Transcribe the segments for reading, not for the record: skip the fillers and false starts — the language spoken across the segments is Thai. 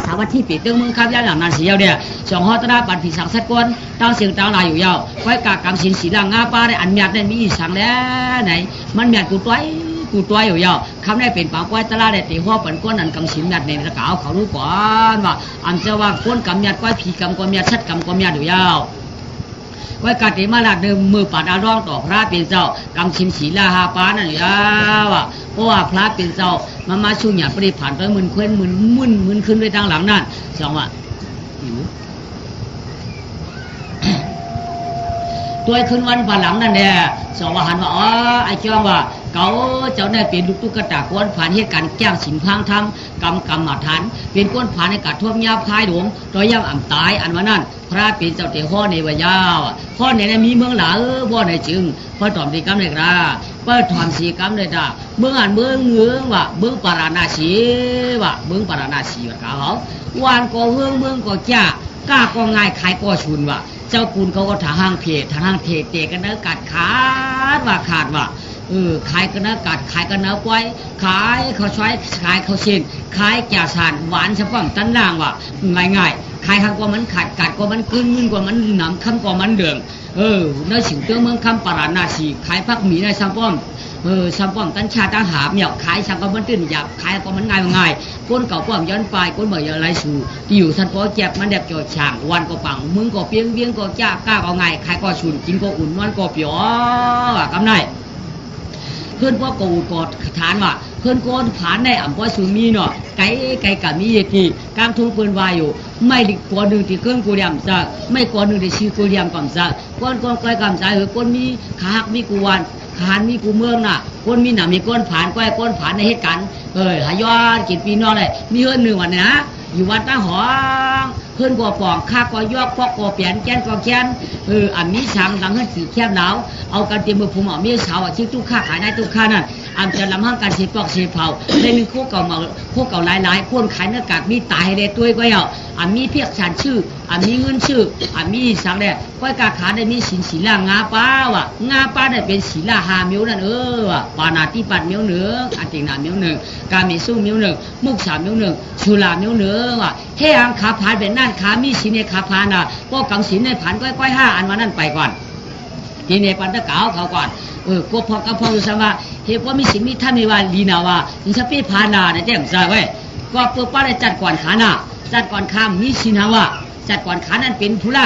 สาวัตที่ปีตึงมึงครับย่าหลังนานสีเยาเดียสองฮอตนาปันผีสังสัตว์กวนตั้งเสียงตั้งลายอยู่ยาวไว้กากำสินสีลังงาป้าได้อันเมียดได้มีสังแล้วไหนมันเมียดกูตัวอยู่ยาวคำได้เป็นปากไว้ตลาดได้ตีหัวปันก้นอันกำสินเมียดในตะกาวเขารู้ก่อนว่าอันจะว่าก้นกำเมียดก้อยผีกำก้อยเมียดชัดกำก้อยเมียดอยู่ยาวไว้กัดมาลาดเดิมมือปัดอาร้องต่อพระเป็นเจ้ากำชินศีลาหาปานั่นยาวอ่ะเพราะว่าพระเป็นเจ้ามาชุ่มหยาบปริผ่านไปมึนเคว้นมึนขึ้นไปทางหลังนั่นสองว่าตัวขึ้นวันผ่านหลังนั่นเนี่ยสองว่าหันว่าอ๋อไอ้เจ้าว่าเขาเจ้าได้เป็นลูกตุ๊กตากวนผ่านเหตุการณ์แก้งสินพังทำกรรมมาทานเป็นก้นผ่านในกัดท่วมยาพายหลวงโดยย่ำอ่ำตายอันว่านั่นพระเป็นเจ้าเตะข้อในวิญญาณข้อในนั้นมีเมืองหลาพ่อในจึงพ่อถอมดีกรรมเลยนะพ่อถอมสีกรรมเลยนะเมืองอันเมืองเงื้องว่ะเมืองปาราณสีว่ะเมืองปาราณสีว่ะเขาวานก็เมืองก็จ้ากล้าก็ง่ายขายก็ชุนว่ะเจ้าคุณเขาก็ถาห้างเพจเตะกันเนื้อกัดขาดว่าขายกันเนื้อกัดขายกันเนื้อก้อยขายเขาช่วยขายเขาเช่นขายแก่สารหวานเฉพาะตั้นล่างว่ะง่ายขายข้างกว่ามันขาดกัดกว่ามันกึ่งกว่ามันหนำคำกว่ามันเดืองในสิ่งเตื้อเมืองคำปราณาสีขายพักหมีในสัมป้อมสัมป้อมตั้นชาตั้งหาบเนี่ยขายสังก็มันตื้นหยาบขายก็มันง่ายก้นเก่าป้อมย้อนปลายก้นเบื่ออะไรสู่อยู่ท่านพ่อแจ็บมันแดบจอดช่างวันก็ปังมึงก็เพียงก็จ้ากล้าก็ง่ายขายก็ชุนกินก็อุ่นนอนก็เปียวกำไรเพื่อนพ่อกูกอดฐานว่าเพื่อนก้นผานได้อ่ำพ่อสูมีเนาะไก่กับมีเยตีกลางทุ่งเพื่อนวายอยู่ไม่ดีกว่าหนึ่งที่เครื่องกูเรียมซะไม่กว่าหนึ่งที่ชีกูเรียมก่อนซะก้นใกล้กำใจก้นมีขาหักมีกูวันขานมีกูเมืองน่ะก้นมีหนามีก้นผานก้นผานในเหตุการณ์หายอดกินปีนอนเลยมีเฮือนหนึ่งวันนะอยู่วัดตั้งหองเพื่อนก่อปองข้าก่อยอกพอกก่อเปลี่ยนแกนก่อแกนอันนี้ช้างดังเฮือนสีแคบหนาวเอากันเตรียมมือผมเอาเมียสาวชิ้นตู้ข้าขายได้ตู้ข้านั่นอันจะลำห้างการเสียปอกเสียเผาในหนึ่งคู่เก่ามาคู่เก่าหลายคนขายเนื้อกากมีตายเลยตัวก็เอาอันมีเพียกฉันชื่ออันมีเงินชื่ออันมีสังเนี่ยก้อยกาขาได้มีสินศีลางาป้าว่ะงาป้าได้เป็นศีลาหาเมียวนั่นว่ะปานาติปัดเมียวเหนืออันตินาเมียวหนึ่งกาเมสู้เมียวหนึ่งมุกสามเมียวหนึ่งชุลาเมียวเหนือว่ะเฮียงขาผานเป็นนั่นขามีศีลในขาผาน่ะก็กำศีลในผันก้อยห้าอันวันนั้นไปก่อนทีนี้ปันตะเก่าเขาก่อนก็พอกระเพาะสมาเห็นว่ามีสิ่งมีท่านมีว่าลีนาว่าถึงจะเป็นพานาในเต็มใจไว้ก็เปิดป้าได้จัดก่อนขานาจัดก่อนข้ามมีสินหาว่าจัดก่อนขานั้นเป็นธุระ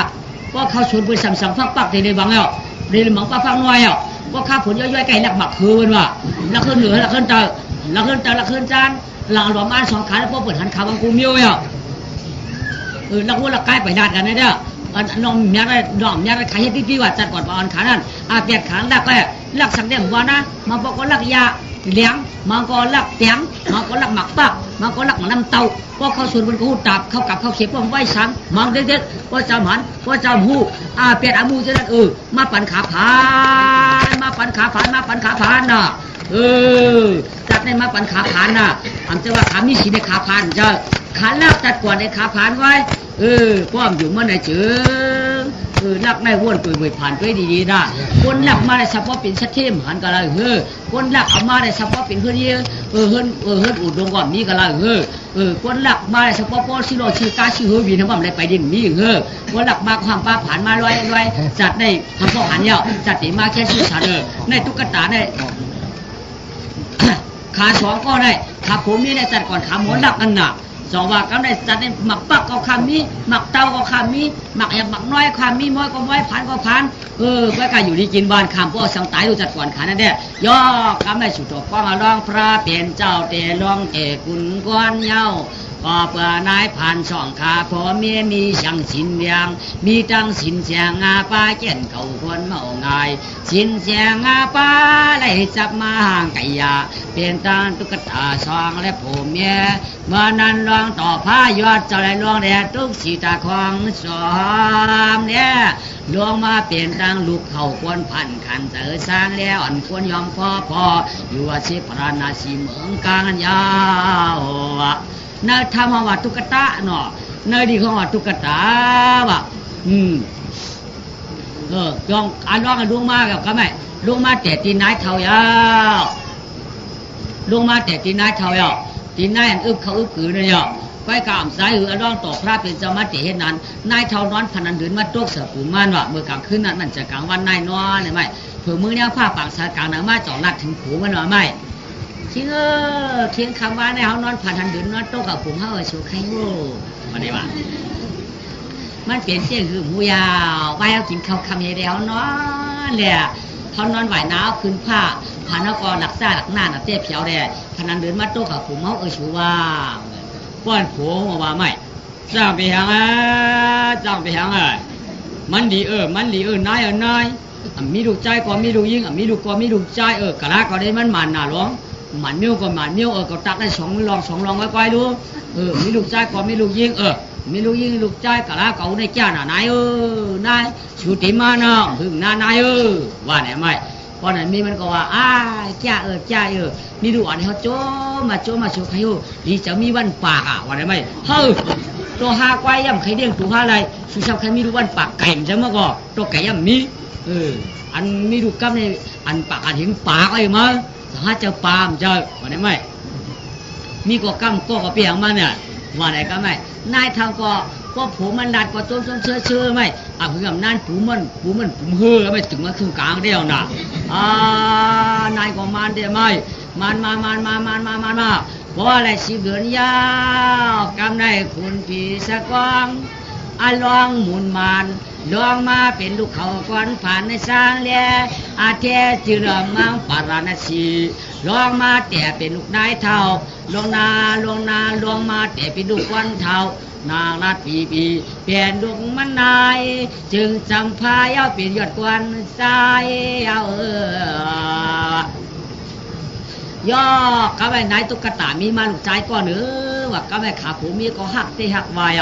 ก็เข้าชวนไปสัมฟักปักในบังแล้วเรียนหมังปักฟังน้อยอ่ะก็ข้าผลย่อยๆไก่หลักบักคืนว่าหลักขึ้นเหนือหลักขึ้นเตาหลักขึ้นจานหลังหลวมอันสองขาแล้วพอเปิดหันขาบังกูมิ้วอ่ะหลักว่าหลักใกล้ไปด้านกันนะเด้อน้องมีอะไรน้องมีอะไรขายที่ว่าจัดก่อนปอนขานั่นเปลี่ยนขาหลักก็หลักสังเดียมว่านะมันบอกว่าหลักยาเลี้ยงมันก็หลักเตียงมันก็หลักหมักปักมันก็หลักน้ำเต้าพอเข้าส่วนบนกูตับเข้ากับเข้าเข็บว่าไว้สังมันเด็ดๆว่าจำหันว่าจำหูเปลี่ยนอามูจะนั่นมาปั่นขาผานน่ะจัดในมาปั่นขาผานน่ะอันจะว่าขามีสีในขาผานจะขาลากจัดก่อนในขาผานไว้ป้อมอยู่เมื่อไหร่เจอลักในวนตัวไปผ่านด้วยดีๆนะคนลักมาได้เฉพาะเป็นชัดเข้มหันกันเลยคนลักเอามาได้เฉพาะเป็นเพื่อนเยอะเฮิร์นอุดมก่อนมีกันเลยคนลักมาได้เฉพาะป้อชิโรชิกาชิเฮวีน้ำมันอะไรไปดินมีคนลักมาความป้าผ่านมาลอยจัดในทำพ่อหันเยาจัดตีมาแค่ชื่อฉันในตุ๊กตาในขาสองก็ได้ขาผมนี่ได้จัดก่อนขาหมอนลักกันหนักสองว่าก็ได้จัดในหมักปักก็คำมีหมักเต้าก็คำมีหมักอย่างหมักน้อยคำมีม้อยก็ม้อยผ่านก็ผ่านก็กายอยู่ที่กินบ้านคำพวกสังตายดูจัดก่อนขานั่นแหละย่อกำได้สุดจบก็มาลองพระเป็นเจ้าเตลองเตกุนก้อนเย้าก็เพื่อนายผ่านช่องขาพอเมียมีช่างสินเวียงมีตั้งสินเสียงาป้าเจนเก่าคนเมาง่ายสินเสียงาป้าไล่จับมาห่างไก่ยาเป็นตาตุ๊กตาซองและผมเมียเมื่อนั้นลองต่อผ้ายอดเจ้าไรลองแดดทุกสีตาของสอมเนี่ยลวงมาเปลี่ยนตังลูกเข่าควรพันขันเจอสร้างแล้วอ่อนควรยอมพออยู่ว่าสิพระนาสีเมืองกลางยาวเนื้อทำว่าตุ๊กตาเนาะเนื้อดีของว่าตุ๊กตาว่ะยองอันร้องกันดวงมากกับไหมดวงมาแต่ตีนายเท่ายาวดวงมาแต่ตีนายเท่ายาวตีนายอันอึบเขาอึบกือเนี่ย ก้อยกามสายหือร้องต่อพระเป็นเจ้ามาติเฮ็ดนั้นนายเท่านอนพนันเดินมาตกเสือปูมันว่าเมื่อกลางคืนนั้นมันจะกลางวันนายนอนเลยไหมเผื่อมือเนี่ยผ้าปากสากลางหนังมาจ่อลัดถึงผูมันว่าไม่จริงเทียงคำว่าในเฮานอนพนันเดินนอนตกกับผมเฮาโชว์ใครโง่มาได้ว่ามันเปลี่ยนเสียงคือหูยาวไว้เอากินข้าวคำใหญ่แล้วนอนเลยเขานอนไหวหนาวคืนผ้าผ่านกรหลักซ่าหลักหน้าหนักเตี้ยเพียวเลยพนันเดินมาโต๊ะกับผมเขาชูว่าป้อนผัวว่าไม่จ้างไปหางจ้างไปหางมันดีมันดีนายนายมีลูกใจก็มีลูกยิ่งมีลูกก็มีลูกใจกะลาก็ได้มันมันน่ะหลวงมันนิ้วก็มันนิ้วก็ตักได้สองลองไว้ดูมีลูกใจก็มีลูกยิ่งมีลูกยิ่งลูกใจกะลาเขาในจ้าน่ะนายนายชูติมานะถึงนายว่าไหนไม่พอไหนมีมันก็ว่าจ้ามีดูอันนี้เขาโจมาชูใครดีจะมีวันปากว่าไหนไม่ตัวหาควายย่ำใครเลี้ยงตัวหาอะไรสุชาติใครมีดูวันปากไก่ใช่ไหมก็ตัวไก่ย่ำมีอันมีดูกับในอันปากอันเห็นปากไอ้มาสหเจ้าปามเจ้าว่าไหนไม่มีก็กำก็เปียงมันเนี่ยว่าไหนก็ไม่นายทำก็ผูมันดัดก็ต้นเชื่อไหมเพื่อนนั่นผูมันเฮือไม่ถึงมาครึ่งกลางเดียวนะนายก็มันเดียวไม่มันมาเพราะอะไร10 เดือนยาวกำได้คุณพี่สะกองลองหมุนมันลองมาเป็นลูกเขาก่อนผ่านในสร้างเล่เทจิรมังปาราณสีลองมาแต่เป็นลูกนายเท่าลงมาแต่เป็นลูกวันเท่านางรัดปีเปลี่ยนดวงมันนายจึงจำพายเอาเปลี่ยนยอดกวนสายย่อก็ไปนายตุ๊กตามีมาลูกใจก่อนว่าก็ไปขาผูมีก็หักที่หักวาย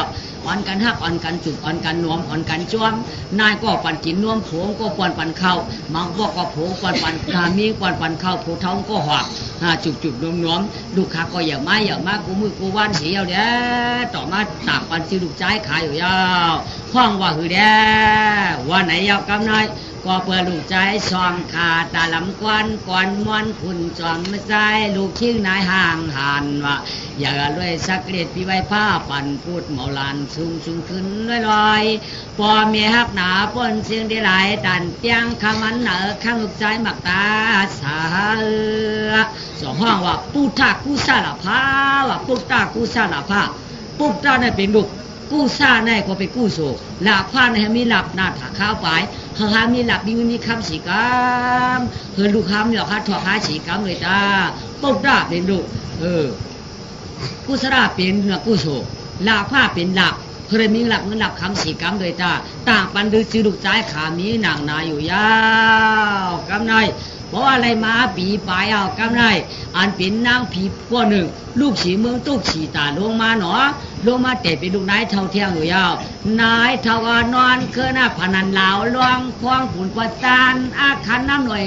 อ่อนกันหักอ่อนกันจุกอ่อนกันนวมอ่อนกันจ้วมนายก็ปั่นกินนวมโผงก็ปั่นเข้ามังบอกก็โผงปั่นมีปั่นเข้าโผท้องก็หักจุกนวมลูกค้าก็อย่ามากูมือกูวันเสียวเด้ต่อมาตากปั่นซื้อลูกใจขายอยู่ยาวห้องว่าคือเด้วันไหนยาวกำนายก็เพื่อลูกใจซองขาตาลำกวนก่อนม้วนคุณจองไม่ใจลูกชิ้นนายห่างหันว่าอย่าด้วยสักเล็ดพี่ไว้ผ้าปั่นพูดเมาลานสูงขึ้นลอยพอเมียหักหนาป้นเสียงได้หลายตันเตียงคำมันเหนข้างลูกใจหมักตาสาสองห้องว่าปุถากุศลภาว่าปุถากุศลภาปุถาเนี่ยเป็นลูกกู้ซ่าแน่ก็ไปกู้โซหลับผ้าในมีหลับหน้าถาข้าวไปหามีหลับมีคำสีกามลูกคำเนี่ยค่ะถอดขาสีกามเลยจ้าปุ๊บได้เป็นลูกกู้ซ่าเป็นกู้โซหลับผ้าเป็นหลับมีหลับเงินหลับคำสีกามเลยจ้าต่างปันดื้อซื้อลูกใจขามีหนังนาอยู่ยาวกำไรเพราะอะไรมาปีปลายกำไรอันเป็นนางผีพวกหนึ่งลูกสีเมืองตุกสีตาลงมาหนอลงมาแต่เป็นลูกนายเท่าเที่ยงอยู่ยาวนายเท่านอนเคยหน้าพนันลาวลวงควงผุนประจานอาคารน้ำหน่วย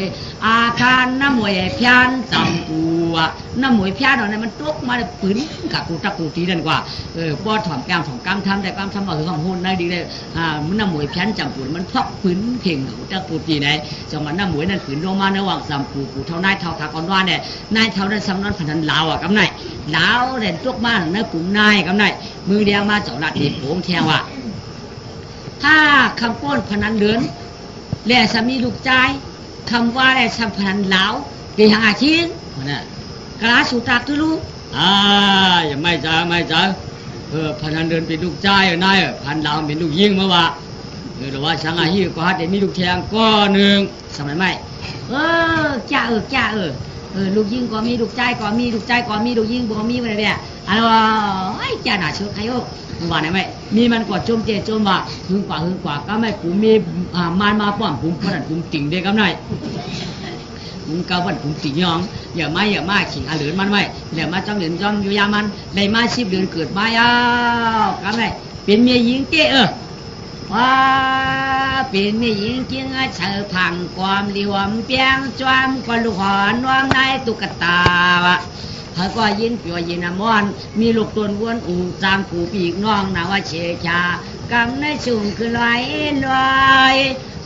อาคารน้ำหน่วยพยานจำกูน้ำหน่วยพยานเนี่ยมันตกมาปืนกับกูตะกูตีนั่นกว่าป้อถอมแก้มของกำทำแต่กำทำมาคือของหุ่นได้ดีเลยมันน้ำหน่วยพยานจำกูมันพักปืนเพ่งกูตะกูตีไหนจังหวะน้ำหน่วยนั่นปืนลงมาในวังจำกูเท่านายเท่าขาก่อนว่าเนี่ยนายเท่านั้นสำนักพนันลาวกำไนลาวเด่นตกมาในกลุ่มนายกำไนมือเดียงมาเจ้าหน้าที่โผงแทงว่าถ้าคำป้นพนันเดือนแหล่สามีลูกใจคำว่าแหล่สัมพนันลาวเกี่ยงอาชีพนะกระสุตาตุลูอย่าไม่จ้าพนันเดือนเป็นลูกใจนายพันลาวเป็นลูกยิงมาว่าหรือว่าช่างอาชีพก็ฮัดเด่นมีลูกแทงก็หนึ่งสมัยไม่จ้าลูกยิงก็มีลูกใจก็มีลูกใจก็มีลูกยิงก็มีอะไรเนี่ยอันว่าจ้าหน้าเชื่อใครว่าไหนไม่มีมันก็จมว่าหึงกว่าก็ไม่กูมีมันมาป้อมกูพนันกูติ่งเด็กกับนายมึงเกาวันกูติ่งยองอย่ามาขิงเหลือมันไม่เดี๋ยวมาจำเหลือจำอยู่ยามันได้มา10 เดือนเกิดมาก็ไม่เป็นเมียหญิงเจ้ว่าเป็นเมียหญิงจริงเชิดพังความเหลี่ยมเปียงจวมก็ลูกหอนวางในตุ๊กตาวะเขาก็ยินเปียวยินมอนมีลูกตนวนอูจางกูปีกน้องนาว่าเชชากำในสูงขึ้นไหลลอย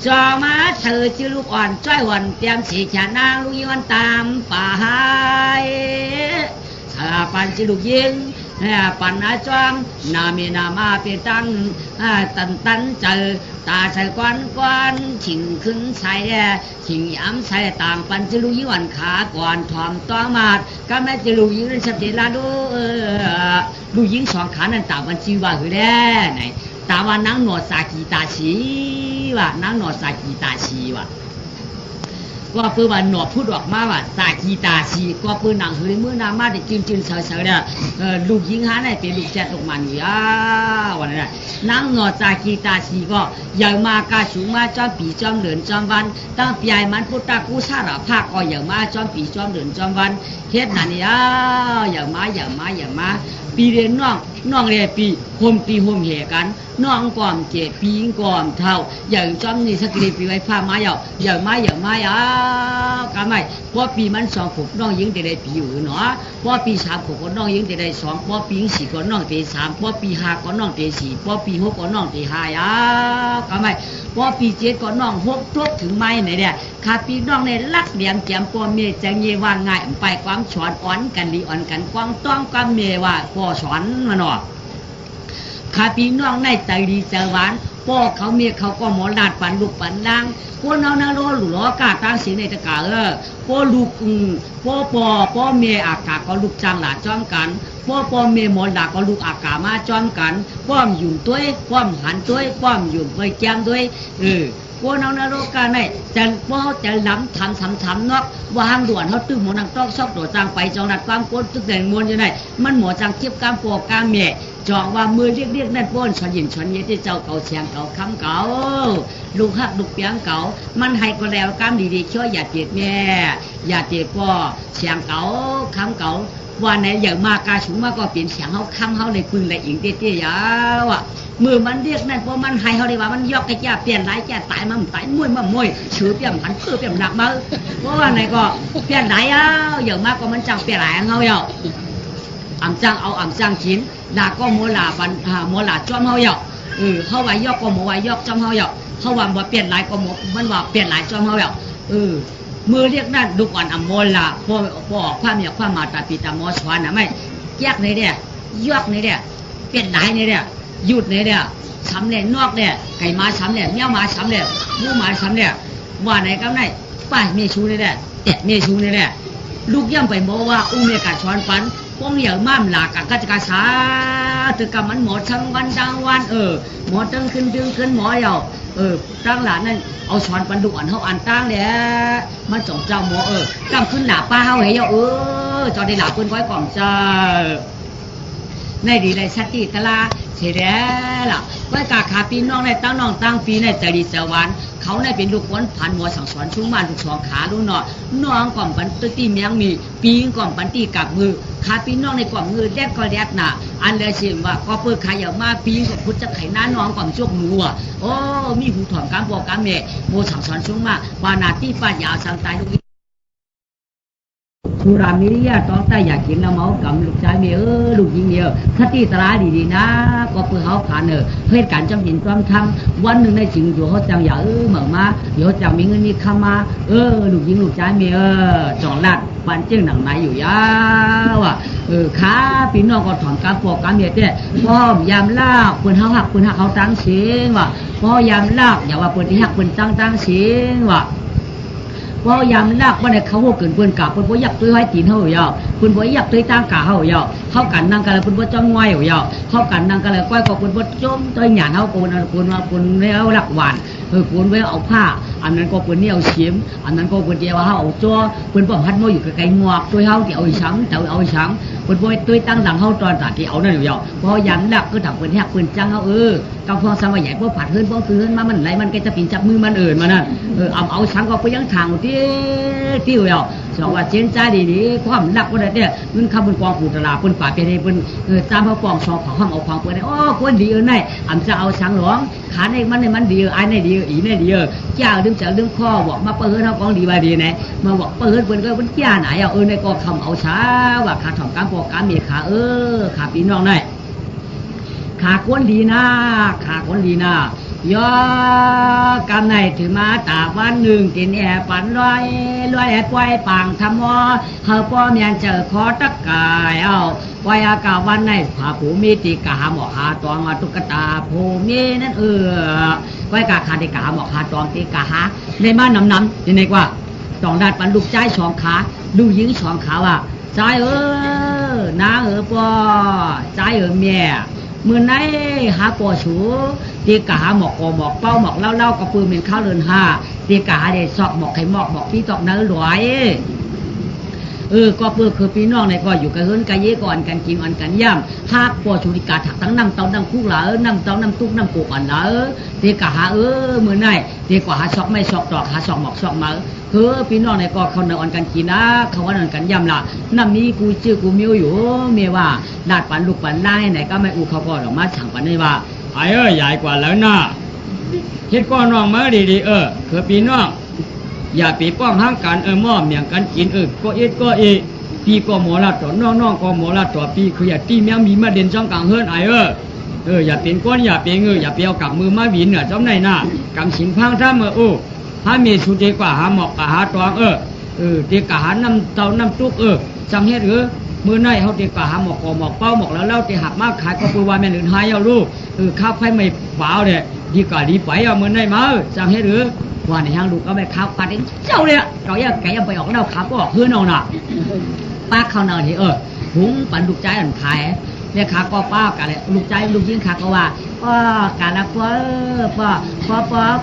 จอมาเธอชื่อลูกอ่อนจ้อยวันเตรียมสีชานางลูกย้อนตามป่าหายชาปันชื่อลูกยิง ปัญหาจ้องนามีนามาเปตังตันเจอตาใส่กวนชิงขึ้นใส่ชิงย้ำใส่ต่างปันจะรู้ยิ่งวันขาก่อนถอมต้องมาดก็แม่จะรู้ยิ่งนั้นสติลาดูรู้ยิ่งสองขานั่นต่างปันจีว่าคือแน่ไหนตาว่านังหนวดสากีตาชีว่ะนังหนวดสากีตาชีว่ะก็เพื่อว่าหนวดพูดออกมาว่าสากีตาชีก็เพื่อหนังเฮ้ยเมื่อนามาได้จืนเฉยๆเนี่ยลูกยิงหาได้เป็นลูกแจกลูกมันอยู่วันนั้นนังหนวดสากีตาชีก็อย่างมากาสูงมาจอมปีจอมเหลือนจอมวันตั้งปีไอ้มันพุทธกูสารภาคก็อย่างมาจอมปีจอมเหลือนจอมวันเฮ็ดนั่นนี่อย่างมาปีเรียนน้องเรียปีโฮมปีโฮมเหกันน้องก่อมเจ็บปีก่อมเท่าอย่างจอมนี่สกีปีไว้ผ้าไม้อย่างมาก็ไม่เพราะปีมัน2 ขวบน้องยิงได้ปีอยู่เนาะเพราะปี3 ขวบก็น้องยิงได้2เพราะปี4ก็น้องได้3เพราะปี5ก็น้องได้4เพราะปี6ก็น้องได้5ก็ไม่เพราะปี7ก็น้อง6ทุกถึงไม้ไหนเนี่ยขาปีน้องในลักเลี้ยงแก้มปอเมจังเยวางง่ายไปความฉอนอ่อนกันดีอ่อนกันความต้องความเมว่าพอสอนมาเนาะข้าพี่น้องในใจดีใจหวานพ่อเขาเมียเขาก็หมอลาดปันลูกปันดังพ่อน้องนาโรหลุล้อกาตั้งเสียงในตะกาพ่อลูกพ่อเมียอากาก็ลูกจังหลาจ้อมกันพ่อเมียหมอลาก็ลูกอากามาจ้อมกันป้อมอยู่ด้วยป้อมหันด้วยป้อมอยู่ไปแก้มด้วยพ่อน้องนาโรกาในจะพ่อจะล้ำทำนอกว่าหางด่วนเขาตื้อหมอนังตอกซอกตัวจางไปจองนัดความโกนตึกแดงมวนอยู่ไหนมันหมอจังเทียบกามปอกามเมียจองว่ามือเรียกนั่นป้อนชอนหยินชอนเยที่เจ้าเก่าเชียงเก่าคำเก่าลูกฮักลูกเปียงเก่ามันให้ก็แล้วกามดีๆช่วยอย่าเจ็บแม่อย่าเจ็บพ่อเชียงเก่าคำเก่าว่าไหนอย่างมากาสูงมากก็เปลี่ยนเสียงเขาคำเขาเลยปืนเลยอิงเตี้ยๆยาวอ่ะมือมันเรียกนั่นเพราะมันให้เขาเลยว่ามันยกไอ้แก่เปลี่ยนหลายแก่ตายมันตายมวยชื่อเปลี่ยนหันเปลี่ยนหนักมาเพราะว่าไหนก็เปลี่ยนหลายอย่างมากก็มันจังเปลี่ยนหลายเขาเอาอ่ำจังเอาอ่ำจังกินดาก็โมลาบันโมลาจ้อมเฮาเหยาเขาว่ายอกก็โมว่ายอกจ้อมเฮาเหยาเขาว่าบ่เปลี่ยนหลายก็โมมันว่าเปลี่ยนหลายจ้อมเฮาเหยามือเรียกนั่นดุกวันอ่ำโมลาพ่อความอยากความมาตาปีตาโมสวานนะไม่แยกในเนี่ยยอกในเนี่ยเปลี่ยนหลายในเนี่ยหยุดในเนี่ยช้ำเนี่ยนอกเนี่ยไก่มาช้ำเนี่ยเมี่ยวมาช้ำเนี่ยหมูมาช้ำเนี่ยว่าไหนก็ไหนป้ายเมชูในเนี่ยแตะเมชูในเนี่ยลูกย่ำไปบอกว่าอุ้มเมียกัดช้อนฟันพวกเหยื่อม่ามหลากกัจจกาสาตึกกับมันหมดทั้งวันหมดตั้งขึ้นหมอเหยาตั้งหลานนั่นเอาช้อนปันดุอ่อนเขาอ่านตั้งเนี่ยมันจงเจ้าหมอกำขึ้นหลาป้าเขาเหยาจอได้หลาปืนก้อยกล่อมเจ้าในดีในสติตลาเฉยล่ะก้อยกาขาปีน้องในตั้งน้องตั้งปีในใจดีเสวานเขาในเป็นลูกคนผ่านหัวสั่งสอนชุ่มบ้านถูกสองขาลูกเนาะน้องก่อมปันตีเมียงมีปีงก่อมปันตีกับมือขาปีน้องในก่อมมือแรกก็แรกน่ะอันเลยเชื่อว่าก็เปิดขายมาปีกับพุทธจะไขหน้าน้องก่อมจกมือโอ้มีหูถอนกามบอกกามเมะโมสั่งสอนชุ่มมาปานาตีป้ายาวสังตายลูกสุรามิริยะต้องแต่อยากกินน้ำเมากำลูกชายเมียลูกยิงเดียวคติตราดีๆนะก็เพื่อเขาผ่านเหตุการณ์จำหินความทำวันหนึ่งในจึงอยู่เขาจังอย่าเหมือนมาเดี๋ยวจังมีเงินมีคำมาลูกยิงลูกชายเมียจองลัดปันเจ้าหนังไหนอยู่ยาวขาพี่น้องก็ถอนการปอกการเมียเต้พ่อยามลากปืนเขาหักเขาตั้งเสียงว่ะพ่อยามลากอย่าว่าปืนที่หักปืนตั้งเสียงว่ะว่ายามลากว่าในเขาหัวเกินเพื่อนกาเพื่อนบ่อยากตัวให้ตีนเขาอยู่เพื่อนบ่อยากตัวตั้งกาเขาอยู่เข้ากันนั่งกันแล้วเพื่อนบ่จ้องง่อยอยู่เข้ากันนั่งกันแล้วก้อยก็เพื่อนบ่จ้มตัวหยาดเขาปูนว่าปูนไม่เอาหลักหวานปูนไว้เอาผ้าอันนั้นก็ปูนนี่เอาเสียมอันนั้นก็ปูนเดียวว่าเขาเอาจ้อปูนบ่พัดโมอยู่กับไก่งวกตัวเขาที่เอาอีช้ำเอาอีช้ำปูนบ่ตัวตั้งหลังเขาตอนตัดที่เอานั่นอยู่พอยามลากก็ถักปูนแหกปูนจังเขากำฟองสมัยใหญ่พวกผัดเฮือนพวกคือเฮือนมามันไหลมันก็จะปีนจับมือมันมานั่นเอาช้ำก็ไปยังทางที่อยู่สองว่าเจนใจดีๆความหนักว่าเนี่ยมันคำบนกองผูตลาบนป่าเป็นบนตามพระปองสองของเอาความเปิดได้คนดีไหนอ่ำจะเอาช้างหลวงขาในมันดีไอ้ในดีอีในดีเจ้าดึงจากดึงข้อบอกมาเปิดเขากองดีไปดีไหนมาบอกเปิดเปิดก็เป็นเจ้าไหนในก็คำเอาช้าว่าขาถอมการปอกการเมียขาขาปีน้องได้ ขาคนดีนะขาคนดีนะย่อกำในถือมาตาวันหนึ่งกินแอบปันลอยกวยปางทำวอเฮาป้อเมียนเจอคอตะกายเอาไว้อากาวันในผาผูมีตีกาหาหมอกหาตองมาตุ๊กตาผูมีนั่นไว้กาคาตีกาหาหมอกหาตองตีกาหาในบ้านน้ำยังไงกว่าต้องดัดปันลูกใจสองขาดูยิงสองขาว่าใจนาป้อใจเมียมือไหนหาปอชูตีกาหาหมอกกอหมอกเป้าหมอกเล่ากระปืนเป็นข้าวเรือนห้าตีกาหาเด็ดสอกหมอกไข่หมอกหมอกพี่ตอกเนื้อหลวยก็เปื้อคือพี่น้องในก็อยู่กันเฮิรนกันเย่ก่อนกันกินอ่อนกันย่ำหากปอชูดิกาถักทั้งน้ำเต้าน้ำคุกหล่ะน้ำเต้าน้ำตุ๊กน้ำกุกอ่อนหล่ะตีกาหามือไหนตีกว่าหาสอกไม่สอกตอกหาสอกหมอกสอกมาคือพี่น้องในก็เขาเนื้ออ่อนกันกินนะเขาว่าอ่อนกันย่ำละน้ำนี้กูชื่อกูมิ้วอยู่เมียว่าลาดปันลูกปันล่างไหนก็ไม่อูเขาก็ออกมาสั่งปันนี่ว่าไอ้ใหญ่กว่าแล้วนะคิดก้อนน้องมาดีคือพี่น้องอย่าปีป้องห้างกันหม้อเมียงกันกินก็ปีก็หมอละต่อน้องก็หมอละต่อปีคืออย่าตีแมวมีมาเด่นช่องกลางเฮิรนไอ้อย่าเป็นก้อนอย่าเป็นอย่าเปียวกับมือมาวินจ้าในหน้ากำสิงพังท่าถ้ามีสุดกว่าหาหมอกกะหาตองเด็กกะหาน้ำเต้าน้ำตุ๊กจำเฮ็ดมือในเขาเด็กกะหาหมอกกอหมอกเป้าหมอกแล้วเด็กหักมากขายก็ปูวาแม่หนึ่งหายเอาลูกข้าวไฟไม่เปล่าเนี่ยดีกว่าดีไปเอามือในมาจำเฮ็ดว่าในห้างลูกก็ไม่ข้าวปัดเจ้าเนี่ยเราอยากแกยังไปออกเราขับก็ออกเพื่อนเอาน่ะป้าเขาเนาที่หุงปั่นลูกใจอันขายเนี่ยขาก็ป้ากันเลยลูกใจลูกยิงขาก็ว่าป้ากะละป้า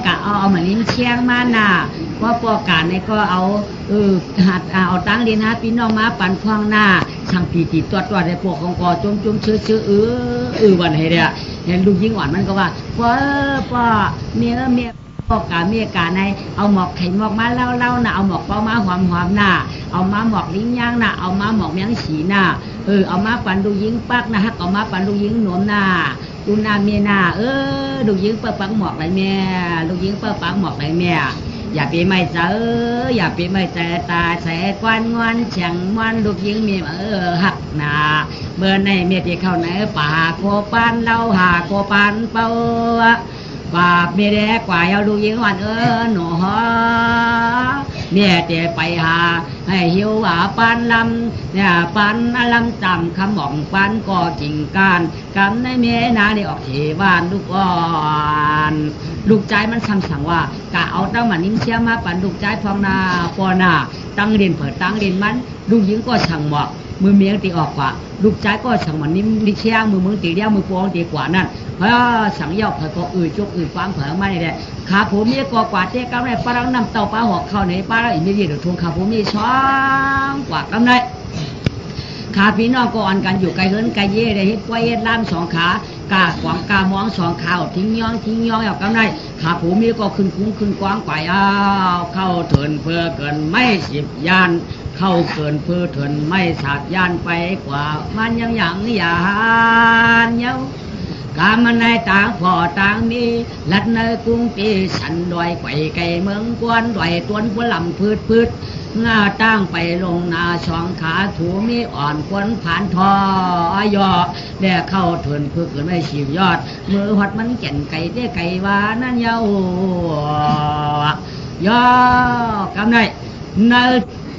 กะเอาเหมือนลิ้นเชียงมาน่ะป้ากะเนี่ยก็เอาหัดเอาตั้งเรียนนะพี่น้องมาปั่นพวงหน้าช่างปีติตัวในพวกของกอจุ่มชื่อวันให้เนี่ยเห็นลูกยิงอ่อนมันก็ว่าป้าเมียพ่อกาเมียกาในเอาหมอกไข่หมอกมาเล่าน่ะเอาหมอกเป้ามาหอมน่ะเอามาหมอกลิ้นย่างน่ะเอามาหมอกเมียงฉีน่ะเอามาปั่นดูยิงปักนะฮะเอามาปั่นดูยิงหนมน่ะดูนาเมียน่ะดูยิงเปิ้ลปักหมอกไรแม่ดูยิงเปิ้ลปักหมอกไรแม่อย่าไปไม่เจออย่าไปไม่เจอตาแสกวนงอนเฉียงมันลูกยิงเมียหักน่ะเบอร์ในเมียที่เข้าในป่าโคปันเล่าหาโคปันเป้ากว่าเมียแดกกว่าเอาลูกยิงวันหนูฮะเมียเตะไปหาให้หิวว่าปันลำเนี่ยปันลำจำคำบอกปันก็จริงการกำในเมียนาได้ออกเทวานลูกอ่อนลูกใจมันสั่งว่ากะเอาตั้งมันนิ่มเชียมาปันลูกใจพองนาปอนาตั้งเรียนเปิดตั้งเรียนมันลูกยิงก็สั่งบอกมือเมียตีออกกว่าลูกใจก็สั่งมันนิ่มนิเชียมือตีเดียวมือปองตีกว่านั่นสั่งยอกเผยก็จุกฟังเผยมาเนี่ยขาผมมีกว่าเจ๊กำไรปลาน้ำเต่าปลาหอกเข้าในปลาอีกไม่ดีเดี๋ยวทวงขาผมมีช้องกว่ากำไรขาพี่น้องก็อ่อนกันอยู่ไกลเฮิรนไกลเย่ได้เฮ็ดไว้เฮ็ดล่ามสองขากาขวางกามองสองขาทิ้งย่องเอากำไรขาผมมีก็ขึ้นคุ้งขึ้นกว้างกว่าเข้าเถินเพื่อเกินไม่10 ยานเข้าเกินเพื่อเถินไม่30 ยานไปกว่ามันยังหยังยานเย้ากามันในต่างพ่อต่างมีลัดในกรุงตีสันดอยไก่ไก่เมืองกวนดอยตวนพลำพืชหน้าตั้งไปลงนาสองขาถูมีอ่อนควนผ่านทอยอแด่เข้าเถินเพื่อเกิดไม่ชีวยอดมือหัดมันแก่นไก่ได้ไก่วานั่นเย้ายอกำไรเนื้อ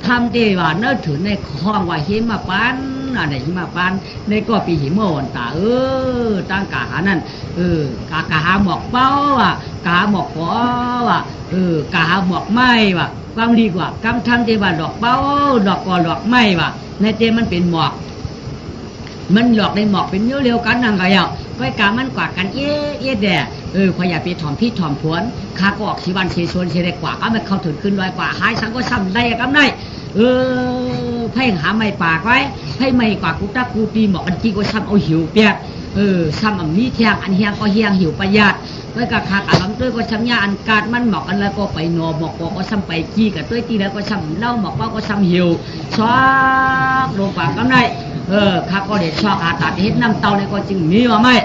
ทำเตว่าเนื้อถือในคลองว่าหิมะปันอะไรหิมะปันในก็ปีหิมะวันตาตั้งกาหานั่นกาหาหมอกเป้าว่ะกาหมอกขอว่ะกาหาหมอกไม้ว่ะความดีกว่ากำทำเตว่าดอกเป้าดอกกอดอกไม้ว่ะในเตมันเป็นหมอกมันหลอกในหมอกเป็นเนื้อเร็วกันนั่งไงอ่ะก็กามันกว่ากันเอ๊ะแด่พยาไปถ่อมพี่ถ่อมผวนข้าก็ออกชีวันเชชวนเชเรกว่าก็มันเข้าถึงขึ้นลอยกว่าหายสังก็ซ้ำได้กันได้ไพ่หาไม่ปากไว้ให้ไม่กว่ากูตากูตีหมอกกันจีก็ซ้ำเอาหิวเปียกซ้ำอันนี้เทียงอันเฮียงก็เฮียงหิวประหยัดไว้กับขาอันลำตัวก็ช้ำยาอันกาดมันหมอกกันแล้วก็ไปนอหมอกก็ซ้ำไปจีกับตัวตีแล้วก็ซ้ำเล่าหมอกก็ซ้ำหิวชอบลงปากกันได้ข้าก็เด็ดชอบอาตัดเฮ็ดน้ำเตาเนี่ยก็จึงมีว่าไม่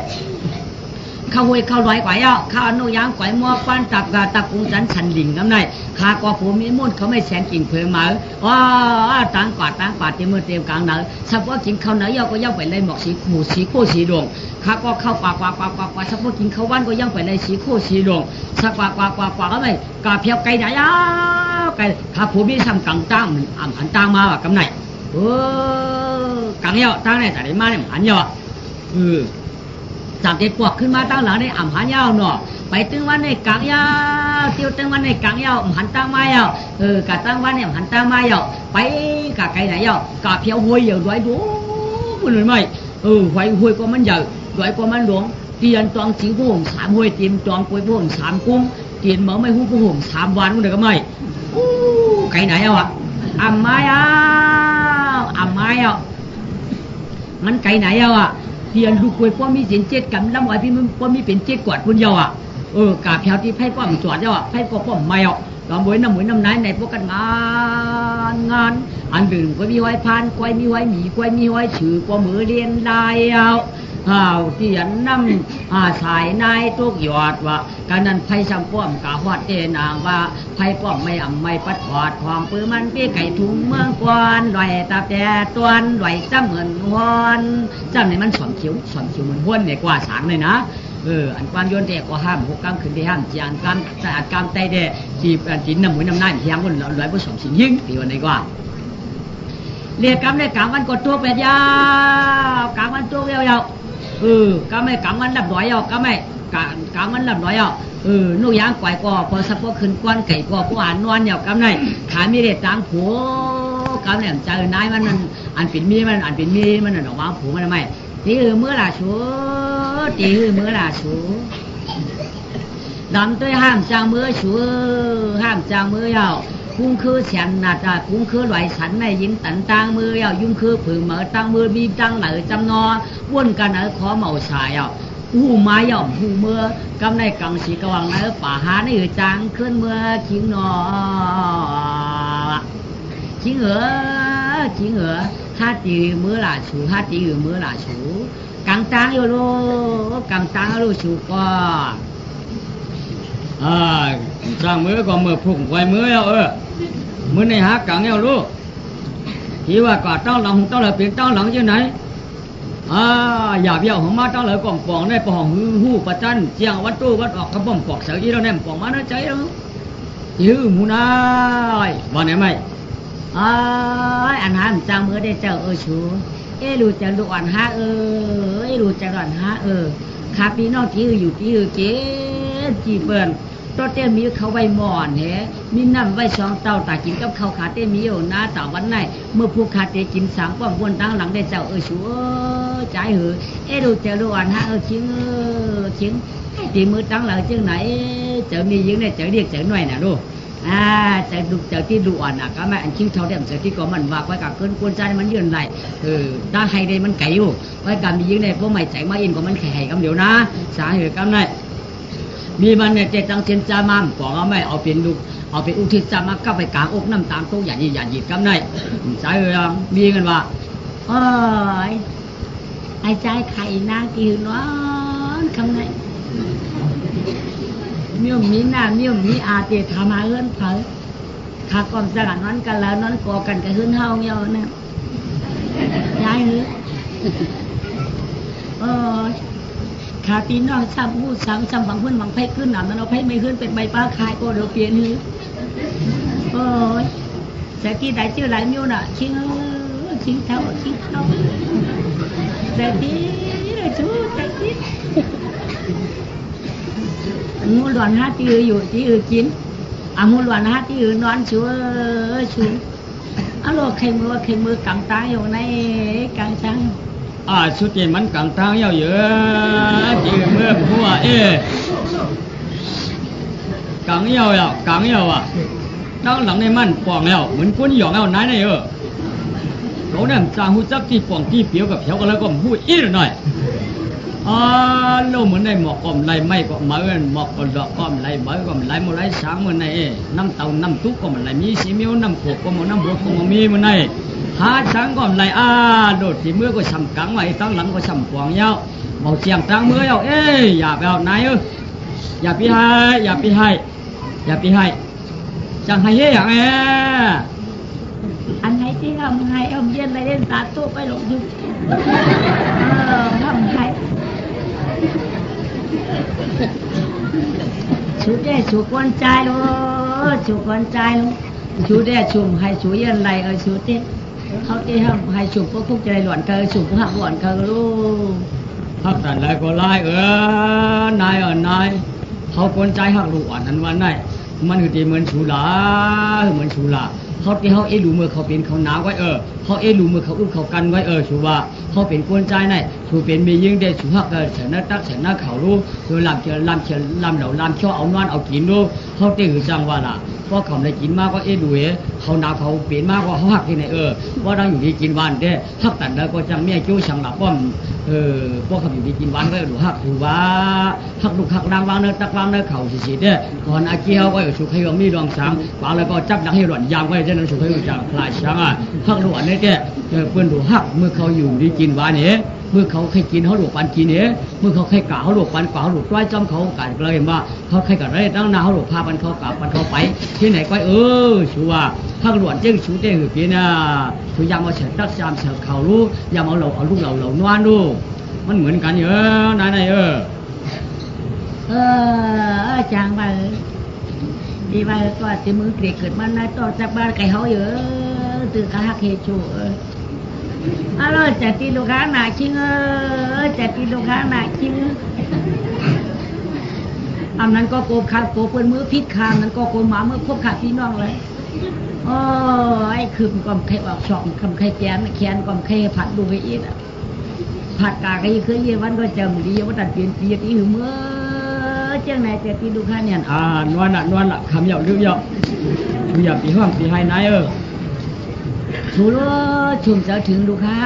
ข้าวหวยข้าวลอยกว่าเยาข้าวอนุยางกว่ามัวปั้นตับกาตับกุ้งสันฉันหลิงกำไรข้ากว่าผมมีมุ่นเขาไม่แสนกิ่งเผือมาว้าต่างกว่าเต็มมือเต็มกลางหนังสักว่ากินข้าวเหนียวก็ย่างไปเลยหมอกสีขูสีโคสีดวงข้าก็เข้ากว่าสักว่ากินข้าววันก็ย่างไปเลยสีโคสีดวงสักกว่าก็ไม่กาเพียวไก่ไหนไก่ข้าผมมีซ้ำกังตั้งอันตั้งมาว่ากำไรกังเยาตั้งในแต่ได้มาเนี่ยอันเยาจากเด็กปวกขึ้นมาตั้งหลังในอ่ำหันยาวเนาะไปตึงวันในกลางยาวเที่ยวตึงวันในกลางยาวหันตั้งไม้ยาวกะตั้งวันเนี่ยหันตั้งไม้ยาวไปกะไก่ไหนยาวกะเพียวห้วยอยู่ด้วยดูมันเลยไหมห้วยก็มันใหญ่ด้วยก็มันหลวงเตียนตองจีผู้ห่มสามห้วยเตียนตองปุยผู้ห่มสามกุ้งเตียนเหมือไม่หูผู้ห่มสามวันมันเลยก็ไม่ไก่ไหนยาวอ่ะอ่ำไม้ยาวมันไก่ไหนยาวอ่ะเพียนลูกกวยป้อมีเสียงเจ็ดกันลำไว้พี่มันป้อมีเป็นเจ็ดกวาดพุ่นเยาอ่ะกาเพียวที่ไพ่ป้อมจวดเยาอ่ะไพ่ป้อมไม่อ่ะลำมวยน้ำไหนในพวกกันงานอันดื่มก็มีไว้พานกวยมีไว้หมีกวยมีไว้ฉือกว่ามือเรียนได้ที่ยันน้ำสายนายตุกหยอดว่าการนั้นไพ่ซ้ำป้อมกาฮอดเตนางว่าไพ่ป้อมไม่อ่ำไม่ปัดหอดความปื้มันพี่ไก่ถุงเมืองกวนไหลตาแต่ตวนไหลจ้ำเหมือนฮอนจ้ำในมันสอมเขียวเหมือนห้วนเนี่ยกว่าสางเลยนะอันความโยนเด็กก็ห้ามหกกำขึ้นที่ห้ามจานกำสะอาดกำไตเดจีบจีนน้ำหมูน้ำหน้าเพียงคนร้อยผสมสิงยิ่งตีวันไหนกว่าเรียกกำเลยกำวันกดตัวเป็ดยาวกำวันตัวยาวก็ไม่กำมันดับร้อยเอาก็ไม่กำมันดับร้อยเอานู่ยางไก่ก็พอสักพวกขึ้นก้อนไก่ก็ผู้อ่านนอนเอากำไหนขามีเด็ดตังผัวกำเนี่ยใจนายมันอันเป็นมีมันอันเป็นมีมันออกมาผัวมันทำไมตีเมื่อละชัวตีเมื่อละชัวดำตัวห้ามจางเมื่อชัวห้ามจางเมื่อยาวcung khứ chèn nạt cung khứ loại sẵn này dính tận tang mưa ao dung khứ phử mở tang mưa bi tang lợi chăm no buôn cả nở khó màu xài ao hu mai ao hu mưa cam này cầm xì cầu hoàng nở bà há này trang khơn mưa chiến nọ chiến ngựa hát thì mưa là chủ hát thì mưa là chủ càng tang yêu lô càng tang yêu chủ co sang mưa còn mưa phụng quay mưa mưa này há càng nhau luôn chỉว่าก่อนต้องหลังต้องเลยเปลี่ยนต้องหลังnhư nàyอย่าเบี้ยวของมาต้องเลยกล่องปองได้ปองหูประจันเจียงวัดตู้วัดออกกระป๋องปอกเสือยี่เราเนี่ยปองมาได้ใจแล้วยื้อมูนายวันไหนไม่อันหาจางมือได้เจ้าชูรู้จักดูอันหารู้จักอันหาข้าพี่น้องที่อยู่ที่เจ๊จีเปิ้นตอนเต้มีเขาไว้หมอนแหมีน้ำไว้ช่องเต้าตากินกับข้าวขาเต้มีอยู่หน้าต่าวันไหนเมื่อผู้ขาเต้กินสังป้อมบนตั้งหลังได้เจ้าชัวใจดูเจ้าดูอันฮะชิงตีมือตั้งหลังจังไหนเจ้ามียิงเนี่ยเจ้าเรียกเจ้าหน่อยน่ะดูเจ้าที่ดูอ่อนน่ะก็ไม่อันชิงเท่าเดิมเจ้าที่ก็มันว่าไว้กับเกินกวนใจมันยืนไหลถ้าให้ได้มันไก่อยู่ไว้กับมียิงเนี่ยพวกไม่ใจมาอินก็มันแข่กำเดียวนะสาเหตุกำไหนมีมันเนี่ยเจตังเทียนจามามบอกเอาไม่เอาเป็นลูกเอาเป็นอุทิศจามาก็ไปกลางอกน้ำตาลโตอย่าหยิบกำไหนสาเหตุมีกันว่าไอ้ใจไข่นางกี่นอนคำไหนเมี่ยวมีหน้าเมี่ยวมีอาเตธามาเอื้อนเผยขากอมสลัดนอนกันแล้วนอนกอกันกับหื้นเฮาเงี้ยนะย้ายเนื้อขาตีน้องซ้ำหูซ้ำบางเพื่อนบางไพ่ขึ้นหนามนั้นเอาไพ่ไม่ขึ้นเป็นใบป้าคายก็เดี๋ยวเปลี่ยนนี้แต่ที่ได้ชื่อหลายมิ้วน่ะชิงเท่าแต่ที่เลยชูแต่ที่งูหลอนฮะที่อยู่ที่กินงูหลอนฮะที่นอนชูโลกใครมือกำตาอยู่ในกลางช้างสุดที่มันกลางทางเยอะจีเมื่อหัวกลางเยอะตั้งหลังในมันปองแล้วเหมือนคนหยองเอาไหนเนี่ยเขาเนี่ยจางหูจับที่ปองที่เปียวกับเขียวกันแล้วก็หูอีหน่อยโลเหมือนในหมอกก้มไหลไม่ก็เหมือนหมอกก็ดอกก้มไหลใบก็ไหลหมดไหลช้างเหมือนในน้ำเต่าน้ำตุ๊กก็เหมือนไหลมีสีเมียวน้ำโขกก็เหมือนน้ำบัวก็เหมือนมีเหมือนในหาช้างก็ไหลโดดที่มือก็ช้ำกังไว้ตั้งหลังก็ช้ำปวงยาว เบาเสียงตั้งมือเอาเอ้ยอย่าไปเอานายอย่าไปให้อย่าไปให้อย่าไปให้จังให้เฮ้ยอย่างอันไหนที่ทำให้เย็นเลยเล่นสาธุไปหลงดึงทำให้ชูได้ชูกวนใจลูกชูกวนใจลูกชูได้ชุมให้ชูเย็นไรชูเต้เขาเต้ทำให้ชุมพวกคุกใจหลวนเธอชุมพวกหักหลวนเธอลูกหักแต่ไรก็ไล่นายนายเขากวนใจหักลูกอ่อนนั้นวันไหนมันคือตีเหมือนชูลาเหมือนชูลาเขาที่เขารู้มือเขาเป็นเขาหนาวไว้เขารู้มือเขาอุ้มเขากันไว้ชูว่าเขาเป็นกวนใจไหนชูเป็นมียิ่งได้ชูหักเฉินนักตักเฉินนักเขารู้โดยลำเฉินลำเหล่าลำช่อเอานอนเอากินรู้เขาตีหือจังว่าล่ะเพราะเขาได้กินมากก็ดูเขาหนาวเขาเปลี่ยนมากกว่าเขาหักที่ไหนว่าเราอยู่ที่กินวันเด้หักตัดแล้วก็จังเมียกิ้วช่างหลับป้อมพวกเขาอยู่ที่กินวันก็ดูหักชูว่าหักลูกหักนางวางเนื้อตักวางเนื้อเขาสิเด้ก่อนอาเกียวก็ชูให้ว่ามีดวงสังวางแล้วก็จับดังให้หล่อนยางไว้นั้นชูให้จากพลายช้างหักหลวนนี่แกเพื่อนดูหักเมื่อเขาอยู่ดีกินวานเนี่ยเมื่อเขาเคยกินเขาหลวกปันกินเนี่ยเมื่อเขาเคยกะเขาหลวกปันกะเขาหลวกร้อยจอมเขากะเลยว่าเขาเคยกะไรตั้งนาเขาหลวกพาปันเขากะปันเขาไปที่ไหนก็ชัวหักหลวนเจ้งชูเจ้งหือปีน่ะชูยามเอาเฉิดตักยามเฉิดเขารู้ยามเอาเราเอาลูกเรานวลดูมันเหมือนกันนายจางไปดีไปก็ที่มือเกลียเกิดมันนะต่อจากบ้านไก่เขาตื่นกะหักเฮชูจะตีลูกค้าหนาชิงจะตีลูกค้าหนาชิงอันนั้นก็โกขาโกเปิ้นมือพิษคางนั้นก็โกหมาเมื่อพบขาพี่น้องเลยไอ้คืนก็ไม่ออกช่องคำใครแกนแขนก็ไม่ผัดดูไปอีกผัดกาก็ยังเคยเย็นวันก็เจอมือดีว่าตัดเปลี่ยนปีที่หือเมื่อเจ้าไหนจะตีลูกค้าเนี่ยนวลละคำเหยาะลึกเหยาะชูหยาบปีห้องปีไฮนายชูโลชุมจะถึงลูกค้า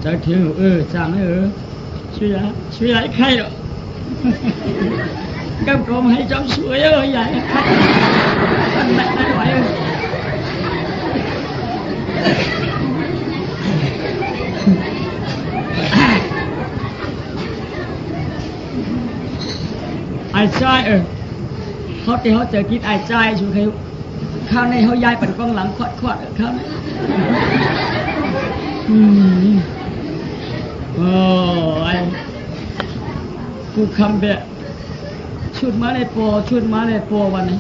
จะถึงสั่งช่วยใครหรอกับกรมให้จำช่วยใหญ่มันไม่ไหวไอ้ใจเขาที่เขาเจอคิดไอ้ใจช่วยข้าวในเขาย้ายเป็นกองหลังขวดข้าวยกูคำเบะชุดมาในโปวันนี้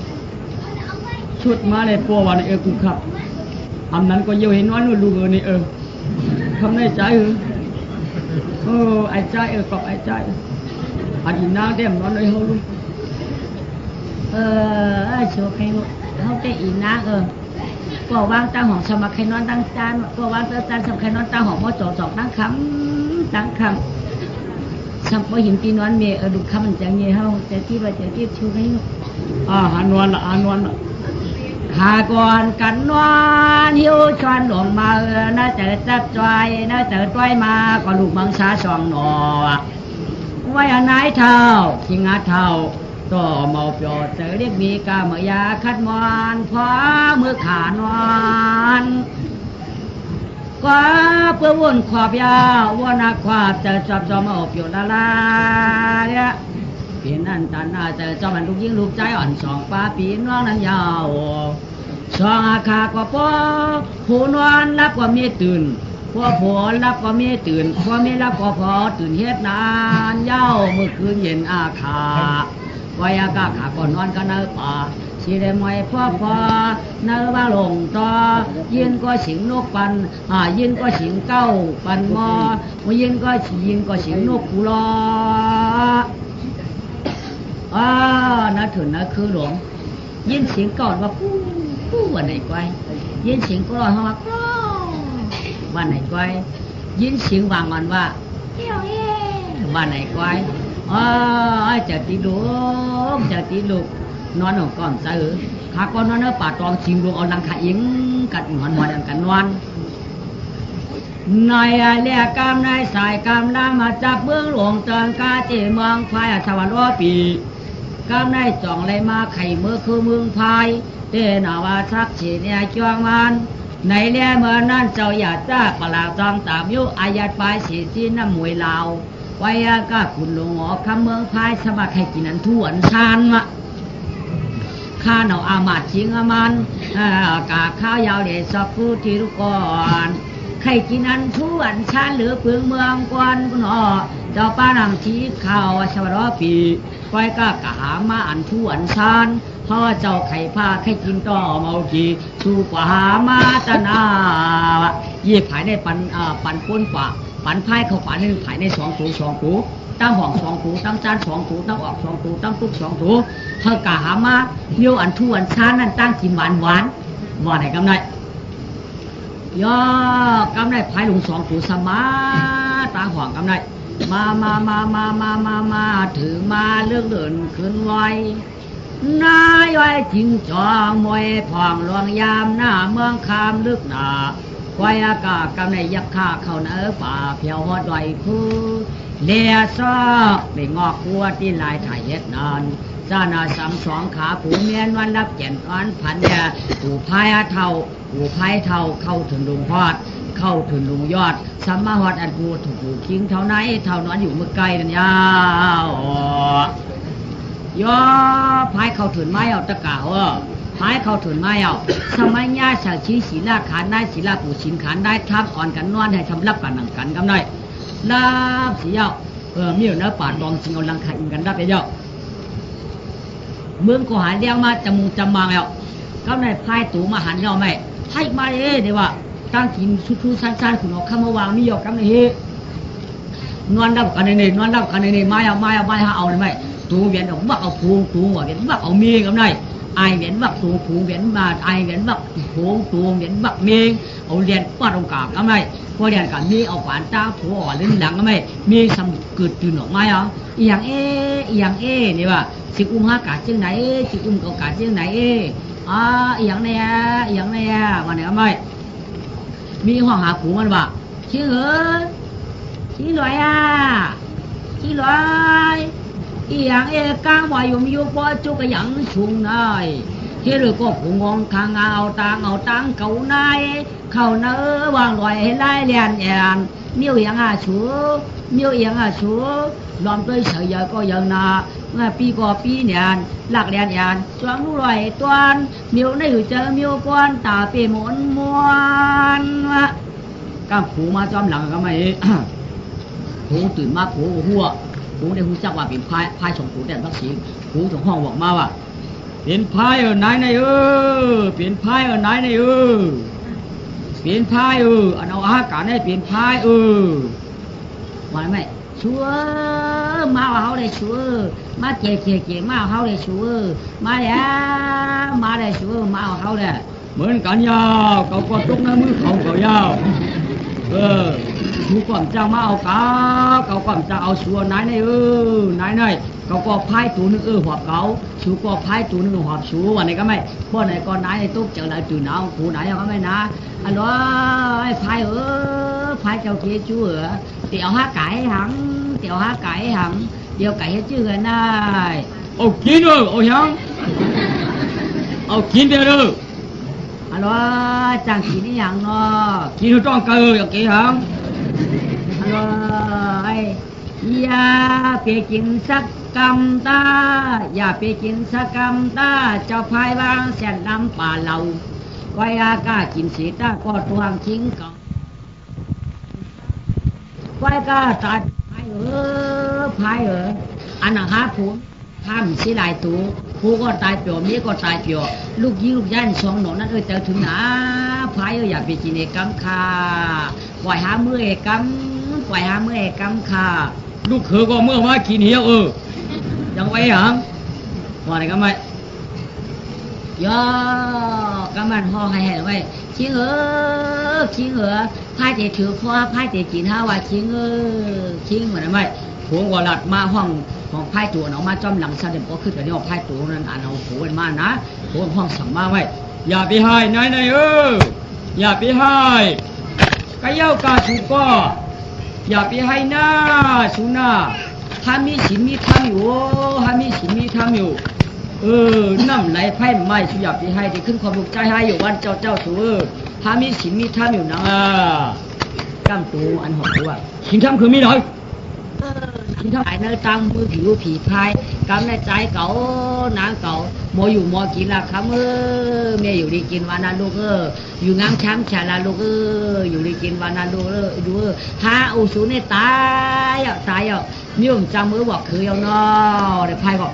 ชุดมาในโปวันนี้กูขับอันนั้นก็เยอะเห็นว่านู่นลูกนี่คำในใจไอ้ใจกับไอ้ใจอันนี้นางเต็มนอนในเขาลูกโชว์ใครเขาจะอีนักก็วางตาหอมสมัครใครนอนตั้งจานก็วางตาจานสมัครใครนอนตาหอมมอจ่อตั้งคำสัมปหินตีนอนเมดูคำมันจังเย่เฮาแต่ที่ว่าจะที่ชูให้หานวลหาก่อนกันนอนหิวชวนหลวงมาน่าจะจับจอยน่าจะต้อยมาก็ลูกมังสาสองหนอไว้อันไหนเท่าขิงอาเท่าต่อเมาเปียวเจอเรียกมีกามยาคัดมอนพอมือขานอนก็เพื่อวนขอบยาววนขวาบเจอจับจอมเอาเปียวลาลาเนี่ยปีนั่นตาหน้าเจอจอมันลูกยิ่งลูกใจอ่อนสองป้าปีน้องนั้นยาวสองอาคาก็พอผู้นอนรับก็มีตื่นพอผัวรับก็มีตื่นพอไม่รับก็พอตื่นเฮ็ดนานยาวเมื่อคืนเย็นอาคาวายากาขาก่อนนอนก็เนื้อป่าสีแดงมวยพ่อเนื้อว่าลงต่อยินก็สิงนกปันยินก็สิงเก้าปันมอยินก็สิงนกกุลน่าถึงน่าคือหลงยินเสียงก่อนว่าผู้วันไหนไกวยินเสียงก็รอเขาว่าวันไหนไกวยินเสียงวางมันว่าวันไหนไกวจะตีลูกนอนก่อนซื้อขาก่อนนอนป่าตองชิงดวงเอาลังขาอิงกัดหอนกันนอนนายเรียกกำนายสายกำน้ำมาจับเบื้องหลวงเตือนกาเจเมืองพายชาวล้อปีกำนายจ่องเลยมาไข่เมื่อคือเมืองพายเตนาวาทักเฉียเนี่ยจวงมันในเรียเมื่อนั้นเจ้าอยากจ้าปลาจองตามยุอายัดปลายสีน้ำมวยลาว ไว้ก็คุณหลวงหอคำเมืองพายสบักให้กินอันทั่วอันชานมะข้าเนาอามาดชิงอามันกาข้าวยาวเดชสักฟูทีรุกรใครกินอันทั่วอันชานหรือเพืองเมืองกวนกุนอเจ้าป้านำชี้ข่าวชาวรอปีไว้ก็กะหามาอันทั่วอันชานพ่อเจ้าไข่ผ้าไข่กินต่อเมากีสู่กว่าหามาตนายี่ภายในปันป้นกว่าปันพายเข้าปันหนึ่งภายใน2 ตูตั้งห้อง2 ตูตั้งจาน2 ตูตั้งออก2 ตูตั้งตุ๊ก2 ตูเธอกะหามาเมียวอันทั่วอันชานนั่นตั้งกินหวานไหนกำไรย่อกำไรภายลง2 ตูสมาตาห่องกำไรมาถือมาเรื่องเดินขึ้นไว้นายไว้จริงจองมวยผ่องลวงยามหน้าเมืองคามลึกหนาควายอากาศกำในยักษ์ข้าเข้าเนื้อป่าเพียวหอดไหวคือเลียซอกได้งอกคัวที่ลายถ่ายเฮ็ดนานซานา32 ขาผูเมียนวันรับแก่นอ่อนพันแย่ผูพายเท่าเข้าถึงลุงพอดเข้าถึงลุงยอดสัมมาฮอดอันกูถูกคิงเท่าไหนเท่านอนอยู่เมื่อไกลนั่นยาวย่อพายเข้าถึงไม้เอาตะกาวพายเข้าถึงไม้เอาสมัยญาชาชีศีลาขานได้ศีลาปู่ชินขานได้ทับอ่อนกันนอนให้ทำรับกันหนังกันกำได้ลาบสีเย้ามีอยู่เนื้อป่าดองจริงเอาลังคาอินกันได้ไปเย้าเมืองก็หายเลี้ยงมาจมูกจำมังแล้วก็ในพายตู่มาหันเราไหมให้มาเด้ว่าตั้งกินชุดสั้นๆคุณเอาข้ามาวางมีหยอกกันเลยนอนรับกันในมาเอาเลยไหมตูเวียนออกวักเอาพูงตูเวียนวักเอาเมียกันได้ไอเวียนวักตูพูงเวียนมาไอเวียนวักพูงตูเวียนวักเมียเอาเรียนป้าตรงกลางกันได้พอเรียนกันมีเอาขวานตาผัวลิ้นหลังกันได้มีสมเกิดตื่นออกมาอย่างนี่ว่าสิอุ้มหากาดเชียงไหนสิอุ้มเกากาดเชียงไหนอย่างไหนวันไหนกันได้มีห้องหาผูมันว่าชี้เหรอชี้ลอยชี้ลอยอย่างกลางว่าอยู่มีอยู่พอจุกอย่างชุงนายเฮ้ยก็ผูงงข้างเอาตังเก่านายเข้าเนื้อวางลอยให้ไล่เลียนmiêu yang chúa làm tôi sợ giờ có giờ nào mà pi có pi nhàn lạc đèn nhàn choáng lúc rồi toàn miêu này gửi chờ miêu quan tả về muốn các phụ mà cho lặng cái mày phụตื่นมาphụหัวphụได้หูจักว่าเป็นพายสองphụแต่ทักษิณphụถึงห้องบอกมาว่าเป็นพายไหนเป็นพายไหนเป็นพายอันเอาอาการให้เป็นพายว่าไหมชัวมาเอาเขาเลยชัวมาเก๋มาเอาเขาเลยชัวมาเลยชัวมาเอาเขาเลยเหมือนกันยาวเขาก็ตุกน้ำมือเขายาวชูก่อนจะมาเอาเขาก่อนจะเอาชัวนายนายเขาก็พายตัวนึงหัวเขาชูก็พายตัวนึงหัวชูวันไหนก็ไม่พวกไหนก็นายตุ๊กเจออะไรตื่นเอาผู้ไหนก็ไม่นะอันว่าพายพายเจ้าเกี้ยชูเตี๋ยวห้าไก่หังเดี๋ยวไก่ให้ชื่อกันได้เอากินเอายังเอากินเดี๋ยวอันว่าจังกินนี่ยังเนาะกินต้องเกลืออย่างกี่หังอันว่าอย่าไปกินสักกำตาอย่าไปกินสักกำตาเจ้าพายวางเส้นน้ำป่าเหลาไว้อากากินสีตาก็ทวงทิ้งก่อนไว้ก็ตัดพายอันนั้นหาผู้ทำสิหลายตัวผู้ก็ตายเปล่ามีก็ตายเปล่าลูกยิงลูกยันสองหนอนนั่นเจอถึงหนาพายอย่าไปกินเอกำคาปล่อยหามือเอกำคาลูกเขยก็เมื่อว่ากินเหี้ยวยังไว้หางว่าอะไรกันไหมย่อกำมันห่อให้ไว้ชิงพายเตะถือคอพายเตะกินห้าว่าชิงเหมือนไหมผมก็หลัดมาห้องพายตัวน้องมาจอมหลังซาเดมก็ขึ้นกันนี่พายตัวนั้นอ่านเอาหัวมานะผมห้องสั่งมาไว้อย่าไปให้นายอย่าไปให้กะเย้ากาสุก็อย่าไปให้หน้าสุน่าถ้ามีศีลมีธรรมอยู่น้ำไหลไพ่ไม่สุอย่าไปให้ที่ขึ้นความลุกใจให้อยู่วันเจ้าตัวถ้ามีศีลมีธรรมอยู่นะกล้ามตูอันหอกตัวศีลธรรมคือมีหน่อย เท่าไหร่เนื้อตังมือผิวผีพายกำในใจเก่านางเก่าโมอยู่โมกินละคำเมียอยู่ดีกินวันนั้นลูกอยู่ง้างช้ำฉลาลูกอยู่ดีกินวันนั้นดูฮาอุสุนี่ตายนิ้วจังมือบอกคือเอาเนาะเดี๋ยวพายบอก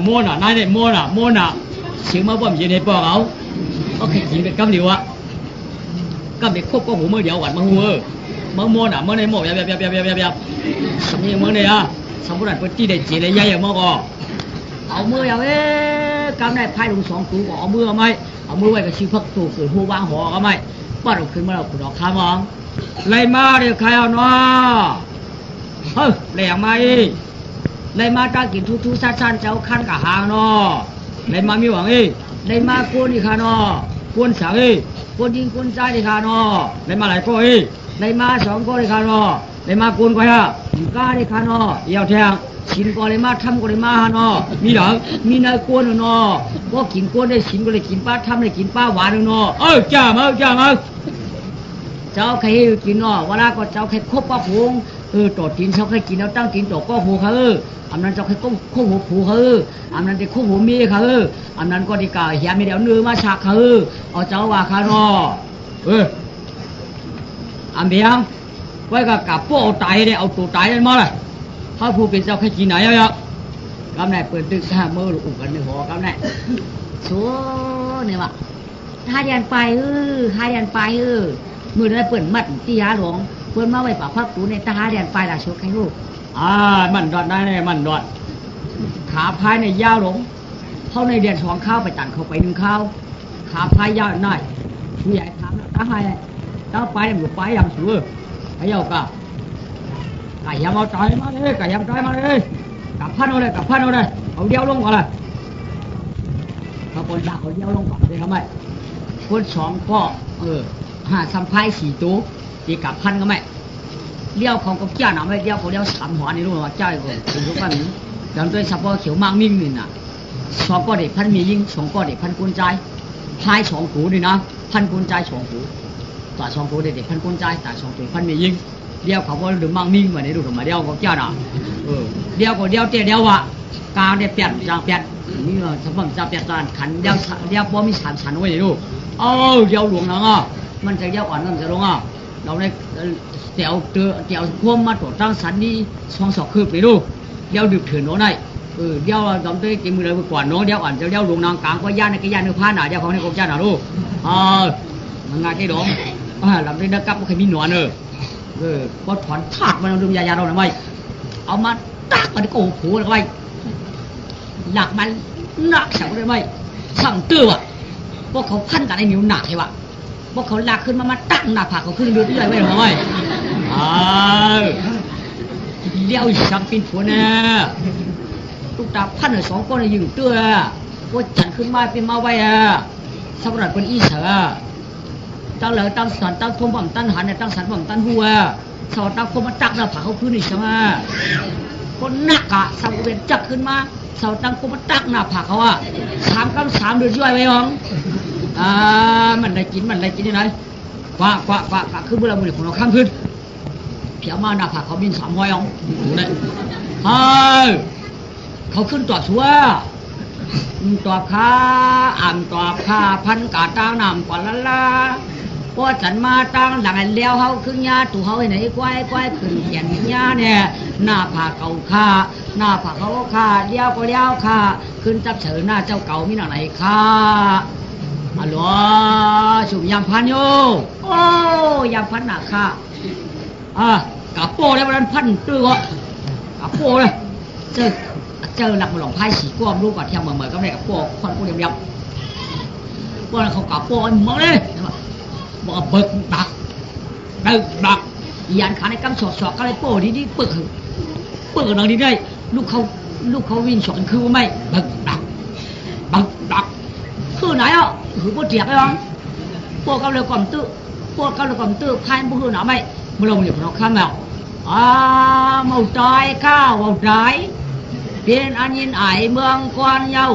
ม้วนนายเนี่ยม้วนชื่อมาบ่มยืนในปอกเอาโอเคกินเป็นกำเดียวอะกำเดียวครบก็หูมือเดียวหวานมาหัวมาม้วนม้วนในหม้อยับสำเนียงม้วนเนี่ยสมบูรณ์เป็นที่ได้จีเลยใหญ่อย่างม้อก็เอามือเอากำได้พายลงสองตูก็เอามือเอาไหมเอามือไว้กับชีพักตูขืนหัววางหัวก็ไม่ป้าเราขึ้นมาเราขุดออกข้ามองไรมาเดี๋ยวใครเอาเนาะแหลงมาไรมาตากินทุสั้นเจ้าขั้นกับหางเนาะไรมามีหวังไรมากวนอีกค่ะเนาะกวนสาวกวนยิงกวนใจอีกค่ะเนาะไรมาหลายก้อยไรมาสองก้อยอีกค่ะเนาะไรมากวนก้อยยิงก้าอีกค่ะเนาะเยี่ยวแทงชินก้อยไรมาทำก้อยไรมาเนาะมีหลังมีเนื้อกวนเนาะว่ากินกวนได้ชินก็เลยกินป้าทำเลยกินป้าหวานเนาะจ้ามาเจ้าใครกินเนาะเวลาก็เจ้าใครคบป้าหงต่อตีนเจ้าใครกินแล้วตั้งตีนต่อก็หูเขาอันนั้นเจ้าใครก้มคู่หูผูเขาอันนั้นจะคู่หูมีเขาอันนั้นก็ดีกว่าเฮียไม่เดี๋ยวเนื้อมาฉากเขาเอาเจ้าว่าเขาเนาะอันเดียวไว้กับพวกเอาตายเนี่ยเอาตัวตายนั่นมาเลยถ้าผู้เป็นเจ้าใครกินไหนอะกำแหน่เปิดตึกมืออุกกันในหัวกำแหน่ชัวเนี่ยวะหาเดียนไปหาเดียนไปมือได้เปิดมัดตีหาหลวงเปิดมาไว้ป่าพักตูในตาหาเดียนไปละชัวใครรู้มันดอดได้เนี่ยมันดอดขาพายในยาวหลงเข้าในเดือนสองข้าวไปตันเข้าไปหนึ่งข้าวขาพายยาวหน่อยผู้ใหญ่ถามตาหายตาไปหนูไปยังสวยไอ้เจ้าก็ไก่ยำเอาใจมาเลยไก่ยำใจมาเลยกับพันเอาเลยเอาเดียวลงก่อนเลยเขาคนด่าเขาเดียวลงก่อนเลยทำไมคนสองก็ทำพายสี่ตัวตีกับพันก็ไม่เลี้ยวของกับเจ้าหน่ะไม่เลี้ยวเขาเลี้ยวสามหัวนี่รู้ว่าเจ้าอีกคนคุณรู้กันอย่างตัวสับปะเขียวมังมิ่งนี่น่ะสองก็เด็กพันมียิ่งสองก็เด็กพันกุญใจพายสองหูนี่นะพันกุญใจสองหูต่อสองหูเด็กพันกุญใจแต่สองหูพันมียิ่งเลี้ยวเขาก็หรือมังมิ่งมาเนี่ยดูถูกมาเลี้ยวกับเจ้าหน่ะเลี้ยวก็เลี้ยวเตี้ยเลี้ยววะกาวเนี่ยเปียกจางเปียกนี่สมบัติจะเปียกจานขันเลี้ยวป้อมีสามชั้นไว้ดูเลี้ยวหลวงนะมันจะเลี้ยวอ่อนมันจะลงเราในเตี่ยวพวมมาตัวตั้งสันนี่ช่องสอบคืบไปดูเดี๋ยวดึกถือโน้นได้เดี๋ยวจำตัวกินมือเลยก่อนโน้นเดี๋ยวอ่อนเดี๋ยวลงนางกลางก็ย่านในกี่ย่านในผ้าหนาเดี๋ยวเขาในกองจ้าหนาดูมันงานที่ดองลำได้นักกับก็เคยมีหนวดก็ถอนถาดมันดูยาเราหน่อยไหมเอามาตักมันก็โอ้โหเลยไหมหนักมันหนักเสาเลยไหมสั่งเตื้อพวกเขาขั้นกันไอ้นิ้วหนักใช่ปะพวกเขาลากขึ้นมาตั้งหน้าผากเขาขึ้นเรื่อยๆไว้หรอไม่เลี้ยวสังปินผัวน่ะตุ๊กตาพันสองก้อนยิงเตื้อว่าจันขึ้นมาเป็นมาไว้สำหรับคนอีเสือตั้งเลยตั้งสันตั้งทมบ่มตั้งหันเนี่ยตั้งสันบ่มตั้งหัวสอดตั้งคมมาตักหน้าผากเขาขึ้นอีกใช่ไหมคนหนักสังเวียนจักขึ้นมาสอดตั้งคมมาตักหน้าผากเขา3 เดือนย่อยไว้หรอมันได้กินที่ไหนกว่าขึ้นเมื่อเราของเราข้ามขึ้นเพียวมาหน้าผากเขาบิน3 ห้อยดูเลยเขาขึ้นตอบชัวตอบข้าตอบข้าพันกาตั้งนำกว่าละพอฉันมาตั้งหลังเลี้ยวเขาขึ้นยาตู่เขาไหนควายขึ้นเขียนยาเนี่ยหน้าผากเขาข้าหน้าผากเขาข้าเลี้ยวก็เลี้ยวข้าขึ้นจับเฉินหน้าเจ้าเก่ามีหน้าไหนข้าฮัลโหลสุยามพันโยยามพันหนักค่ะกับโป้แล้วมันพันตื้อกับโป้เลยเจอหลักมาหลงไพ่สีก้อมลูกก่อนเที่ยวเหมือนก็ได้กับโป้พันโป้เดียวโป้แล้วเขากับโป้มองเลยบอกเบิกดักยันขาในกำสอกก็เลยโป้ดีเปิดหนังดีได้ลูกเขาวิ่งสอนคือไม่เบิกดักคือไหนคือพวกเจียบไอ้บ้างพวกเขาเลยก่อมตื้อใครพวกคือหนาไม่เมื่อเราอยู่ของเราข้ามแล้วเมาใจข้าวเมาใจเป็นอันยินไอเมืองกวนเยา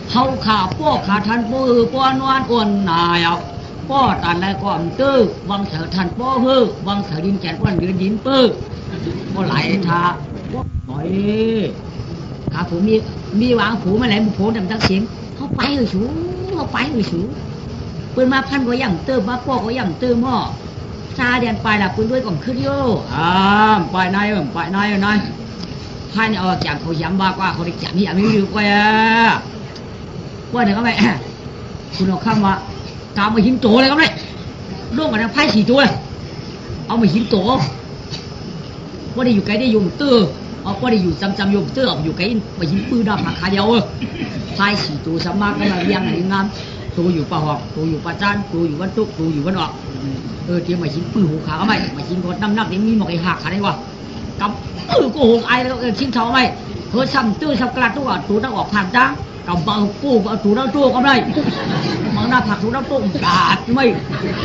เขาขาพวกขาทันปูปวนวานอ้วนนายป้อตันไรก่อมตื้อวังเสือทันป้อฮือวังเสือดินแก่นป้อนยืนดินปื้อ ก็ไหลท่าโอ้ยขาผูมีวางผูมาไหลผูดำจักเสียงเขาไปเลยสูเขาไปเลยสูปืนมาพันก็ย่ำเติมมาป้อก็ย่ำเติมหม้อซาเดียนไปละปืนด้วยก่อนขึ้นโย่ไปนายไปนายนายพายเนี่ยเอาแกงเขาย้ำบ้ากว่าเขาได้แกงนี่ไม่รู้ว่าว่าเดี๋ยวก็ไปคุณเอาข้ามว่ากามาหินโตเลยก็ได้ร่วมกันทั้งไพ่สี่ตัวเลยเอามาหินโตว่าได้อยู่ไกลได้อยู่เตอเอาว่าได้อยู่จำอยู่เตออยู่ไกลมาหินปืนดาบขาเดียวไพ่สี่ตัวสามารถก็มาเรียงอะไรงามตัวอยู่ปะหอกตัวอยู่ปะจานตัวอยู่วันตุกตัวอยู่วันออกเที่ยวมาหินปืนหูขาไม่มาหินคนน้ำนี่มีหมอกไอ้หักขาได้วะกับโกหกไอ้แล้วชิ้นเท้าไม่เฮ้ยซ้ำตื้อซ้ำกระตัวตัวต้องออกผ่านจ้างกับเบาปูกับตัวน้ำตัวก็ไม่มังหน้าผักตัวน้ำตัวกาดไม่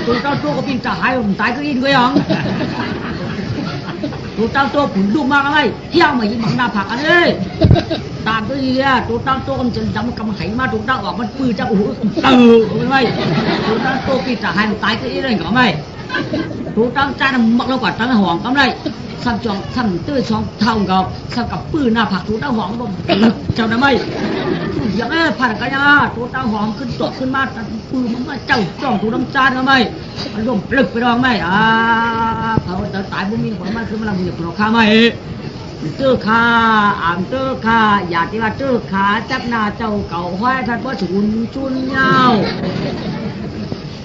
ตัวน้ำตัวก็ปิ้งจะหายผมตายก็อินก็ยังตัวน้ำตัวผุนดูมากอะไรเที่ยวมาหินมังหน้าผักอันนี้ตามตัวนี้ตัวน้ำตัวมันจะดำกำไหมาตัวน้ำออกมันปืนจะโอ้โหไม่ตัวน้ำตัวปิ้งจะหายผมตายก็อินเลยก็ไม่ตัวน้ำจานมักเรากว่าตั้งห่วงก็ไม่ซ้ำจองซ้ำตื้อช่องเท่ากับซ้ำกับปืนหน้าผักตัวน้ำห่วงก็เจ้าหน้าไม่อย่างนี้ผ่านกันยังตัวเต้าหอมขึ้นตัวขึ้นมาปืนมันมาเจ้าจ้องตัวน้ำจานทำไมมันร่วมปลึกไปรองไหมเขาจะตายบุ้มีความมันคือมันเราอยู่กับข้าไหมเจ้าข้าเจ้าข้าอยากที่ว่าเจ้าขาจับหน้าเจ้าเก่าห้อยท่านว่าชุนชุนเงา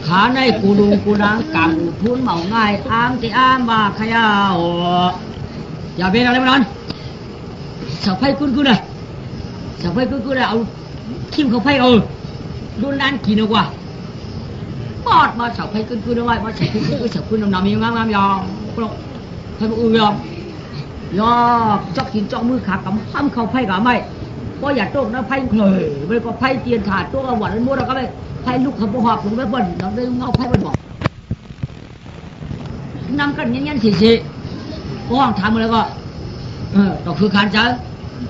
ขาในกูดุงกูดังกังทุนเหมาง่ายอ้ามที่อ้ามว่าขยาวอย่าเป็นอะไรมาหนอนสาวไพ่กุ้นเลยสาวไพ่กุ้นเลยเอาคิมเขาไพ่โดนด้านกินเอากว่าปอดมาสาวไพ่กุ้นเอาไว้มาสาวไพ่กุ้นสาวกุ้นน้ำมีงามยอมปลอกใครบอกยอมจอกกินจอกมือขากำห้ามเขาไพ่กับไม่ก็อย่าโต๊ะนะไพ่เลยไม่ก็ไพ่เตียนขาดตัวหวานมั่วเราก็เลยไพ่ลูกขับหอบลงไปบนเราได้เงาไพ่บนบอกนำกันเงี้ยสิก็ห้องทำอะไรก็ต่อคือการเจอ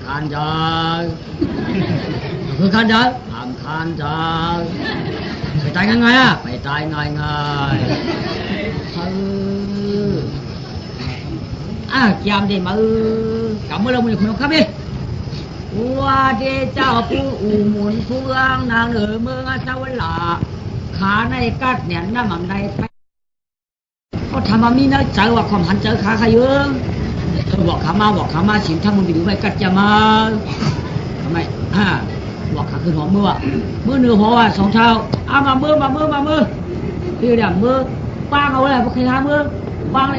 คานใจคือคานใจทำคานใจไปตายง่ายๆไปตายง่ายๆยามได้มากับเมื่อเรามีคนขับดิว่าเดเจ้าผู้อูหมุนผู้เอื้องนางเมืองเจ้าหล่าขาในกัดเนี่ยน้ำมันใดไปก็ทำมามีนะเจอว่าความหันเจอขาขยืงบอกขามาสินถ้ามึงไปดูไปกัดจะมาทำไมบอกขาคือหอมมือเนื้อหัวสองเท้ามามือที่เดี๋ยวมือป้างเอาอะไรพวกใครทำมือป้างอะไร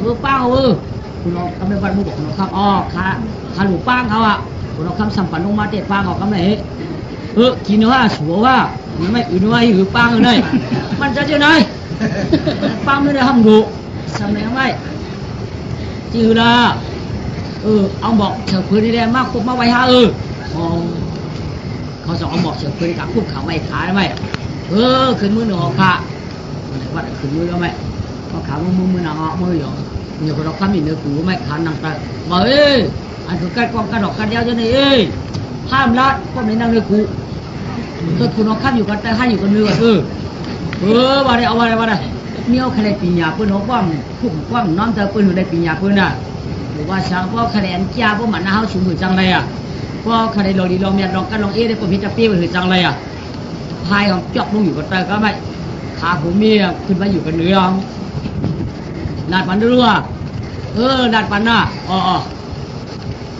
มือป้างเอาคุณน้องกำลังวันมือบอกคุณน้องคำขาหลูป้างเขาคุณน้องคำสัมปันลงมาเตะป้างเขากำลังกินเนื้อสัวว่ามันไม่อื่นว่าหือป้างเลยมันจะเจอไหนป้างไม่ได้ทำดูสำเร็จไหมจือละเอาบอกเฉยพื้นนี่แหละมากปุ๊บมาไว้ฮะเขาสอนเอาบอกเฉยพื้นกับปุ๊บขาไม่ขาได้ไหมขึ้นมือหนึ่งหอกขาว่าขึ้นมือแล้วไหมพอขามือหนังออกมือหยองnhiều cái đó khám nhìn được cú mày khả năng ta mà anh cứ cắt con cái đọc cắt đeo cho này ham lát con đấy năng được cú tôi cú nó khám nhiều cái tay hay nhiều con nưa vào đây nhiều cái này pin nhà nó quăng non tờ pin ở đây pin nhà àหรือว่าsángก็คะแนนจ้าพวกมันน่าเข้าชูมือจังเลยก็คะแนนลองดีลองเมียลองกันลองได้ผมพิจารณาไปจังเลยพายของจอกลงอยู่กับเตยก็ไม่ขาผมมีขึ้นมาอยู่กับเนื้อนาดปันรั่วนาดปันน่ะ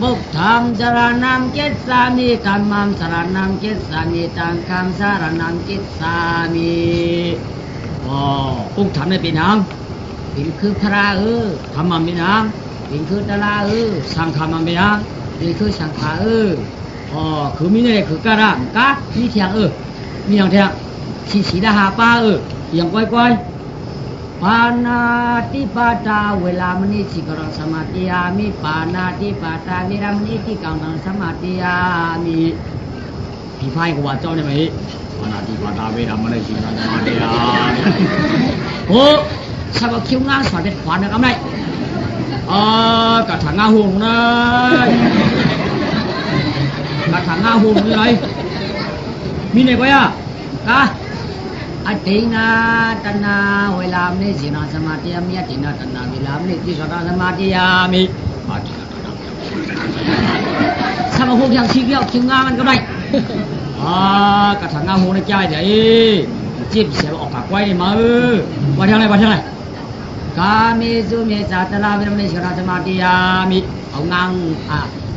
บุกธรรมสารนามเจตสามีธรรมังสารนามเจตสามีตังคังสารนามเจตสามีบุกธรรมไม่เป็นน้ำเป็นคือพระธรรมมันเป็นน้ำเป็นคือตะลาสังขารมันเป็นน้ำเป็นคือสังขารคือมีเนี่ยคือกระด้างกะมีเทียงมีอย่างเทียงสีดาหาป้าอย่างก้อยปานาติปาตาเวลามณีสิกรังสมาธิยามิปานาติปาตาวิรามณีที่กังกังสมาธิยามิพี่พายกูว่าเจ้าได้ไหมปานาติปาตาวิรามณีสิกรังสมาธิยาสักคิวงานสอนเป็นขวานนะครับไหมกระถางงาหุ่นนะกระถางงาหุ่นนี่ไรมีไหนก็ย่ะกะ อตินาตนาเวลานี้สินาสมาธิยามิอตินาตนาเวลานี้สิกนาสมาธิยามิสมาหุยังชี้เกี่ยวคิงงามันก็ได้กระถางงาหูในใจเดี๋ยวจิ้มเสียออกปากไว้มาว่าทางไหนว่าทางไหนกามิสุเมสาตลาเวลานี้สิกนาสมาธิยามิเอางาง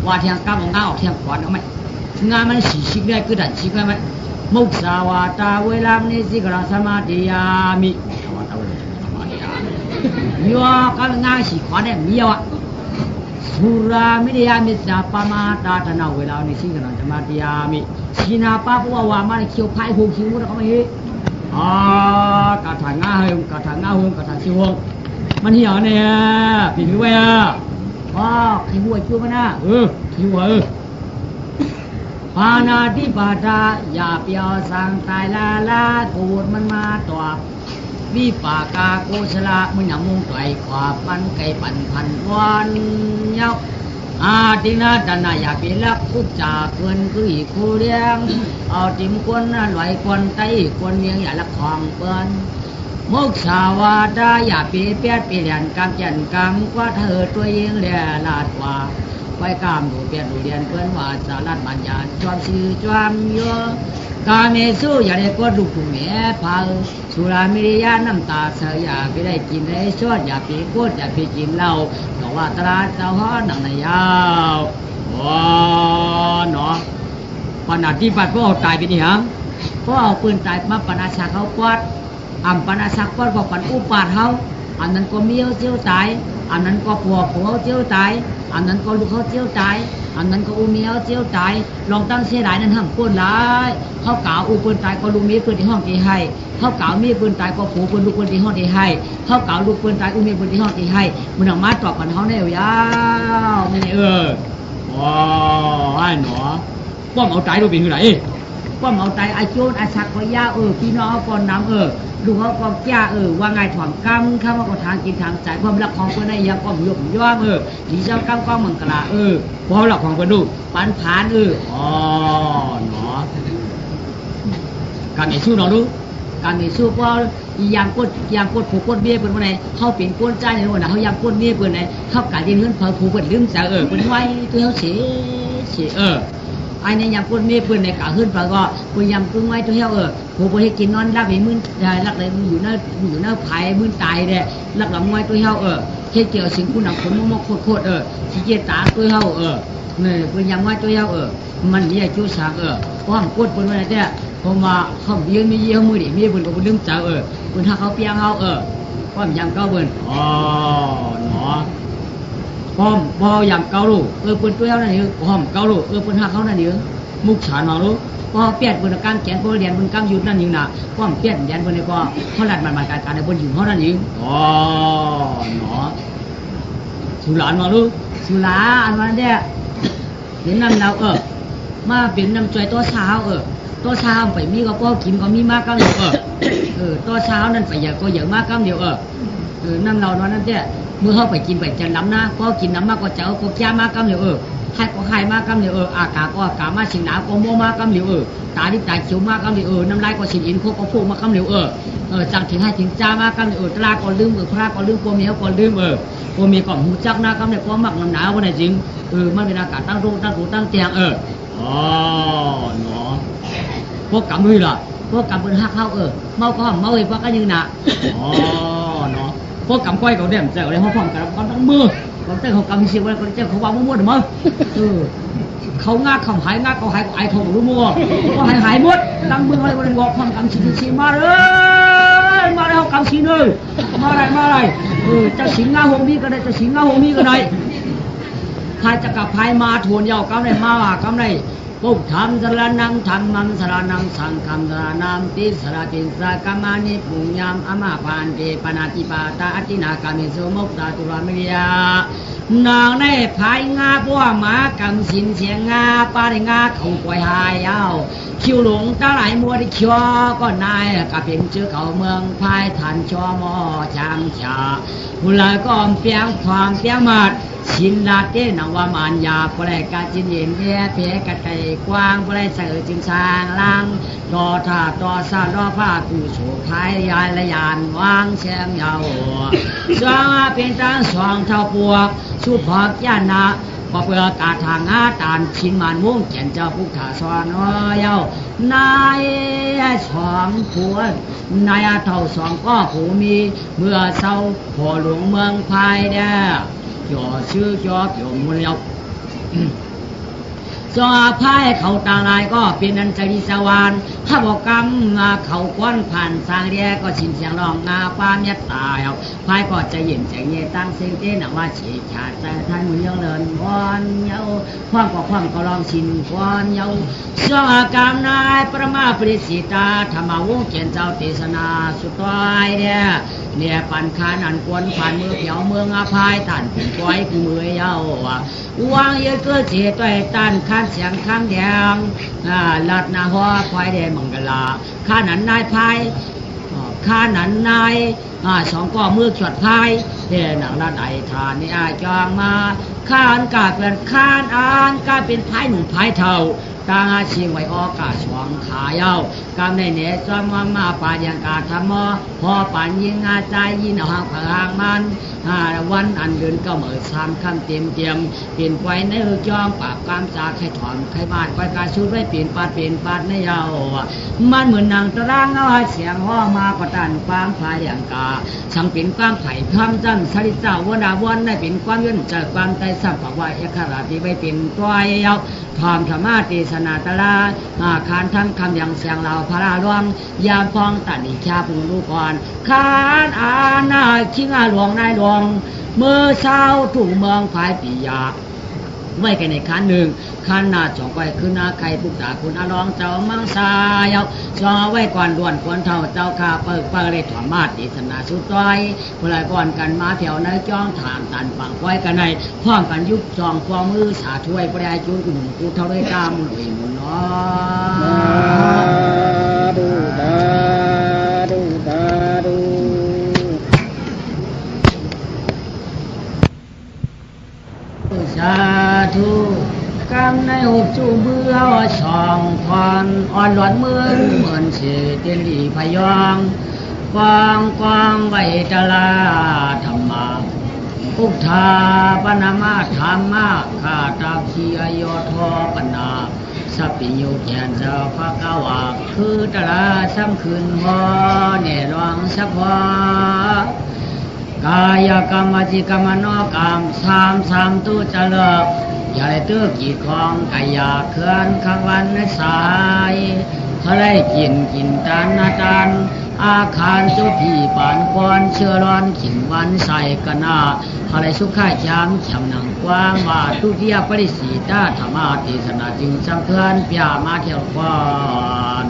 ว่าทางก้าวเอางาออกทางขวาเอาไหมงามันสีชิกได้คือดัดชิกได้ไหมมุสาวาตาเวลานี้สิกนาสมาธิยามิยัวก็งาสีขวาเนี่ยมีวะสุรามิเดียมิสาปามาตาธนาเวลานี้สิกนาสมาธิยามิชินาปาปัววามันเขียวพายหูคิวแล้วก็ไม่กระถางงาเฮงกระถางงาหงกระถางชิวงมันเหี่ยวเนี่ยปีนไว้ขี้หัวคิวมันนะขี้หัวปานาธิปาตาอย่าเปียวสั่งตายลากูดมันมาตัววิปากาโกชลามันหยำมุงต่อยขวาปันไก่ปันพันวันเย้าอาตินาตนาอย่าเปียลักคุกจ่าเกินคืออีกคู่เลี้ยงเอาติมกวนลอยกวนไตกวนเลี้ยงอย่าละคองเปิ้นมุกสาวาดาอย่าเปียเปียดเปียเลียนกำจันกำกว่าเธอตัวเองเลียลาดกว่าไว้กามดูเปียดูเรียนเพื่อนว่าสารัดบัญญัติจอมชื่อจอมโยกาเมสุอย่าได้กดลูกผู้แม่พาสุรามิริยาน้ำตาเสียอย่าไปได้กินได้ชดอย่าไปกดอย่าไปกินเหล้าแต่ว่าตราเจ้าฮ้อนหนังในยาวว้าเนาะปนาที่ปัดพวกเอาตายไปนี่ฮะพวกเอาปืนตายมาปนาชักเขากวาดปนาชักกวาดก็ปันอุปาทเขาอันนั้นก็เมียเจียวตายอันนั้นก็ผัวเจียวตายอันนั้นก็ลูกเขาเจียวตายอันนั้นก็อุเมียเจียวตายลองตั้งเสียหลายนั้นห้ามก้นร้ายเขากล่าวอุปืนตายก็ลูกเมียปืนที่ห้องที่ให้เขากล่าวเมียปืนตายก็ผัวปืนลูกปืนที่ห้องที่ให้เขากล่าวลูกปืนตายอุเมียปืนที่ห้องที่ให้มันออกมาตอบกันเขาแน่ยาวนี่ว้าวไอ้หนอป้อมเอาตายดูเป็นที่ไหนป้อมเอาตายไอ้โจรไอ้สักก็ยาพี่น้องก่อนน้ำดูเขาก็แก่ว่าไงถ่อมกำข้าว่าก็ทางกินทางใจความรักของเพื่อนไอ้ยังก็หยกย่องดีเจ้ากำก็มังกรพอรักของเพื่อนดูปันผานอ๋อหนอการในสู้หนอดูการในสู้พอยางกดผูกกดเบี้ยเพื่อนวันไหนเขาเปลี่ยนกดใจในวันไหนเขายางกดเบี้ยเพื่อนไหนเขาการยืนเงินเผาผูกเพื่อนลืมใจเพื่อนไว้ตัวเขาเสียไอ้เนี่ยยามคนเมียเพื่อนในกะขึ้นไปก็พยายามกึ่งไว้ตัวเหี้ยผู้บริกินนอนรักไอ้มึนรักเลยอยู่หน้าไผ่มึนตายเนี่ยรักหลังไว้ตัวเหี้ยเกี่ยวสิ่งคุณหนักคนมกโคตรที่เจตาตัวเหี้ยเนี่ยพยายามไว้ตัวเหี้ยมันเยี่ยจู้สางเพราะมันกดบนวันนี้พอมาเขายืนมีเยี่ยมือดิมีเพื่อนก็ลืมใจเพื่อนถ้าเขาเปียงเขาเพราะมันยามเก้าเพื่อนอ๋อหนอพอยามเกาลูเปิ้นตัวเขานั่นนี่พอมเกาลูเปิ้นหักเขานั่นนี่มุกฉานมาลูพอเปียดเปิ้นการแกนบ่เรียนเปิ้นกำอยู่นั่นนี่น่ะพอมเปียดยันเปิ้นนี่ก็เขาลัดมันการในเปิ้นอยู่เขานั่นนี่อ๋อเนาะสุหลานมาลูสุหลาอันนั้นเด้เห็นนำเรามาเป็นนำจอยตัวเช้าตัวเช้าไปมีก็พอกินก็มีมากกำเดียวตัวเช้านั่นไปอย่าก็เยอะมากกำเดียวนำเรานั้นเด้เมื่อเขาไปกินไปจันล้ำนะก็กินน้ำมากก็เจ้าก็แก่มากกำเหลียวให้ก็ให้มากกำเหลียวอากาศก็อากาศมาสิงหนาวก็โมมากกำเหลียวตาดิบตาเขียวมากกำเหลียวน้ำลายก็สินอินโคก็พูมากกำเหลียวจังถึงให้ถึงจ้ามากกำเหลียวตลาก็ลืมพระก็ลืมปัวเมียก็ลืมปัวเมียก็หูจักนะกำเหลียวก็มักน้ำหนาววันไหนจริงมันเป็นอากาศตั้งรูตั้งเตียงอ๋อเนาะพวกกำมือล่ะพวกกำเป็นหักเข้าเมาก็เมาเลยพวกก็ยังหนาอ๋อเนาะพวกกำก้อยเขาเนี่ยใจอะไรเขาพร้อมกันเขาตั้งมือเขาเต้นเขากำเสียไว้เขาเจ้าเขาวางมั่วๆหรือมั้งเขางาเขาหายเขาไอเขารู้มั่วเขาหายหมดตั้งมืออะไรวันบอกความกำชีมาเลยเขากำชีเลยมาอะไรจะสิงงาหงนี้ก็ได้จะสิงงาหงนี้ก็ได้พายจะกับพายมาทวนยาวกำไรมาว่ากำไรปุกธรรมสารนังธรรมังสารนังสังฆังสารนามติสารติสากามานิปุญญามอมาปานเตปนาติปาตาอตินากามิโสมุตตาตุรามิยานางในภายงาพวกหมากำสินเสียงงาปาได้งาเขาปล่อยหายยาวคิวหลงตาไหลมัวได้เขียวก็นายกับเป็นเจ้าเขาเมืองภายฐานชอมอจามชาผู้ลายก็เปียงความเปียงมาด ชินลาเต้นวามานยาปลายกาจินเย็นเดียเพกะไก่กว้างปลายเสือจิมสางลังดอท่าดอซาดอผ้ากูโฉพายยายละยานวางแชมยาวสองเป็นตั้งสองเท่าปวกสุภาพยานะพอเปิดกาทางอาตานชินมันมุ่งแก่นเจ้าผู้ขาสอนเยานายสองผัวนายเท่าสองก็ผู้มีเมื่อเศร้าพอหลวงเมืองภายเด้จ่อชื่อจ่อเปี่ยวมุนยกสอพายเขาต่างลายก็เป็นอันจริสวรรค์ถ้าบอกกรรมเขาควนผ่านสร้างเรียก็ชินเสียงร้องงาความยัดตายพายก็จะเย็นใจเย็นตั้งเส้นเต้นว่าเฉียดขาดใจท่านมือยังเลินวอนเยาความก็ความก็ลองชินวอนเยาสอกรรมนายประมาปริสิตาธรรมวงเขียนเจ้าเทศนาสุดท้ายเนี่ยปันคานันกวนผ่านมือเขียวเมืองอภัยตันเป็นก้อยคือมือเยาวางเยอะเกิดเสียตัวตันคันเสียงข้างแดงลัดนาหัวควายแดงมังกลาข้านันนายพายข้านันนายสองก็มือขวดพายหนังละไอทานนี่จองมาข้านกาเป็นข้านอ่านกาเป็นพายหนุ่มพายเท่าตางอาชีไว้ออกาสวงขายาวกำในเนจอมมาปายังกาธรรมพอปันยิงอาใจยินหางพางมันวันอันเดินก็เหมือนซ้ำคำเตรียมเปลี่ยนไว้ในจอมปากกามจากให้ถอนให้บ้านไว้การชุดไว้เปลี่ยนปาดในยาวมันเหมือนนางตะร่างเอาเสียงห้อมาประตันความพายอย่างกาสังเป็นความไผ่คำจันสริเจ้าวนวันได้เป็นความยื่นใจความใจสับปะว่าเอกราที่ไว้เป็นตัวยาวทอมธรรมะเทศนาตลาคานทั้งคำอย่างเสียงเราพระรวมยามฟองตัดอิชาพึงรู้ก่อนคานอาณาชิงหลวงนายหลวงเมื่อเช้าถูกเมืองภายปียาไว้กันในคันหนึ่งคันหน้าจอกไว้คือหน้าไข่ปุกตาคุณอาลองเจ้ามังสายจอไว้ก่อนด่วนควรเท่าเจ้าข้าเปิดเลยถอดมาดอิสนาสุดต้อยเพื่อก่อนกันมาแถวในจ้องถามตันฝังไว้กันในพร้อมกันยุบจองความมือสาถ้วยประดายจุนกุ่มกูเท่าได้ตามมุนอุยมุนเนาะดูตาดูสาธุกรรมในหุบจูเบื่อช่องพรอ่อนหลอนเหมือนเสเตียนหลีพยองกองไว้ตลาธรรมาอุทาปนามาธรรมะข้าตาพีอโยธปนาสัพพิโยแกนเจ้าพระกาวาคือตลาซ้ำคืนหัวเนรองสักหัวกายกรรมวจีกรรมโนกรรมสามตู้จะเลิกอย่าได้ตื้อกีดของกายาเคลื่อนข้างวันในสายทะเลกินตานนาตานอาคารจุพีปานกวนเชื่อร้อนขินวันใส่กันนาทะเลสุขาจามฉ่ำหนังกว้างว่าทุติยปริสีตาธรรมะเทศนาจึงจำเพื่อนเปียมาเที่ยวกวน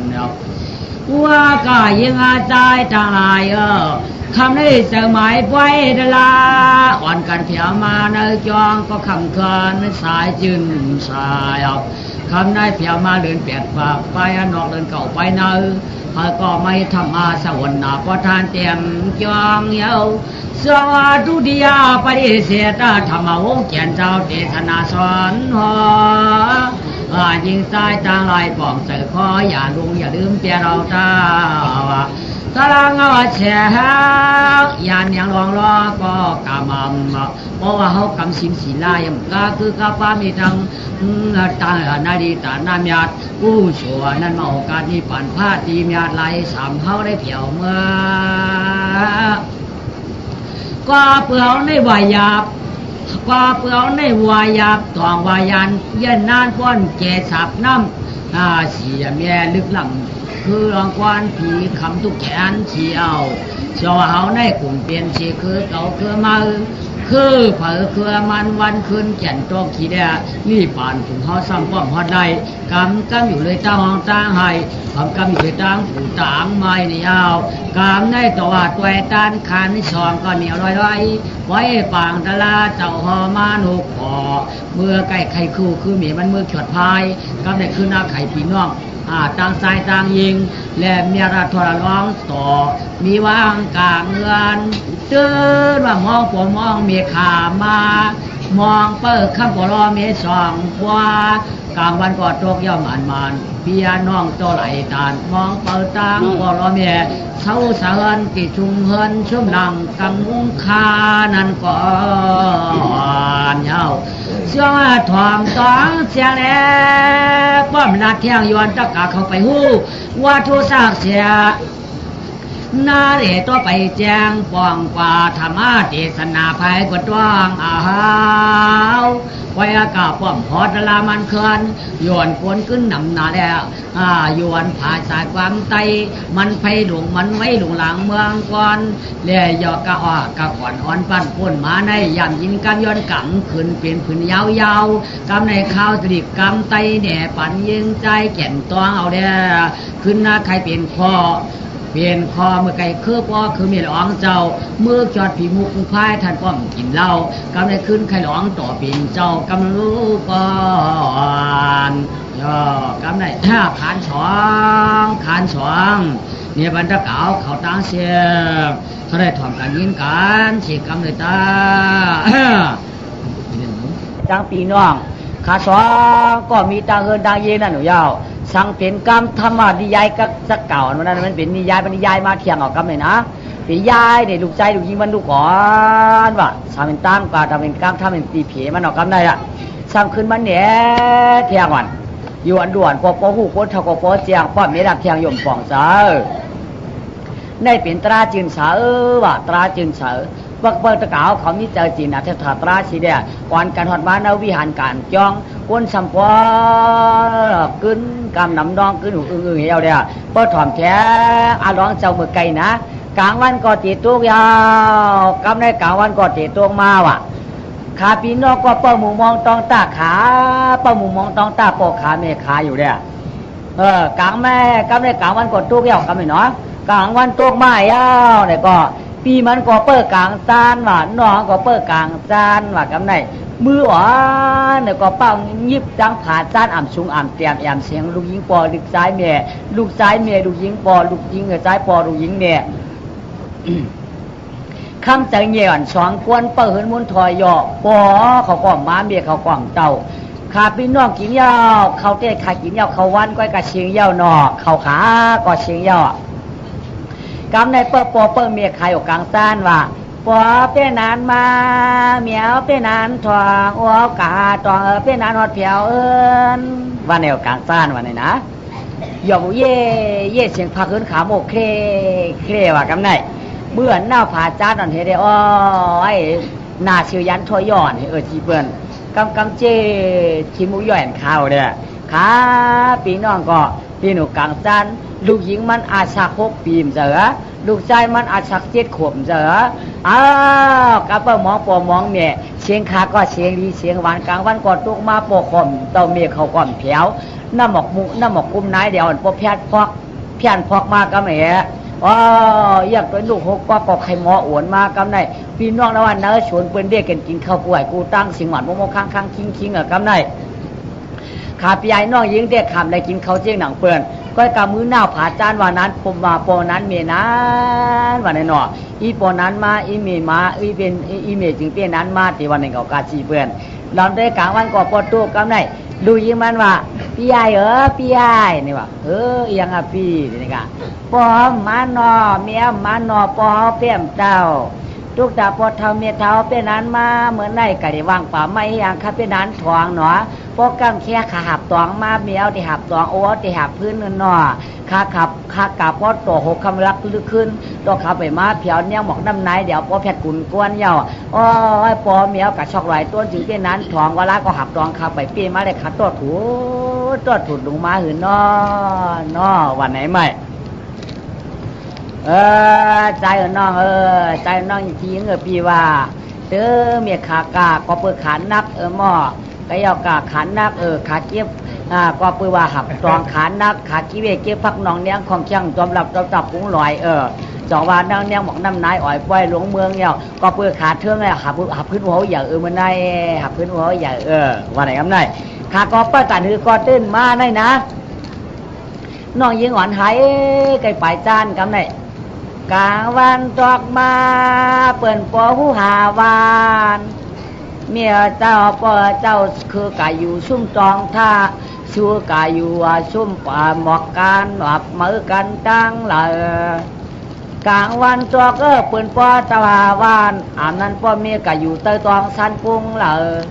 ว่ากายยังอาใจต่างหลายคำนี้สมัยไว้ดลาอ่อนกันเพียวมาในจองก็คำเคินสายจืนสายคำได้เพียวมาเดินเปียกฝากไปนอกเดินเก่าไปเนื้อก็ไม่ทำมาสวรรค์นาพอทานเต็มจองเยาสวัสดียาปฏิเสธธรรมวงเขียนเจ้าเทศนาสอนหัวยิงสายต่างลายปองใส่คออย่าลุงอย่าลืมเปียเราตาตารางเอาแฉยานยังรองรอก็กำมั่มเพราะว่าเขากำสินศีลายมก็คือกาฟ้ามีทั้งตานาดีตานามียดกู้ชัวนั่นมาโอกาสนี้ปั่นผ้าตีมียดไหลสามเขาได้เผียวเมื่อก็เปลือกในวายับก็เปลือกในวายับทองวายันเย็นนานป้อนเกสับน้ำเสียเมียลึกลำคือรางวัลผีคำทุกแขนเชียวเชื่อว่าเขาในกลุ่มเปลี่ยนชีคือเก่าคือมาคือเผอคือมันวันคืนแก่นตอกขี้เดียนี่ผ่านถึงเขาซ้ำป้อมฮอดได้กำอยู่เลยตาห้องตาให้กำอยู่เลยตาผู้ตางไม้ในยาวกำในตัวตัวตันคันสองก็เหนียวลอย ไว้ปางตะลาเจ้าหอมานุขอเมื่อใกล้ไข่คู่คือเมียมันเมื่อขวดพายก็ได้คือหน้าไข่พี่น้องต่างสายต่างยิงและเมียราทรร้องต่อมีวางกลางเงินเตือนว่ามองปมองเมียขามามองเปิดข้ามปลอเมียสองกว่ากลางวันก็ตกย่อมมันเบียน้องโตไหลตานมองเปิดตังปลอเมียเศร้าสะเฮินติชุมเฮินชุ่มนังกังมุงคานั่นก่อนเย้าเสียงถอมตองเสียแหล่ป้อมนาเที่ยงยวนตะกาเข้าไปหู้ว่าทุสากเสียนาเรตัวไปแจ้งป้องกว่าธรรมะเทศนาภัยกดว่างหาวไว้อากาศป้อมพอดลามันเคินยวนกวนขึ้นนำนาแล้วยวนผาสายความไตมันไฟหลงมันไว้หลงหลังเมืองก่อนเลี้ยยอกะอ้อกะก่อนอ่อนปั้นพ่นมาในยามยินกำย้อนกังขึ้นเป็นผืนยาวๆกำในข้าวตริกกำไตแหน่ปั่นยิงใจแก่นตองเอาเด้อขึ้นหน้าใครเป็นพ่อเปลี่ยนคอเมื่อไก่คือพ่อคือเมียหลวงเจ้าเมื่อจอดผีมุกพายท่านป้อมกินเหล้ากำได้ขึ้นไข่หลวงต่อปีนเจ้ากำรู้ก่อนย่อกำได้ขานสองเนี่ยบรรดาเก่าเขาตั้งเสียเขาได้ถอมกันยินกันเสียกำเลยตาจังปีน้องขาสองก็มีตาเฮินตาเย็นนั่นหนูยาวสั่งเป็นกรรมธรรมะนิยายก็จะเก่ามันนั้นมันเป็นนิยายมาเที่ยงออกกรรมเลยนะนิยายเนี่ยลูกใจลูกยิงมันลูกก่อนว่าทำเป็นตั้งกว่าทำเป็นกรรมทำเป็นตีเผีมันออกกรรมได้อะสั่งขึ้นมันเนี่ยเที่ยงวันอยู่อันด่วนปอหูปนเท่ากับปอเจียงป้อมเมดับเที่ยงยมฟองเสาได้เป็นตราจีนเสาว่าตราจีนเสาบักเบิกตะกาวเขามีเจอจีนนะเทศตราสีเดียก่อนการหอดบ้านเอาวิหารการจ้องก้นสัมพอขึ้นกำน้ำดองขึ้นหูอึ่งเหี่ยวเดียเปิดถอมแท้อาร้องเจ้าเมื่อไกลนะกลางวันก็ตีตุกยาวกำในกลางวันก็ตีตุกมาว่ะขาปีนอกก็เปิดมุมมองตองตาขาเปิดมุมมองตองตาปอกขาเมขาอยู่เดียกลางแม่กำในกลางวันก็ตุกยาวกำไม่เนาะกลางวันตุกมายาวเนี่ยก็ปีมันก็เปิดกลางจานว่ะน้องก็เปิดกลางจานว่ะกำในมือหวานเนี่ยก็เป้ายิบจังผ่าจานอ่ำชุงอ่ำเตรียมแอมเสียงลูกยิงปอลูกซ้ายเมียลูกซ้ายเมียลูกยิงปอลูกยิงซ้ายปอลูกยิงเมียคำใจเงี่ยนสองกวนเปิดหินมุนถอยย่อปอเขากล่อมม้าเมียเขากล่อมเต่าขาพี่น้องกินยาวเขาเตะขากินยาวเขาวันก้อยกระเชียงยาวหนอเขาขาก็เชียงยาวกำในเปิดปอเปิดเมียใครออกกลางจานว่าปอเป็นนานมาเหมียวเป็นนานทองอ้อกาทองเป็นนานหอดเผียวว่าแนวกลางซ่านว่าไหนนะหยอกเย่เสียงพาขึ้นขาโมกเคว่ากำไนเบื่อหน้าผาจ้าดอนเฮเดอ้อยหน้าชื่อยันทอยย่อนจีเปิ้นกำเจชิมุย่อนข้าวเด้อขาปีน้องก็พี่หนูกลางซ่านลูกหญิงมันอาชา6 ปีมเสือลูกชายมันอาชัก7 ขวบเสือกับเปิ้มองปอมองเมียเสียงขาก็เสียงดีเสียงหวานกลางวันก็ตุกมาปอคอมเต้าเมียเขาก่อนแผวน้ำหมอกมุน้ำหมอกกุมนายเดียวปอแพทย์พอกมากับแม่อยากตัวลูก6ก็ปอกไข่หมออวนมากับไหนพี่น้องนะวันเนอชวนเปิ้นเด็กกันกินข้าวป่วยกูตั้งสิงหวานโมค้างคิงกับไหนขาพี่ใหญ่น้องยิงเด็กขำได้กินข้าวเจียงหนังเปิ้นก้อยกำมือหน้าผาจานวันนั้นผมมาปอนั้นเมียนั้นวันนั้นหนออีปอนั้นมาอีเมมาอีเป็นอีเมจึงเป็นนั้นมาที่วันหนึ่งเขากาชีเพื่อนเราได้กลางวันก็ปอตู้กำไหนดูยิงมันว่าพี่ใหญ่พี่ใหญ่นี่ว่ายังอ่ะพี่นี่กะปอมันนอเมียมันนอปอเปี่ยมเจ้าทุกตาปอเท่าเมียเท่าเป็นนั้นมาเหมือนในกะได้วางป่าไม้อย่างข้าเป็นนั้นทองหนอพวกกำแค่ขาหับตองมาเมียวที่หับตองโอ้ที่หับพื้นนอขากับพอตัว6 คำรักลึกขึ้นตัวขาไปมาเผียวเนี่ยหมอกน้ำไหนเดี๋ยวพอแผดกุนก้วนเยาปอเมียวกับช็อกไหลต้นจึงเป็นนั้นทองเวลาก็หับตองขาไปปีมาเลยขาตัวถูดลงมาหืนนอวันไหนไม่ใจน้องใจน้องทีเงือปีว่าเมียขากาก็เปิดขานนักหม้อก็ยากาขันนักขาเก็บก็ปือว่าหับตองขันนักขากี้เวเก็บพักนองเนี้ยของช่างจอมหลับเราจับปุ้งลอย จอว่านั่งเนี่ยบอกน้ำนายอ่อยปล่อยหลวงเมืองเนี่ยก็เพื่อขาดเทืองเลยหับพื้นหัวอย่ามันได้หับพื้นหัวอย่าว่าไหนครับนายขาก็ป้าตันคือก็ตื้นมาได้นะน้องยิงหวานหายไก่ป่ายจานครับนายกลางวันตอกมาเปิ่นปอหูหาวานเมียเจ้าปอเจ้าคือกายอยู่ซุ่มตองท่าชั่วกายอยู่ซุ่มป่าหมอกกันหลับมือกันตั้งเลยกลางวันตัวก็เปิ่นปอตะวาวานอาบนั้นปอเมียกายอยู่เตยตองสันปุงเลย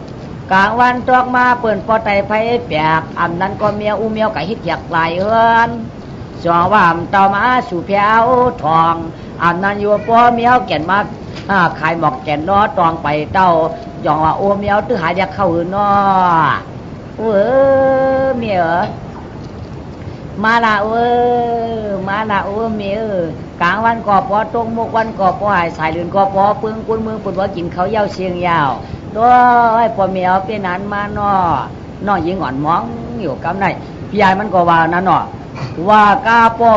กลางวันตอกมาเปิ่นปอไตไผ่แปกอาบนั้นก็เมียอุเมียวกะฮิตอยากไหลเฮือนจอว่ามต่อมาสู่แผวทองอาบนั้นอยู่ปอเมียวแก่นมาขายหมอกแก่นนอตองไปเต้าย่องว่าโอเมียวตื้อหายอยากเข้าหืนอเมียมาละมาละเมียกลางวันก่อปอตรงมุกวันก่อปอหายสายเรือนก่อปอปึงกุนเมืองปุ่นว่ากินเขาเย้าเชียงยาวด้วยปอเมียเป็นนั้นมาน้อยิงอ่อนมองอยู่กำไหนพี่ใหญ่มันก็ว่านั่นว่ากาปอ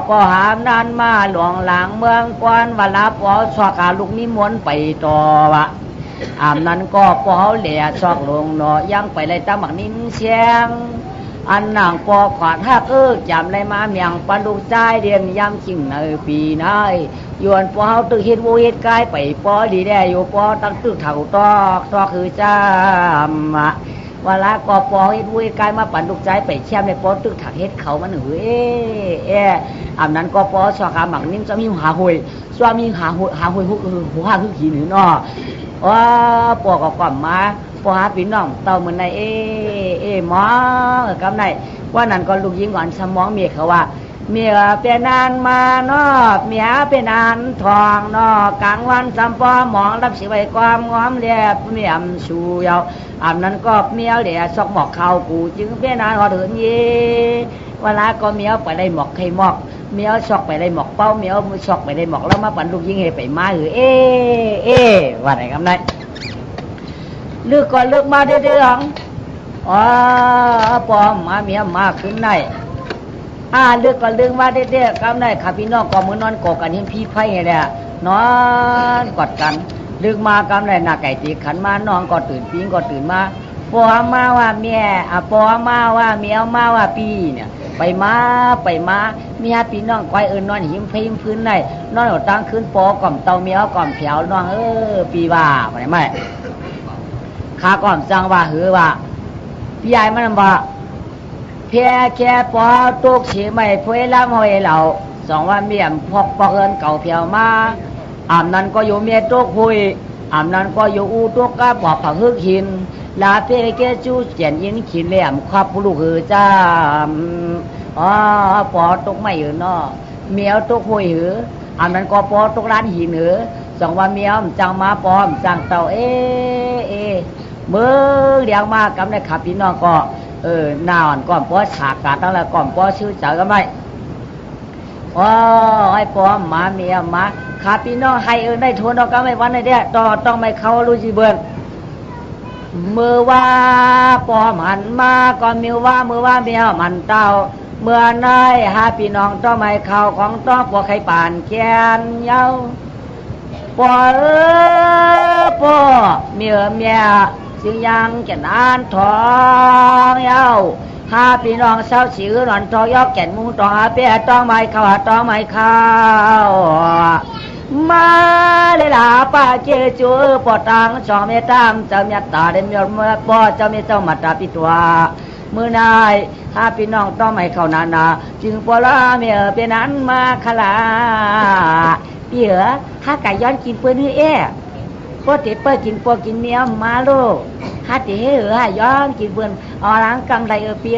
ปอหามนานมาหลวงหลังเมืองกวนวันละปอสวกาลูกนิมนต์ไปต่อวะอาบนั้นก็ปอเหลี่ยชอกลงเนาะยังไปเลยตาหมักนิ้นเชียงอันนางปอขวานหักจำเลยมาเมียงปันลูกใจเดียนย้ำชิงในปีนายยวนปอเฮาตึกเฮ็ดโวเฮ็ดกายไปปอดีแด่อยู่ปอตั้งตึกเถ่าตอกคือจำเวลาก็ปอเฮ็ดโวเฮ็ดกายมาปันลูกใจไปแช่มในปอตึกถักเฮ็ดเขามันอันนั้นก็ปอสวกาหมักนิ้นจะมีหาหวยสวามีหาหวยหัวหาคือขี้หนึ่งเนาะว่าปอก็กล่อมมาปอหาพี่น้องเต่าเหมือนในหมอกำในว่านั่นก็ลูกยิงก่อนสมองเมียเขาว่าเมียเป็นนานมาเนาะเมียเป็นนานทองเนาะกลางวันสัมปอหมองรับสิไว้ความงอมเรียบเมียมชูยาวอันนั้นก็เมียเหลี่ยซอกหมอกเขากูจึงเป็นนานพอถึงยีเวลาก็เมียไปได้หมอกใครหมอกเมียชอกไปได้หมอกเป้าเมียมือชอกไปได้หมอกแล้วมาปั่นลูกยิงเฮไปมาว่าไหนครับนายเลือกก่อนเลือกมาเดือดปอมมาเมียมาขึ้นในเลือกก่อนเลือกมาเดือดครับนายข้าพี่น้องก็มือนอนกอกันเห็นพี่ไผ่ไงเนี่ยนอนกอดกันเลือกมาครับนายหน้าไก่ตีขันมาน้องก็ตื่นปิ้งก็ตื่นมาปอมาว่าเมียปอมาว่าเมียมาว่าปีเนี่ยไปมาเมียพี่น้องก้อยนอนหิมพิมพื้นในนอนตั้งคืนปอก่อมเตาเมียก่อมแผวน้องปีว่าไม่ข้าก่อมจังว่าว่าพี่ใหญ่มันว่าเพียแค่ปอตุกฉีไม่พูดล้ำหอยเหล่าสองว่าเมียมพกปอกเอินเก่าเพียวมานั้นก็อยู่เมียตุกหุยนั้นก็อยู่อูตุกก็บอกผักฮึกหินลาเพียแค่จูเจียนยินขีดเหลี่ยมครอบผู้ลูกจ้าปอตุกไม่หือเนาะเมียวตุกหุยหือนั้นก็ปอตุกร้านหินหือสองว่าเมียมจังมาปอมจังเต่ามือเลี้ยงมากำในขับพี่น้องก็นอนก่อนปอฉากกาตั้งแต่ก่อนปอชื่อเจ๋อกันไหมไอ้ปอมมาเมียมาขับพี่น้องให้ได้ทวนเราก็ไม่วันในเดียต้องไม่เข้ารู้จีเบิร์นมือว่าปอมหันมาก่อนมือว่าเมียมันเต้าเมื่อนายหาพี่น้องต้องไม่เข้าของต้องปอไข่ป่านแกนเย้าปอปอเมียจึงยังแก่นานทองเย้าหาพี่น้องเศร้าสิหนอนทองยอกแก่นมุงทองหาเปียต้องไม่เข้าต้องไม่เข้ามาเลยล่ะป้าเจจูปอตังสองเมตามเจ้าเมียตาเดิมยอมปอเจ้าเมียเจ้ามาตาปิตัวมือนายหาพี่น้องต้องไม่เข้านาจึงปอละเมียเป็นนั้นมาขลาเปียถ้าไก่ย้อนกินเปื้อนให้พอติดเปิดกินปอกินเมียมาโลฮัดติย้อนกินเปื้อนหลังกังไรปี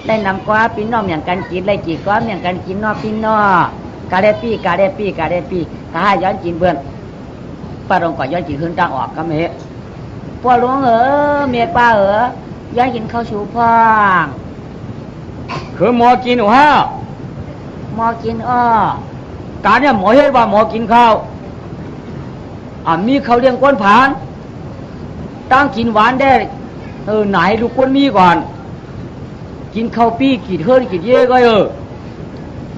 ได้นำกว่าพี่น้องอย่างกันกินไรกี่ก้อนอย่างกันกินนอพี่น้อกาเดปีกาย้อนกินเปื้อนป้าลงก่อนย้อนกินขึ้นตั้งออกก็เมปอหลวงเมียป้าย้อนกินข้าวชูพองคือหมอกินหมอกินการเนี่ยหมอเฮ็ดว่าหมอกินข้าวมีเขาเลี้ยงก้นผานตั้งกินหวานได้ไหนลูกก้นมีก่อนกินข้าวปี้กินเฮิร์นกินเย่ก็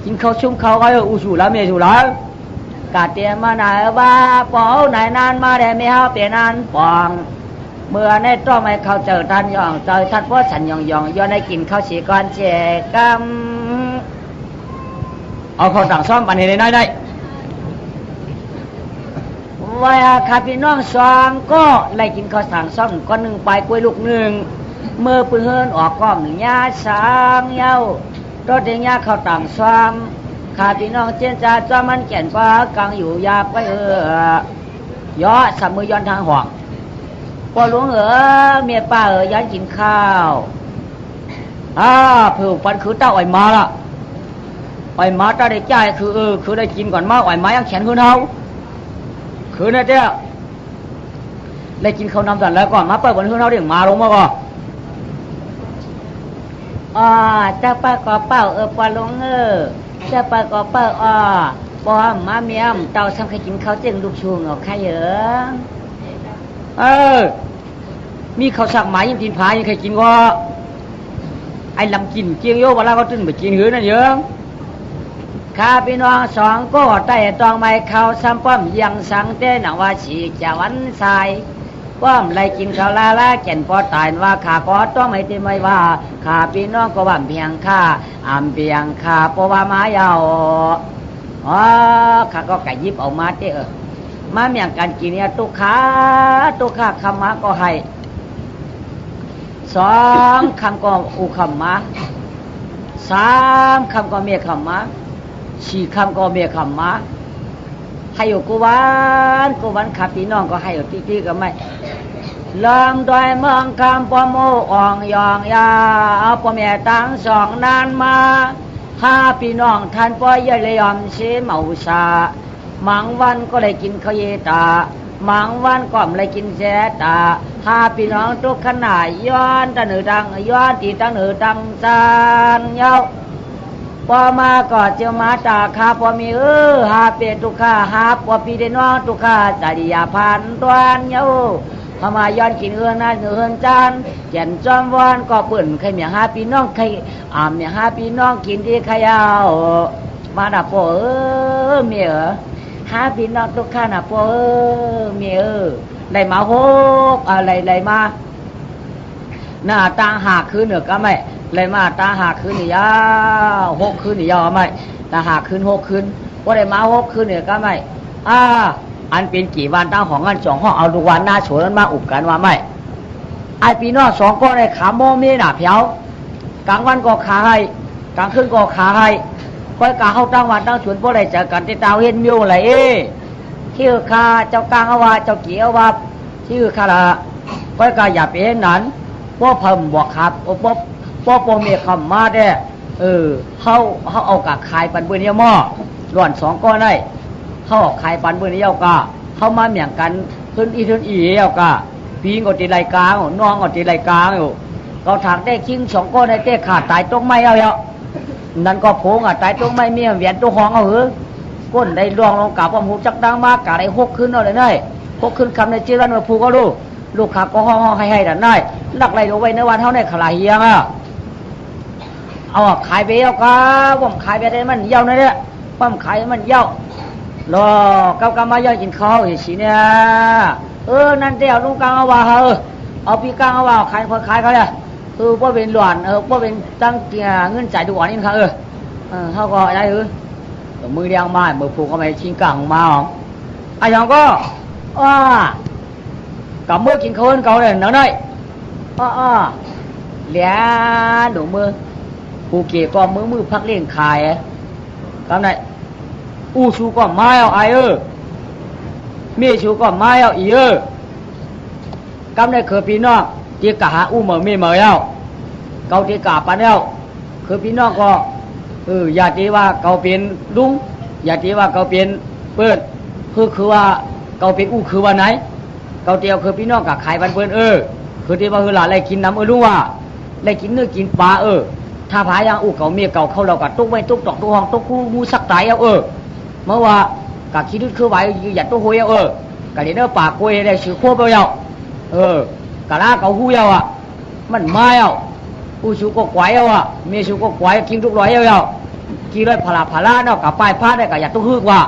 กินข้าวชุ่มข้าวก็อูสูแล้วเมียสูแล้วกาเตียมาไหนว่าปอไหนนานมาแต่ไม่เอาเปลี่ยนนานปองเมื่อในต้องไม่เขาเจอทันยองเจอทันเพราะฉันยองย้อนให้กินข้าวสีก้อนเจกัมเอาเขาต่างซ่อมปันให้ได้ได้ว่าข้าพี่น้องสองก็ไล่กินข้าวต่างซ่อมก้อนหนึ่งไปกล้วยลูกหนึ่งเมื่อปืนเฮินออกก้อมยาสางเย้ารถเดียงยาข้าวต่างซ่อมข้าพี่น้องเจนจ่าจ้ามันแก่นฟ้ากลางอยู่ยาไปย่อสามมือย้อนทางห่วงพอหลวงเมียป้าย้อนกินข้าวเผื่อฟันคือเต้าอ่อยมาละอ่อยมาตาได้ใจคือได้กินก่อนมาอ่อยมายังแขนขึ้นเท้าคือนั่นเจ้าได้กินข้าวนำสันแล้วก่อนมาเปิดบนขึ้นเท้าเดี๋ยวมาลงมาก่อนเจ้าป้าก็เป้าปอหลวงเจ้าป้าก็เป้าปอมาเมียมเต่าซ้ำใครกินข้าวเจ๊งลูกชูงเอาใครมีข้าวสักหมายยังกินผายังใครกินก็ไอ้ลำกินเจียงโยเวลาก็ตึ้งไปกินหือนั่นเยอะข้าพี่น้องสองก็ใต้ตองไม้ข้าวซ้ำป้อมยังสังเต้นว่าฉีกจะวันใสป้อมไล่กินข้าวลาแก่นพอตายว่าข้าก็ต้องไม่ตีไม่ว่าข้าพี่น้องก็ว่าเพียงข้าเพียงข้าเพราะว่าม้ายาวข้าก็ไก่ยิบออกมาเต้มาเมียงการกินเนี่ยตุกขาคำมาก็ให้สองคำก็อูคำมาสามคำก็เมียคำมาสี่คำก็เมียคำมาให้อยู่กุวันขับพี่น้องก็ให้อยู่ที่ก็ไม่ลำดอยเมืองคำปอโมอ่องยองยาปอเมียตั้งสองนานมาห้าพี่น้องท่านปอยเลยยอมเสียเมาซามังวันก็เลยกินข้าวเยตามังวันก็ไม่เลยกินแซ่ตาห้าพี่น้องทุกขณะย้อนตะหนือดังย้อนตีตะหนือดังจานเย้าพอมาก็เจ้ามาตาข้าพอมีหาเป็ดทุกข้าหาพอพี่ได้น้องทุกข้าจริยาพันตวนเย้าพอมาย้อนกินนั่นจานแก่นจอมวอนก็เปิ่นใครเมียหาพี่น้องใครเมียหาพี่น้องกินที่ขยาวมาดับโปเมียหาพี่น้องทุกข้าน่ะโปเมียได้มาหกอะไรมาหน้าตาหาคืนเหนือก็ไม่เลยมาตาหาคืนนี่ยาวหกคืนนี่ยาวไม่ตาหาคืนหกคืนว่าได้มาหกคืนเนี่ยก็ไม่อันเป็นกี่วันตั้งของงานสองห้องเอาดูวันหน้าโฉนมาอุบกันว่าไม่ไอปีนอกสองก็ได้ขาโมมีหน้าเพียวกลางวันก็ขาให้กลางคืนก็ขาให้ค่อยกาเข้าตั้งวันตั้งสวนพวกอะไรเจอกันที่ตาเห็นมิวอะไรที่ข้าเจ้ากลางเอาว่าเจ้าเกี่ยวว่าที่ข้าละค่อยกาอย่าไปเห็นนั้นพวกเพิ่มบอกครับพวกเมียคำมาได้เขาเอากะขายปันเบอร์นี้หม้อร้อนสองก้อนได้เขาขายปันเบอร์นี้เอากะเขามาเมียงกันทุนอีเอากะปีงก็ตีไรกลางน้องก็ตีไรกลางอยู่เราถากได้คิงสองก้อนได้เต้ขาดตายตรงไม้เอานั่นก็โผงตายตรงไม้เมียเวียนตัวห้องเอาก้นได้ดวงลงกับว่าหูจักดังมากกะได้หกขึ้นเอาเลยได้หกขึ้นคำในจีรันมาผูก็รู้ลูกขาก็ห้องให้ดันได้นักไรเอาไว้ในวันเท่าในขลายเฮียงเอาขายไปเอากะว่าขายไปได้มันเย้าเนี่ยว่าขายมันเย้ารอกับมาย่อยกินข้าวอีสิเนี่ยนั่นเดียวลุงกลางเอาว่าเอาพี่กลางเอาว่าขายเขาเนี่ยว่าเป็นหลวนว่าเป็นตั้งเงินจ่ายดูอ่อนนี่ค่ะเขาก็ได้มือเดียงมามือผูกเขาไปชิงกลางมาไอ้ยังก็กับมือกินข้าวเขาเลยนั่นเลยเหลี้ยหนูมือผู้เกี่ยก็มือพักเลี้ยงขายกำไนชูก็มาเอาไอมีชูก็มาเอาอีกำไนคือพี่น้องที่กะหาเหมือมีเหมือเอาเกาที่กะปันเอาคือพี่น้องก็อย่าตีว่าเกาเป็นลุงอย่าตีว่าเกาเป็นเปิ้นคือว่าเกาเป็นคือว่าไหนเกาเตียวคือพี่น้องกะขายปันเปิ้นคือที่ว่าหลานอะไรกินน้ำลุงว่าอะไรกินเนื้อกินปลาถ้าพายังเก่าเมียเก่าเขาเรากัดตุ๊กไม่ตุ๊กตอกตุ๊กห้องตุ๊กคู่มูสักไตเอาเมื่อว่ากะคิดดูคือไว้หยัดตุ๊กหวยเอากะเดี๋ยวปากคุยได้ชื่อขั้วไปเอากะลาเก่าหูเอามันมาเอาชูก็ไกวเอาเมียชูก็ไกวกินทุกร้อยเอา กี่เลยพลาพลาเนาะกับป้ายผ้าได้กับอย่าต้องฮึกว่า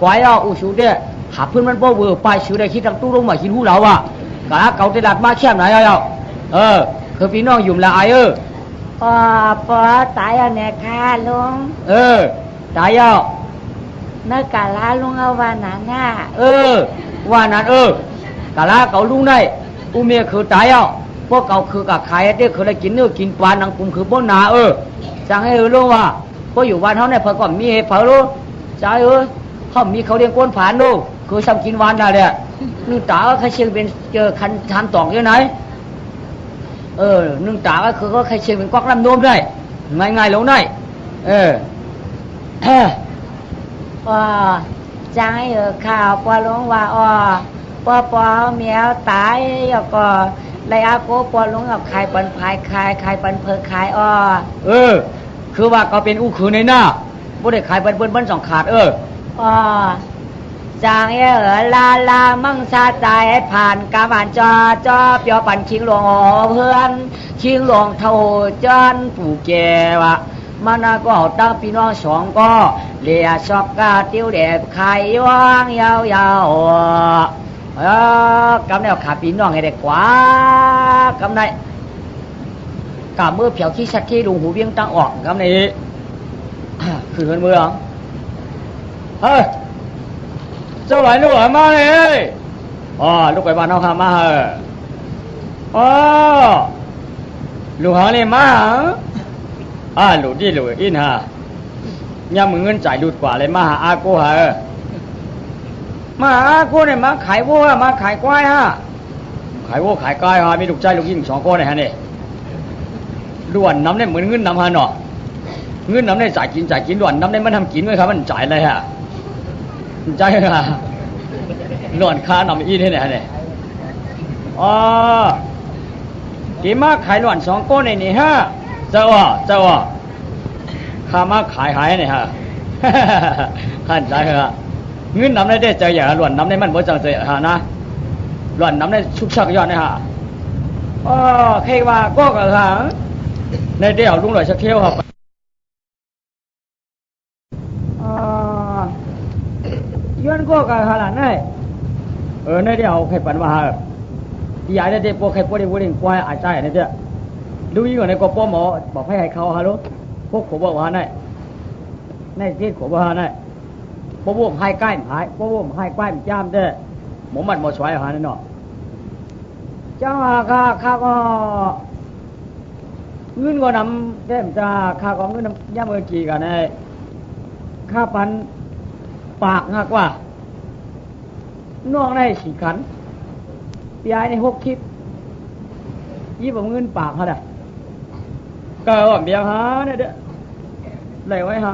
ก้อยเอาอุชูเด้หาเพื่อนมันบ่เวอร์ป้ายชิวได้คิดทางตู้ลงมาคิดหูเราว่ะกะเก่าตลาดมาแช่มไหนเอาคือพี่น้องอยู่ละไอปอตายอันเนี่ยค่ะลุงตายเอานึกกะลาลุงเอาวันนั้นน่ะว่านั้นกะลาเก่าลุงได้อุเมียคือตายเอาพวกเก่าคือกับใครเด้คือได้กินเนื้อกินปลานังปุ่มคือบ่หนาสั่งให้ลุงว่าพออยู่บ้านเขาเนี่ยเพิ่นก็มีให้เพิ่นรู้ใจเขามีเขาเลี้ยงก้นผานดูคือซ้ำกินวันน่ะเนี่ยนึกตาว่าใครเชียงเป็นเจอคันทานตอกยังไงนึกตาว่าคือก็ใครเชียงเป็นกวักลำนมได้ง่ายๆลงได้ว่าจังให้ข่าวปอลุงว่าปอเมียวตายแล้วก็เลยอาโกปอลุงกับใครปันพายใครปันเพอขายคือว่าเขาเป็นอู้คือในหน้าบ่ได้ขายเบิ้นสองขาดจางลามั่งซาใจผ่านกาบานจอเปียวปั่นชิงหลวงเพื่อนชิงหลวงเท่าจนผู้แก่วะมันก็เอาตั้งพี่น้องสองก็เลียชอกกาติ้วแดบไข่ว่างยาวกำได้ขาพี่น้องให้ได้กว่ากำได้กาเมื่อเผียวที่ชัดที่ลุงหูเบี้ยงตั้งออกกำได้คือเมืองเจ้าไหลลูกหลานมาเลยลูกไปบ้านน้องข้ามาลูกหางนี่มาลูกที่ลูกอินฮะยังมึงเงินจ่ายดูดกว่าเลยมาหาอากูมาหาอากูเนี่ยมาขายวัวมาขายควายขายวัวขายควายมีลูกใจลูกยิ่ง2 คนเนี่ยฮะนี่ด่วนน้ำเนี่ยเหมือนเงินน้ำฮะเนาะเงินน้ำเนี่ยจ่ายกินด่วนน้ำเนี่ยมันทำกินเลยครับมันจ่ายเลยฮะใจค่ะนอนค้านำอีนี่เนี่ยกี่มาขายหลวน2 ก้อนนี่ฮะเจ้าข้ามาขายเนี่ยฮะขันใจค่ะเงินน้ำได้เจออย่างหลวนน้ำได้มันบ่จังเจอฮะนะหลวนน้ำได้ชุกชักยอดเนี่ยฮะใครว่าก็กระหังในเดี่ยวลุงหลอยชักเที่ยวครับย้อนก็กันขนาดไหนในเดียวใครปั่นมาที่ใหญ่ได้เด็กพวกใครพวกเด็กพวกเด็กควายอาจจะเนี่ยเจ้าดูยิ่งกว่าในกบหมอบอกให้เขาฮัลโหลพวกขบว่าไหนในที่ขบว่าไหนพวกให้ใกล้หายพวกให้ใกล้จ้ามเด้อหมมันหมดสวยหาเนี่ยเนาะเจ้าข้าก็เงินก็นำเต็มจ้าข้าก็เงินย่ำเงินกี่กันไอ้ข้าปันปากหักว่าน้องใน4 ขันยายใน6 คลิปยี่ผมเงินปากเขาได้ก็ว่าเบียร์หาเนี่ยเด้อเลยไว้ฮะ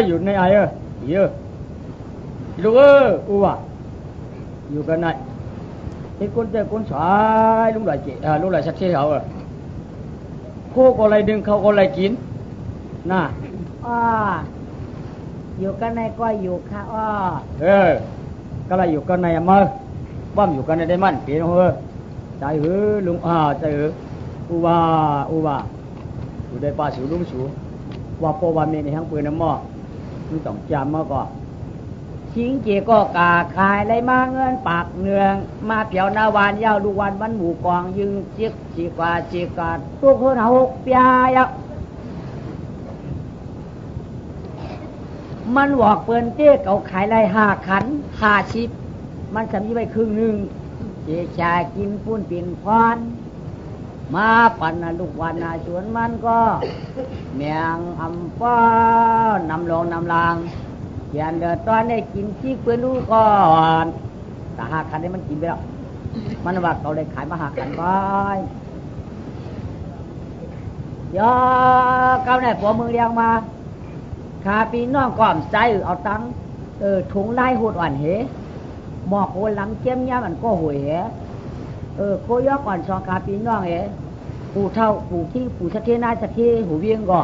อยู่ในไอ้เยอะลูกอูว่ะอยู่กันไหนไอ้คนเจ้าคนสายลุงหลายลุงหลายชักเชี่ยวโคก็อะไรดึงเขาก็อะไรกินน่ะอยู่กันในก็อยู่ค่ะก็อะไรอยู่กันในมือบ้ามอยู่กันในได้มันเปลี่ยนใจลุงใจอูว่าอยู่ได้ป้าสูลุงสูว่าปว่ามีในห้างปืนน้ำหม้อมึงต้องจำมาก่อนทิ้งเจก็กาขายไรมาเงินปากเนืองมาเปียวนาวานยาวลูกวันวันหมู่กองยึงจิกจีกว่าตัวคน6 ปีมันหวอกเปิ้นเจ๊เก่าขายไร5 ขัน50มันสำยีไปครึ่งหนึ่งเจ๊ชากินปุ้นปิ่นพรมาปั่นลูกวันสวนมันก็เมียงอำป้อนำลงนำลางเขียนเดือดตอนได้กินชีกเพื่อนลูกก่อนแต่5 ขันนี้มันกินไปแล้วมันว่าเขาเลยขายมา5 ขันไปย่อเก้าไหนผัวมือเรียงมาขาปีน้องก่อมใจเอาตังถุงไล่หูดอ่อนเหหมอกโหหลังเจียมย่ามันก็หวยเหโคยอกอ่อน2 ขาปีน้องปู่เท่าปู่ที่ปู่สะเทนาสะเทหูเวียงก็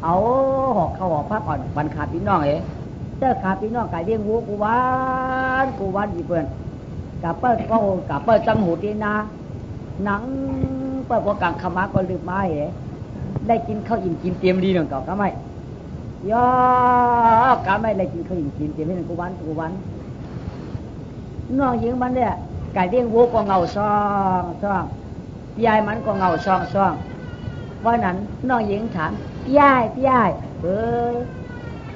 เอาหอกเขาหอกพักอ่อนบันขาปีน้องเจ้าขาปีน้องไก่เลี้ยงวัวกูวันอีเปิ้นกับเปิ้ลก็กับเปิ้ลจังหูดีนาหนังเปิ้ลก็กังขมาก็ลืมมา ได้กินข้าวอิ่มกินเต็มดีหนึ่งเก่าก็ไม่ย่อกาไม่ได้กินข้าวอิ่มกินเต็มให้หนึ่งกูวันน้องหญิงมันเนี่ยไก่เลี้ยงวัวก็เงาซองยายมันก็เงาซองวันนั้นน้องหญิงถามพี่ยาย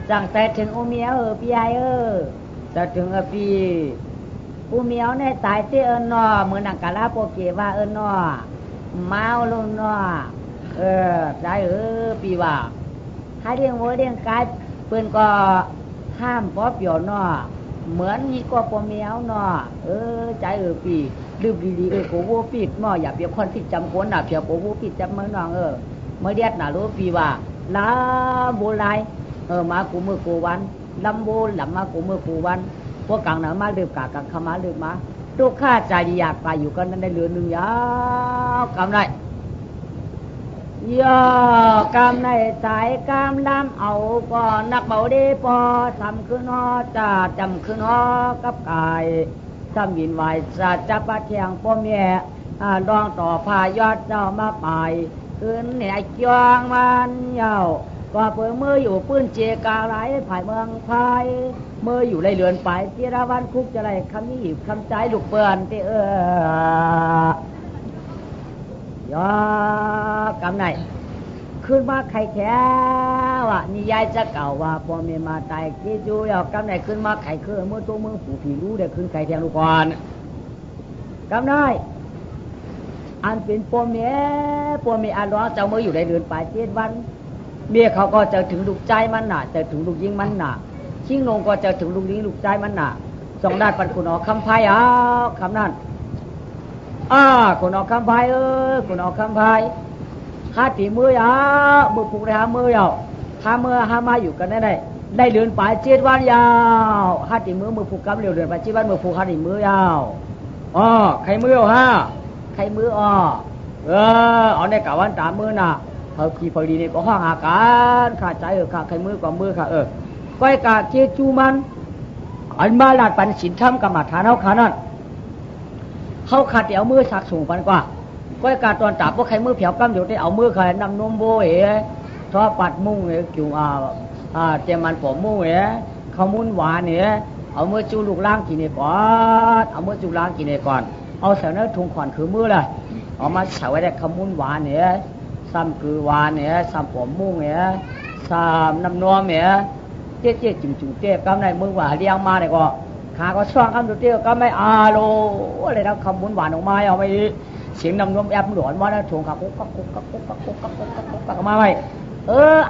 สั่งแต่ถึงอูเมียวพี่ยายแต่ถึงพี่อูเมียวเนี่ยตายที่นอเหมือนนังกาลาโปเกว่านอเมาลงนอได้พี่ว่าให้เลี้ยงวัวเลี้ยงไก่เปิ้นก็ห้ามป๊อปหย่อนอเหมือนนี่ก็ปเมียวนอใจพี่ลืมดีๆโกโวปิดนออย่าเปียกคนที่จำคนน่ะเพียโกโวปิดจำเมืองนองเมื่อเดียดน่ะรู้พี่ว่าลาโบไลมากูมือกูวันลำโบลำมากูมือกูวันพวกกังน่ะมาลืมกากังขมาลืมมาทุกข้าใจอยากไปอยู่กันนั้นได้เหลือหนึ่งยาวกำไรย่อกำในสายกำลำเอาก่อนนักเบาดีพอทำขึ้นฮอจ่าจำขึ้นฮอกับกายทำยินไหวสัจจะปะเทียงพ่อแม่ดองต่อพายอดเจ้ามาไปขึ้นเนี่ยจองมันเยาก็เปิดมืออยู่ปื้นเจกาไหลภายเมืองพายมืออยู่ไรเลือนไปที่ราวันคุกจะไรคำนี้คำใจลูกเปื่อนที่ย่อกำไหนขึ้นมาไข่แค่ว่ะนี่ยายจะเก่าว่าพอเมียมาตายกี่จูย่อกำไหนขึ้นมาไข่คือเมื่อตัวมึงผู้ผีรู้เด็กขึ้นไข่แทงลูกก่อนกำไหนอันเป็นปเมียอันร้องเจ้ามืออยู่ในเรือนป่า7 วันเมียเขาก็จะถึงลูกใจมันน่ะจะถึงลูกยิงมันน่ะชิงลงก็จะถึงลูกยิงลูกใจมันน่ะสองด้านปันคุณออกคำพายคำนั้นคุณออกคำพายคุณออกคำพายห้าตีมือยามือผูกได้มือยาวห้ามาอยู่กันได้เรือนป่า7 วันยาวห้าตีมือผูกกำเร็วเรือนป่า7 วันมือผูกห้าตีมือยาวใครมือใครมือเอาในกะวันตามมือน่ะเขาขี่พอดีนี่ก็ห้องหาการขาดใจขาดใครมือกว่ามือค่ะก้อยกะเจจูมันอันมาลาดปันสินทำกรรมฐานเขาขานั่นเขาขาดเดี๋ยวมือสักสูงปันกว่าก้อยกะตอนจับว่าใครมือเผียวกำเดี๋ยวได้เอามือใครนำนมโบทอปัดมุ้งกิ่วเจมันปอมุ้งข้าวมุ้นหวานเอามือจูลูกล่างกินก่อนเอามือจูล่างกินก่อนเอาเสาเนื้อถุงขอนคือมือเลยเอามาใส่ไว้ได้ขมุนหวานซ้ำคือหวานซ้ำผมมุ้งซ้ำน้ำนวมเจ๊จุ่มเจ๊กำในมือว่าเลี้ยงมาเนี่ยก็ขาก็ช่วงคำตัวเจ๊ก็ไม่โลอะไรนะขมุนหวานออกมาเอาไปเสียงน้ำนวมแอบหลอนว่านะถุงขากุ๊กมาไว้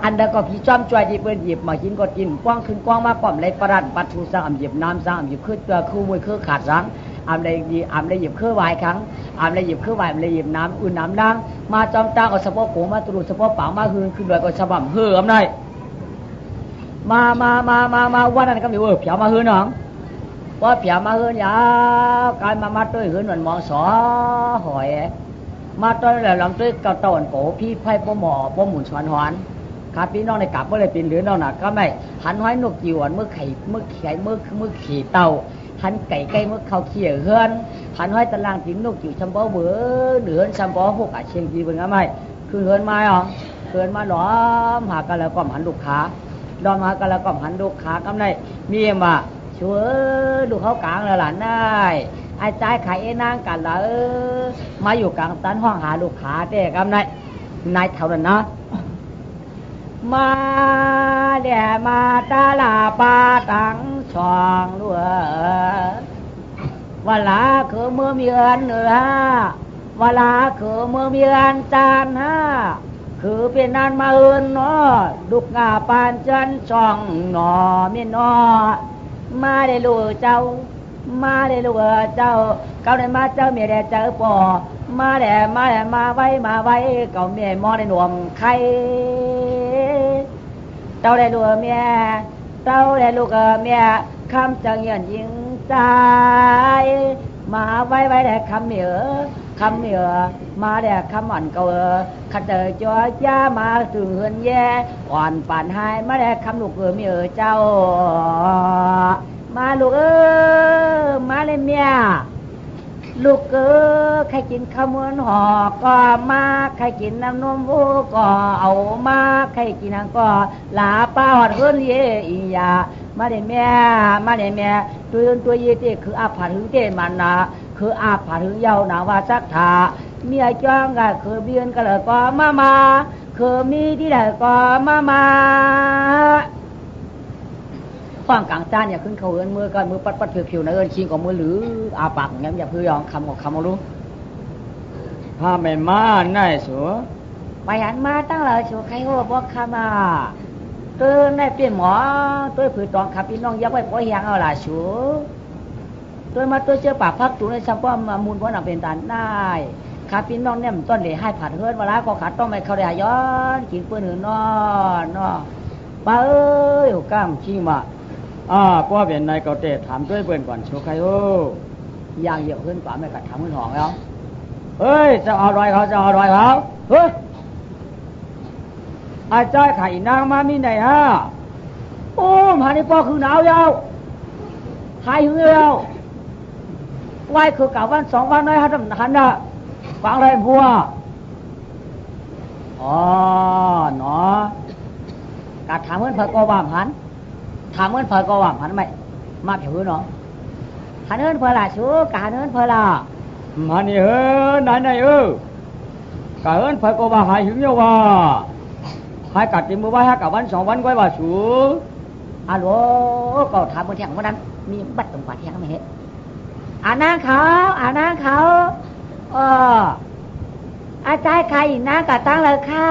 อันเดียวก็พี่จ้อมจ่วยที่เปิดหยิบมากินก็กินกว้างขึ้นกว้างมากกว่าเลยประดันปัดทูสร้างหยิบน้ำสร้างหยิบขึ้นตัวคู่มวยคือขาดสังอำเลยหยิบเครื่องวายครั้งเลยหยิบเครื่องวายเลยหยิบน้ำอุ่นน้ำล้างมาจอมตาเอาเฉพาะโผมาตรุเฉพาะปากมาหืนขึ้นด้วยก็ฉบับเฮือมได้มาวันนั้นก็มีเผียวมาหืนหนองว่าเผียวมาหืนยาวการมาต้วยหืนเหมือนมองสอหอยมาต้วยแล้วลำต้วยกระต้นโผพี่ไพ่ปหมอปหมุนสวนหอนขาพี่น้องในกลับก็เลยเป็นหรือน้องหนักก็ไม่หันห้อยนกจีวนเมื่อไข่เมื่อขี่เต่าหันไก่เมื่อเขาเขี่ยเฮือนหันห้อยตารางจิ้งนกจิ๋วชมบ่เบื่อเหนือชมบ่พวกอาเชียงจีเป็นไงไหมคือเฮือนมาเฮือนมาล้อมหากันแล้วก็หันลูกขาล้อมหากันแล้วก็หันลูกขากำไรมีมาช่วยดูเขากลางแล้วหลานได้ไอ้ใจไข่นางกันละมาอยู่กลางตันห้องหาลูกขาเด็กกำไรนายเท่านั้นนะมาเดี๋ยวมาตาลาปาตังช่องด้วยเวลาคือเมื่อมีเอินเหนือเวลาคือเมื่อมีเอินจานคือเป็นนานมาเอินเนาะดุกงาปานจันช่องหนอมีนอมาได้ลูกเจ้ามาได้ลูกเจ้าเก่าได้มาเจ้าเมียได้เจ้าปอมาได้มาไว้เก่าเมียมอได้หน่วมไข่เจ้าได้ลูกเมียเจ้าได้ลูกเมียคำจังยันยิงใจมาไว้ได้คำเหนือมาได้คำอ่อนเก่าขัดเจอจ้อยามาสื่อเฮือนแย่อ่อนป่านหายมาได้คำลูกเมียเจ้ามาลูกมาเลยเมีย ลูกเอ๋ยใครกินข้าวม้วนห่อก็มาใครกินน้ำนมวัวก็เอามาใครกินน้ำก็ลาป้าหอดเฮือนเยอียามาเด้แม่มาเด้แม่ตัวยืนตัวเยเตคืออาผาถึงเตมันนะคืออาผาถึงเยาหนาว่าสักถาเมียจ้องก็คือเบียนก็เลยก็มาคือมีที่ไหนก็มาฟังกลางจานอย่าขึ้นเขาเอินมือกันมือปัดผิวๆนะเอินชิงของมือหรืออาปากอย่างเงี้ยอย่าเพื่อยองคำของคำมารู้พาไม่มาไหนสัวไปหันมาตั้งเลยชัวใครหัวบอกคำมาตัวในเปลี่ยนหมอตัวผืนตองขับพี่น้องยักไว้ปล่อยแหงเอาล่ะชัวตัวมาตัวเจอปากพักตัวในสัมป้อมมูลว่าหนักเป็นตาได้ขับพี่น้องเนี่ยมันต้นเลยให้ผัดเฮือนเวลาก็ขาดต้องไม่เขาได้ย้อนกินเปื้อนหือนอนป้าเอ้ยก้ามชิงมาก็เป็นนายเกาเตะถามด้วยเพื่อนก่อนชัวใครอย่างเหี่ยวขึ้นกว่าไม่กัดทำขึ้นหองแล้วเฮ้ยจะเอารอยเขาเฮ้ยอาจารย์ไข่นางมามีไหนฮะโอ้มาในปอคือหนาวยาวหายหือแล้วไหวคือเก่าวัน2 วันน้อยฮะทำหันน่ะฟังอะไรพัวหนอกัดถามเงินเผยก็ว่าหันถามเงินเผยก็ว่าหันไหมมาเผื่อเนาะหันเงินเผยละชัวกะหันเงินเผยละมานี่ไหนกะเอินเผยก็ว่าหายหึงเยาว่าหายกัดติมือว่าหากับวัน2 วันก้อยว่าชัวฮัลโหลก็ถามบนแทงวันนั้นมีบัตรตรงปากแทงไหมเฮ้นางเขาอาจารย์ใครนางกะตั้งเลยค่ะ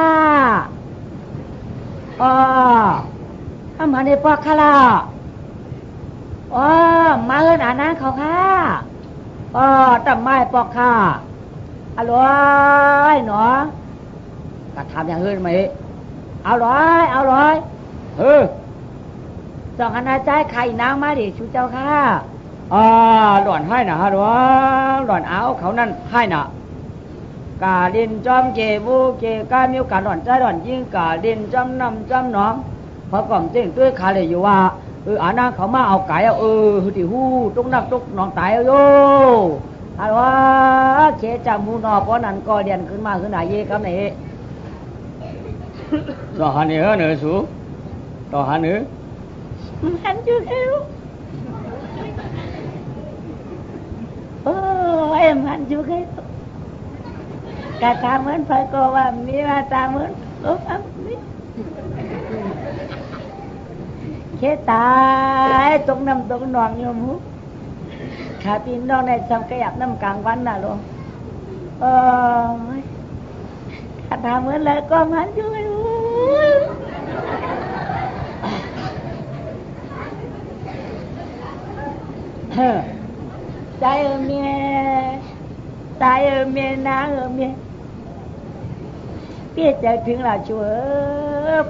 ทำมาในปอกค่ะล่ะมาเอินนางเขาค่ะตั้งไม้ปอกค่ะอร่อยหนอกะทำอย่างอื่นไหมอร่อยสองคณะใจไข่นางมาดิชูเจ้าค่ะหล่อนให้นะฮะหล่อนเอาเขานั่นให้นะกาดินจอมเกบูเกกามิวกาหล่อนใจหล่อนยิ่งกาดินจอมน้ำจอมน้องพอกล่อมเต้งด้วยคาเลยอยู่ว่านางเขามาเอาไก่ที่หูตุกนักตุกน้องตายโย่ฮัลโหลเชจามูนอเพราะนั้นก็เดียนขึ้นมาขึ้นไหนเย่ครับไหนต่อหันเหนือสูต่อหันเหนือมันจุกเอวมันจุกเอวกะตามเหมือนไฟก็ว่ามีมาตามเหมือนเคตายตรงน้ำตรงนองโยมหูขาปีนน้องในซ้ำกระยับน้ำกลางวันน่ะลูกกะตามเหมือนเลยก็มันจุกเอวใจเมียตายเมียนางเมียเปี้ยใจถึงละชัว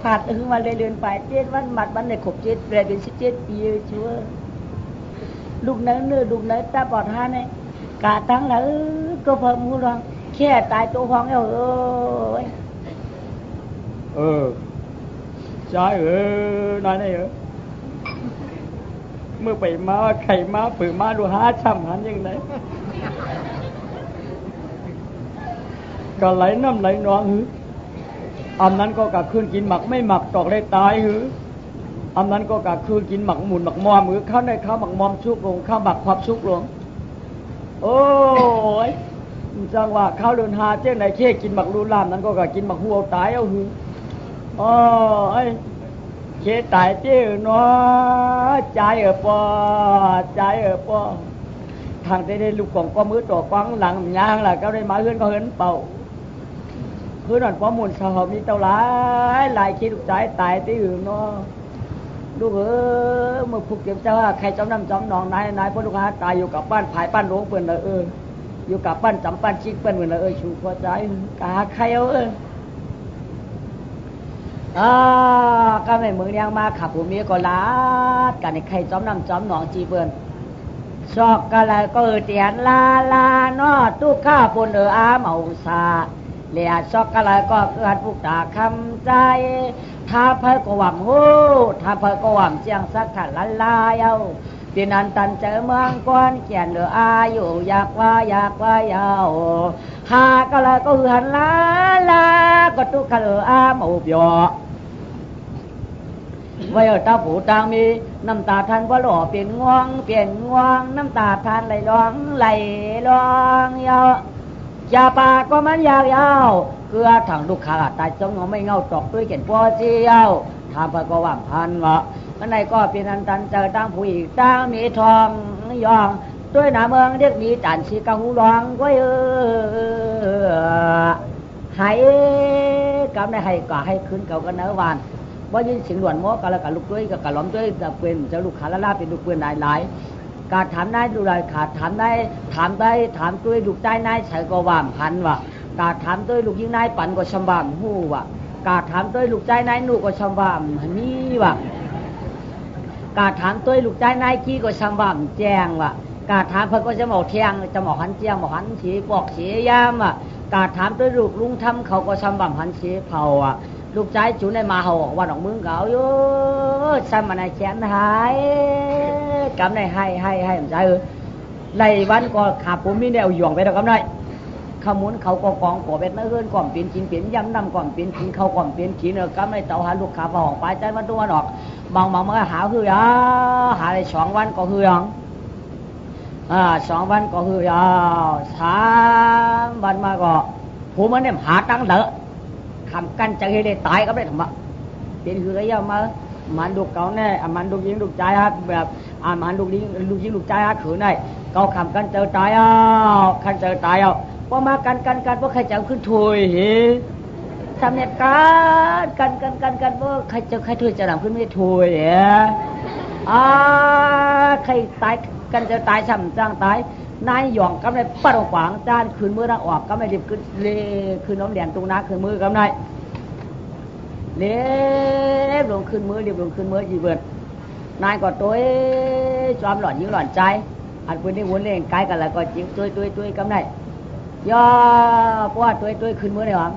ผัดถึงวันเลยเดือนไป7 วันมัดวันเลยขบ7 เลยเป็น17 ปีชัวลูกนั้นลูกนั้นตาปอดหาเนี่ยกะตั้งแล้วก็เพิ่มมูลองแค่ตายตัวห้องใช่นั่นไงเมื่อไปมาไข่มาปือมาดูหาช่ำหันยังไงก็ไหลน้ำไหลนองอันนั้นก็กะคืนกินหมักไม่หมักตอกได้ตายอันนั้นก็กะคืนกินหมักหมุนหมักมอมข้าวในข้าวหมักมอมชุกลงข้าวหมักความชุกลงโอ้ยจังว่าข้าวเดินหาเจ้าไหนเค้กินหมักรูลามนั้นก็กะกินหมักหัวตายเคตายเจ้าเนาะใจปอทางได้ลูกของก็มือตัวกว้างหลังยางล่ะก็ได้มาเฮือนก็เหินเป่าคือนั่นป้อมูลสาวมีเต่าหลายคิดลูกใจตายที่อื่นเนาะลูกเมื่อผูกเก็บเจ้าใครจำน้ำจำนองนายพ่อลูกค้าตายอยู่กับบ้านผายบ้านหลวงเปิ้นเลยอยู่กับบ้านจำบ้านชิกเปิ้นเปิ้นเลยชูพอใจกาใครก็ไม่เมืองยังมาขับผมมีก็ลาดกันในใครจอมน้ำจอมหนองจีเบิ้นชอกกันเลยก็เตียนลาเนาะตู้ข้าปนอาเมาซาเลียชอกกันเลยก็เกิดปุกตาคำใจถ้าเพอก็หวังหูถ้าเพอก็หวังเจียงสักขันละลายเอาเป ปีนันตันเจอเมืองก้อนเขียนเหลืออายุอยากว่ายาวหาก็ละก็หันลาก็ตุกขะเหลืออาหมูเปียวไว้ตาผูตางมีน้ำตาท่านว่าหล่อเปลี่ยนง่วงน้ำตาท่านไหลร้องยาวอย่าปากก็มันยาวเกลือถังลูกค้าตายจงไม่เงาตอกด้วยเขียนปัวเจียวทำไปก็ว่างพันวะมันในก็เป็นอันตันเจอตั้งผู้อีกตั้งมีทองยองด้วยหน้าเมืองเรียกมีจันทร์ชีกะหูร้องก็ให้กำได้ให้ก็ให้ขึ้นเก่ากันเนื้อวานว่ายินเสียงหลวนโมกันแล้วกับลูกด้วยกับล้อมด้วยจะเป็นจะลูกขาละลาเป็นลูกเปื่อนหลายการถามได้ดูไรขาดถามด้วยลูกใจนายใส่ก็ว่างพันวะการถามด้วยลูกยิงนายปั่นก็ชำบามหู้วะการถามด้วยลูกใจนายหนูก็ชำบามนี่วะการถามด้วยลูกใจนายกี้ก็ชำบามแจ้งวะการถามเพิ่นก็จะหมอกเทียงจะหมอกหันเจียงหมอกหันสีปอกสียามวะการถามด้วยลูกลุงทำเขาก็ชำบามหันสีเผาอ่ะลูกใจจูในมาหอกวันออกมึงเก่าโย่ซ้ำมาในแขนหายกำในให้ผมใจไล่วันก็ขาผมมีแนวหย่องไปแล้วกำไรขมุนเขาก็กองก่อเป็ดไม่เกินก่อมเปลี่ยนกินเปลี่ยนย้ำนำก่อมเปลี่ยนกินเขาก่อมเปลี่ยนกินกำในเต่าหาลูกขาพอหอกไปใจมันตัวออกบางมันก็หาคือยาหาได้2 วันก็คือยัง2 วันก็คือยา3 วันมาก็ผมมันเนี่ยหาตังเถอะคำกันจะให้ได้ตายก็ได้ทำไมเป็นคืออะไรยังมามันดูเก่าแน่มันดูยิงดูใจฮะแบบมันดูยิงดูใจฮะขืนได้เก่าคำกันเจอตายคันเจอตายพอมากันเพราะใครจะขึ้นถวยเฮ้ทำเนี่ยกันเพราะใครถวยจะนำขึ้นไม่ถวยใครตายกันจะตายซ้ำจ้างตายนายหย่องกำไรปัดขวางจานคืนมือนักออกกำไรรีบขึ้นคืนน้ำแดงตรงนักคืนมือกำไรเล็บลงขึ้นมือรีบลงขึ้นมือจีเบิดนายก็ตัวจอมหลอนยิงหลอนใจอันปืนที่วนเล่นไกลกันแล้วก็จิงตัวกำไรย่อเพราะว่าตัวขึ้นมือในหวัง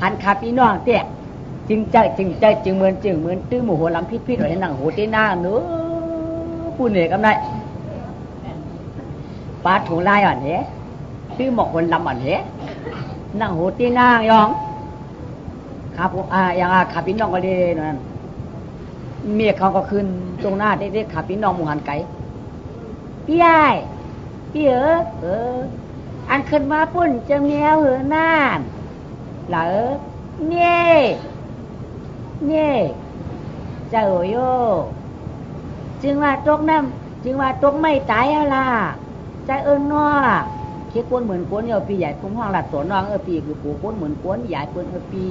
หันขาพี่น้องเตี้ยจึงเหมือนตื้อหมูหัวลำพิษหรือหนังหัวตีหน้าเนื้อผู้เหนื่อยกำไรปลาถุงลายอ่อนเหรตื้อหมอกคนลำอ่อนเหรนั่งหัวตีหน้ายองขาพวกอย่างขาพี่น้องก็เลยนั่นเมียเขาก็ขึ้นตรงหน้าเด็กๆขาพี่น้องหมูหันไก่พี่ใหญ่พี่อันขึ้นมาปุ่นจะเมียวหือน่านเหรอเนี่ยเจ้าโยจึงว่าตกน้ำจึงว่าตกไม่ตายอะไรใจนัวคิดก้นเหมือนก้นพี่ใหญ่คุ้มห้องหลัดตัวน้องปีคือปู่ก้นเหมือนก้นใหญ่ก้นปี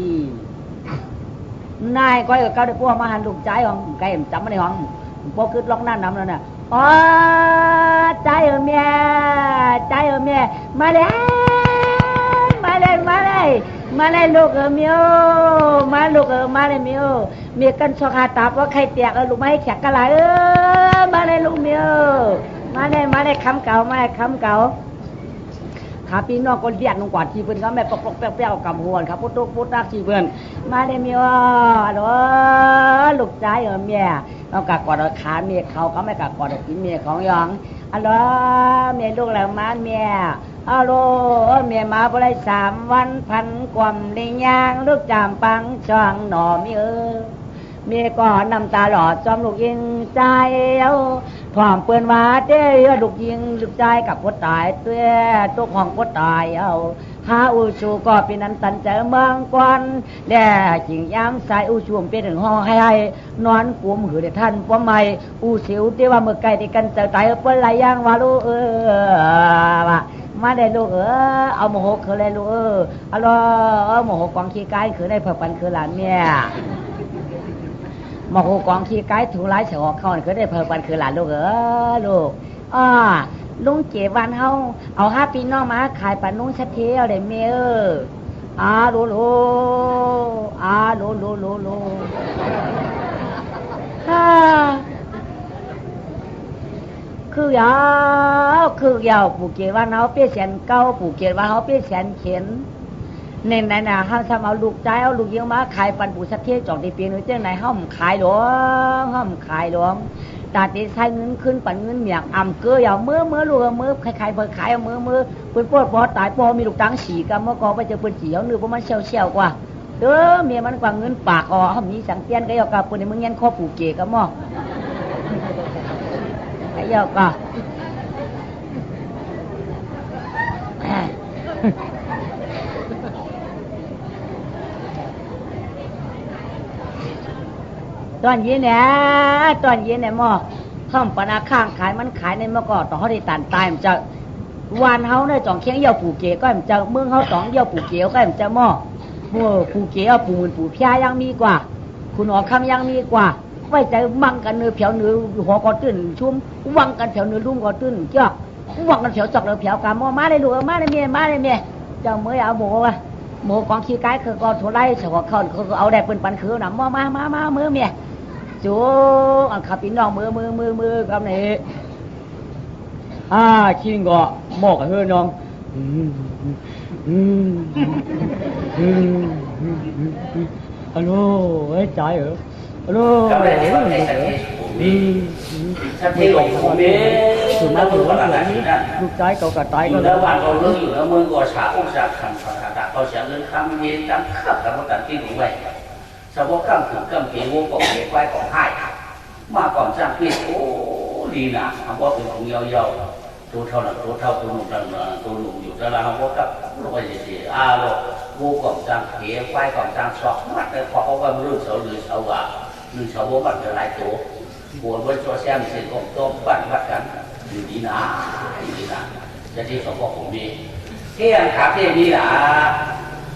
นายก้อยเขาได้พวกมาหันลูกใจของไก่จำไม่ได้ของพวกคือล็อกหน้าน้ำแล้วเนี่ยใจเมียมาเลยลูกเมียวมาเลยเมียวเมียกันชอกหาตาว่าใครเตียกลูกไม่ให้แขกกะไรมาเลยลูกเมียวมาเลยคำเก่าขาพี่น้องก็เรียกลงกว่าที่เพื่อนเขาแม่ปกเปรี้ยวกับหัวครับพุทธักที่เพื่อนมาเลยเมียวลูกใจเมียเอากะกอดขาเมียเขาไม่กะกอดกินเมียของยองเมียลูกแล้วมาเมียเมียมาบ่ได้3 วันพันกว่าได้ย่างลูกจามปังช่องหน่อเมียก็น้ำตาหลอดจอมลูกยิงใจพร้อมเปื้อนว่าเด้อลูกยิงลูกใจกับผู้ตายตัวของผู้ตายหาอูชูก็เป็นนันตันเจอเมืองกวนแด่จิงย้ำสายอูชูเป็นถึงห้องให้นอนกุมหือเดท่านป้อมใหม่อูสิวที่ว่าเมื่อไกลที่กันเจอตายเปิ้นไหลย่างว่าลูกว่ามาได้ลูกเอาโมโหคือเลยลูกโมโหกองขี้ไก่คือได้เพิ่มปันคือหลานเมียโมโหกองขี้ไก่ถูร้ายเฉาะเข้าคือได้เพิ่มปันคือหลานลูกลูกลุงเจ็บวันเอา5 ปีน้องมาขายปานนุ่งชัดเที่ยวได้เมียโลคือยาวปู่เกศว่าเฮาเปี้ยแสนเก่าปู่เกศว่าเฮาเปี้ยแสนเข็นในนั้นน่ะเฮาทำเอาลูกใจเอาลูกยิงมาขายปันปู่ชัดเที่ยวจอกได้ปีนึงจังไหนเฮาขายหลวง ตาตีใช้เงินขึ้นปั่นเงินเมียกอ่ำเกยเอาเมื่อลูกเมื่อใครเปิดขายเอาเมื่อเปิ้นปวดปอตายปอมีลูกตังสีกันเมื่อก่อไปเจอเปิ้นจีเอาเนื้อเพราะมันเชี่ยวกว่าเด้อเมียมันกว่าเงินปากอ๋อเขามีสังเตียนก็ยอกกับเปิ้นในมึงยันข้อผูกเกกับหม้อไอ้ยอกก็ตอนเย็นเนี่ยหม้อห้องปนาข้างขายมันขายในเมื่อก่อนต่อเขาได้ตันตายมันจะวานเฮาเนี่ยจ่องเคียงเยี่ยวปู่เก๋ก็มันจะเมืองเฮาจ่องเยี่ยวปู่เก๋ก็มันจะหม้อปู่เก๋เอาปู่มันปู่พญายังมีกว่าคุณออกคำยังมีกว่าไว้ใจวังกันเนื้อเผียวเนื้อหัวก็ตื้นชุ่มวังกันเผียวเนื้อลุ่มก็ตื้นเจ้าวังกันเผียวจอกเนื้อเผียวกาหม้อมาเลยลูกมาเลยเมียเจ้าเมื่อเอาหมูว่ะหมูของขี้ไก่คือก็โถไล่เฉพาะเขาเอาได้เป็นปันคือหนำหม้อมาเมื่อเมียจูอันขับปีน้องมือกับนี่ชิงก็หมอกเฮือน้องฮัลโหลไอ้ใจเหรอฮัลโหลสักทีหลงผมเองถึงแม้คนละหลังนี้ลูกใจเก่ากระต่ายก็ แล้วบ้านเราเรื่องอยู่แล้วเมืองก็ฉาอุตสาหกรรมต่างๆเขาเสียเงินคำเย็นตั้งขับแต่ว่าการที่หลงไว้เฉพาะกำถึงกำเกี่ยวกับเกี่ยวไว้ของให้มาก่อนสร้างปีโอ้ดีนะเขาบอกเป็นของเยาๆตัวเท่านั้นตัวเท่าตัวหนุ่มตัวหนุ่มอยู่แต่ละเขาบอกกับเราไปเสียโลกูก่อนสร้างเกี่ยวไว้ก่อนสร้างสอบมัดแต่พอเขาว่าเรื่องเสาหรือเสาว่าหรือเสาว่ามันจะหลายตัวบวชวันชั่วแซมเสร็จก็ต้องปั้นวัดกันอยู่ดีนะจะที่เขาบอกผมดีเที่ยงขาเที่ยงนี้นะ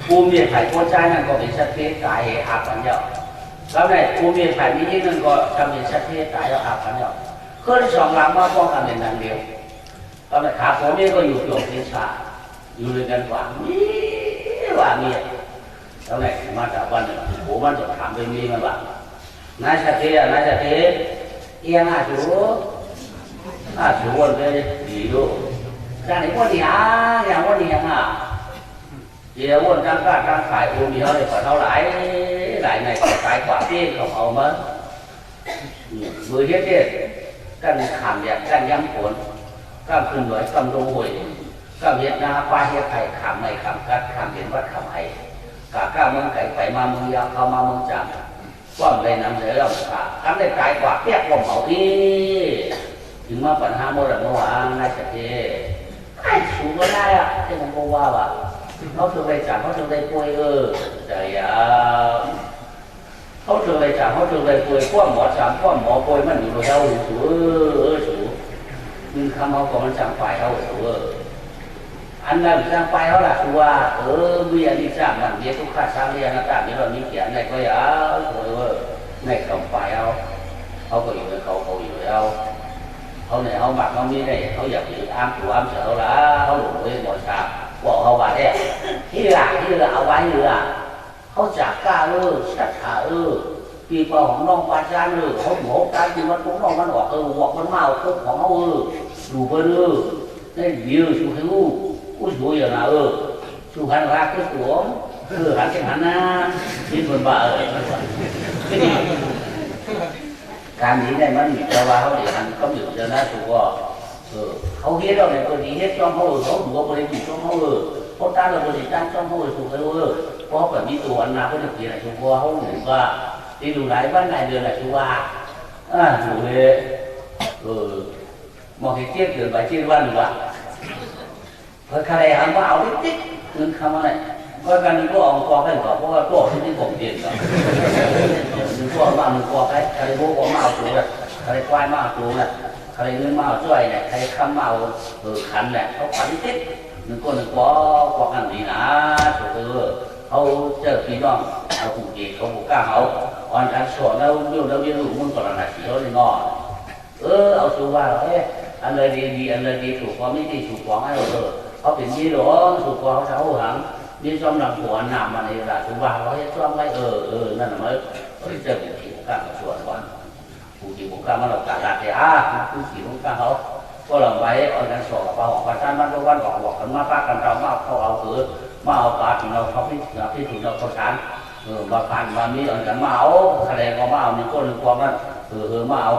ภูมิไผ่โคใจนั่นก็เป็นชัดเจนตายอาปัญญาแล้วในภูมิไผ่นี้นั่นก็ทำเป็นชัดเจนตายอาปัญญาขึ้นสองหลังมาป้องกันเป็นดังเดียวแล้วในขาผมนี่ก็อยู่โยงทิศาอยู่ด้วยกันกว่ามีแล้วในมาจากวันหนึ่งผมมันจะถามไปมีมันบ้างนายชัดเจนเอียงจูวันเลยดีดูจากไหนวันนี้อย่างวันนี้เดี๋ยววันตั้งการตั้งขายมีเท่าไหร่เท่าไหร่ในขายกว่าที่ของเอามามือเทียบกันขามแบบกันย้ำผลก็ขึ้นหน่วยกำลงหวยก็เห็นหน้าป้าเฮียไข่ขามในขามกัดขามเห็นวัดขามไห้กาก้าเมืองไก่ไปมาเมืองยาวเข้ามาเมืองจันทร์ว่างเลยนำเสนอเราขาทำได้ขายกว่าเปียกว่าเขาที่ถึงมาปัญหาโมดโมหานายเจไอ้สูงก็ได้อะที่ผมบอกว่าเขาถึงไปจับเขาถึงไปป่วยแต่เขาถึงไปจับเขาถึงไปป่วยพวกหมอจับพวกหมอป่วยมันอยู่เราสูมึงคำเขาก็มันจับไปเขาสูอันนั้นจับไปเขาละตัวมีอันนี้จับมันเดี๋ยวทุกข้าช้างเรียนต่างๆเดี๋ยวเรามีเขียนในก็อย่าในคำไปเขาก็อยู่ในเขาอยู่แล้วเขาเนี่ยเขาหมักเขามีเนี่ยเขาอยากอยู่อ้ามถูอ้ามเสือเขาละเขาหลงไปหมดชาบอกเขาว่าเนี่ยที่หลังเอาไว้เขาจากกล้าชัดขาปีกว่าของน้องปาจานเขาหมกการที่มันของน้องมันออกบอกมันเมาคุกของเขาดูเบอร์นี่เดียวชูให้อู้ชูอย่างน่ะชูหันรักก็สวมหันแค่หันนะที่คนบ้าการนี้ได้มันแต่ว่าเขาเดี๋ยวมันก็อยู่จะน่าสูว่าเขาเฮ็ดเราเนี่ยตัวนี้เฮ็ดจ้องเขาเขาดูว่าบริบูรณ์จ้องเขาเขาตั้งเราบริการจ้องเขาสูงเขาเพราะแบบมีตัวอันนาเขาจะเปลี่ยนสูงว่าเขาหนึ่งว่าที่ดูไหนบ้านไหนเดือนไหนสูงว่าดูเลยมองเห็นเทียบเกินไปเทียบวันหรือว่าเพราะใครหาว่าเอาติ๊กเงินคำอะไรเพราะการนึกก็เอากอให้ก่อนเพราะว่าตัวที่ผมเรียนก่อนนึกว่าบ้านนึกว่าใครโบ้ก็มาเอาตัวเลยใครควายมาเอาตัวเลยใครเงินมาเอาช่วยเนี่ยใครคำมาเอาขันเนี่ยเขาขันติ๊กนึกว่ากันดีนะสุดเขาเจอพี่น้องเอาผูกเกเขาผูกก้าเขาอ่อนการสอนแล้วเรื่องมึงก่อนหน้าที่เขาเลยงอเอาสูว่าอันเลยดีอันเลยดีถูกความไม่ดีถูกความให้เขาเป็นยี่หลวงถูกความเขาเช้าหังมีจอมหลังหัวหนามมาในเวลาสูว่าเขาให้จอมไว้นั่นน่ะmớiเจอเป็นผีผูกก้ามาส่วนก่อนผูกผีผูกก้ามันหลอกตาดาเจ้าคือผีผูกก้าเขาก็หลังไว้อ่อนการสอนปะหอกปะชันมันก็วันบอกกันมาปะกันเรามาเขาเอามาเอาปลาถึงเราเขาพี่ถึงเราเขาชานมาผ่านมามีอันกันมาเอาแสดงว่ามาเอาหนึ่งคนหนึ่งความนั้น มาเอา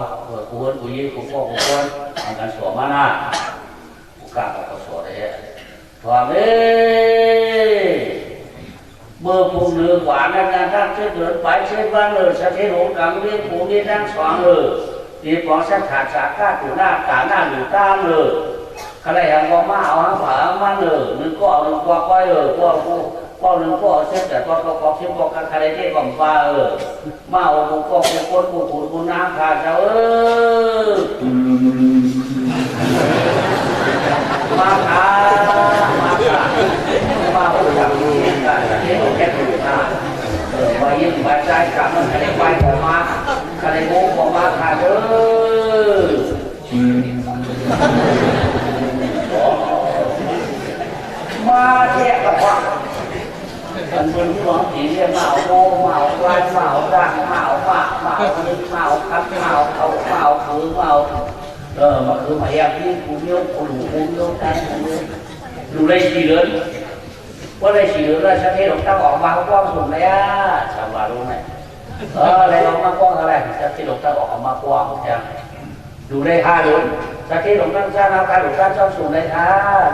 กูเฮิร์นกูยี่กูพ่อกูคนทำการสวมมาหน้ากูกล้าก็สวมได้ถอดเมื่อภูมิเหนือกว่าในการทั้งเชื่อเดือดไปเชื่อบ้านเลยสถิตหงกังเรียกภูมิทั้งสองเลยตีปองสักขาดสาก้าอยู่หน้าตาหน้าอยู่ตามเลยใครอย่างก็มาเอาหางผามาเลยนึกก็นึกก็ก้อยก็นึกก็เชื่อแต่ก็เชื่อก็ใครที่ก่อนฟ้ามาเอาก็กูน้ำขาดเจ้ามาผู้ทำนี้กันที่เราแค่ดูนะมายิ่งมาใจกลับมันใครไปของมาใครโง่ของมาขาดมาแค่กับว่ามันเป็นหลวงผีเรียกมาเอาโง่มาเอาควายมาเอาร่างมาเอาปากมาเอาลิ้นมาเอาคับมาเอาเขามาเอาขืนมาเอามาคือมาแอบที่กูเลี้ยวกูหลูกูเลี้ยวกันดูได้สีเหลืองว่าได้สีเหลืองแล้วชักเทศหลงตั้งออกมาเขากว้างสุดเลยอ่ะชาวบ้านรู้ไหมอะไรออกมากว้างอะไรชักเทศหลงตั้งออกมากว้างแค่ดูได้5 เดือนชักเทศหลงตั้งสร้างการหลงตั้งช่องสูงได้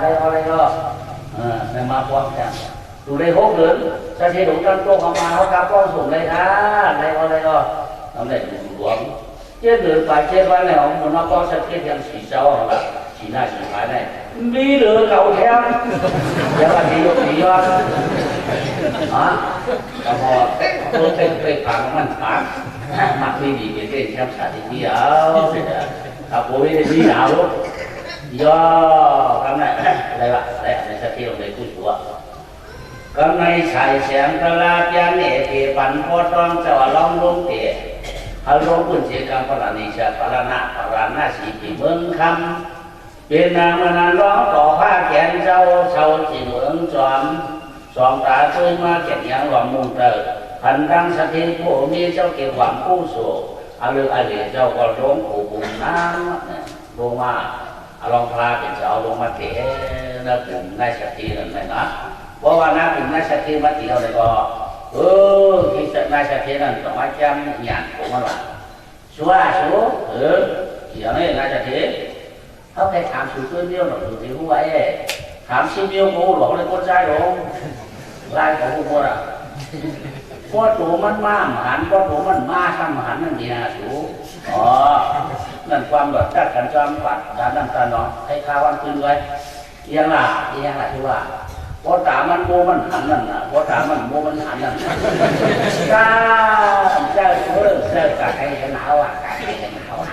ได้อะไรก็ได้มากว้างแค่ดูได้6 เดือนชักเทศหลงตั้งโตออกมาเขากว้างสูงได้ได้อะไรก็ทำได้หลวงเจ็ด เดือนไป7 วันแล้วมันมาก็ชักเทศยังสีเจ้าอะไรสีหน้าสีภายในมีเหลือเก่าแท้อย่าว่าดียกดีว่าแต่พอตัวเป็นผ่านมันผ่านมักไม่ดีเป็นเรื่องแค่สาธิตเดียวถ้าผมไม่ได้ดีหนาวย่อทำไงอะไรวะอะไรในสติลงในกู้ชัวก็ในชายเสียงกลาบยันเอเกปันโพดร้องจะว่าร้องลงเตะฮัลโหลคุณเสียงกลางพระนิชาพระนาสีปีเมืองคำเป็นนางมานานร้องต่อผ้าแขนเจ้าเช่าจีเมืองจอมสองตาช่วยมาเก็บยังหวังมุงเตอพันดังสถิตผู้มีเจ้าเก็บหวังผู้โศกอาลืออาเหเจ้าก็ร้องผู้บุญน้ำลงมาลองพาเป็นเจ้าลงมาเทนักบุญนายสถิตนั่นไงนะเพราะว่านักบุญนายสถิตมาเที่ยวเลยก็ที่นายสถิตนั่นต้องมาจำหยาดผมว่าชัวเดี๋ยวนี้นายสถิตเขาแค่ถามสูตรเดียวหน่อยสูตรที่ผู้ไว้ถามชิ้นเดียวกูหลอกเลยคนใจหลงไล่ของกูอ่ะพอตัวมันมาหันพอตัวมันมาทำหันนั่นเนี่ยสูนั่นความแบบจัดกันจอมปัดการนั่งตาหนอนให้ข้าวันคืนไว้ยังล่ะที่ว่าพอตามันโมมันหันนั่นน่ะพอตามันโมมันหันนั่นจ้าเจ้ากะไก่หนาวอ่ะกะไก่หนาวอ่ะ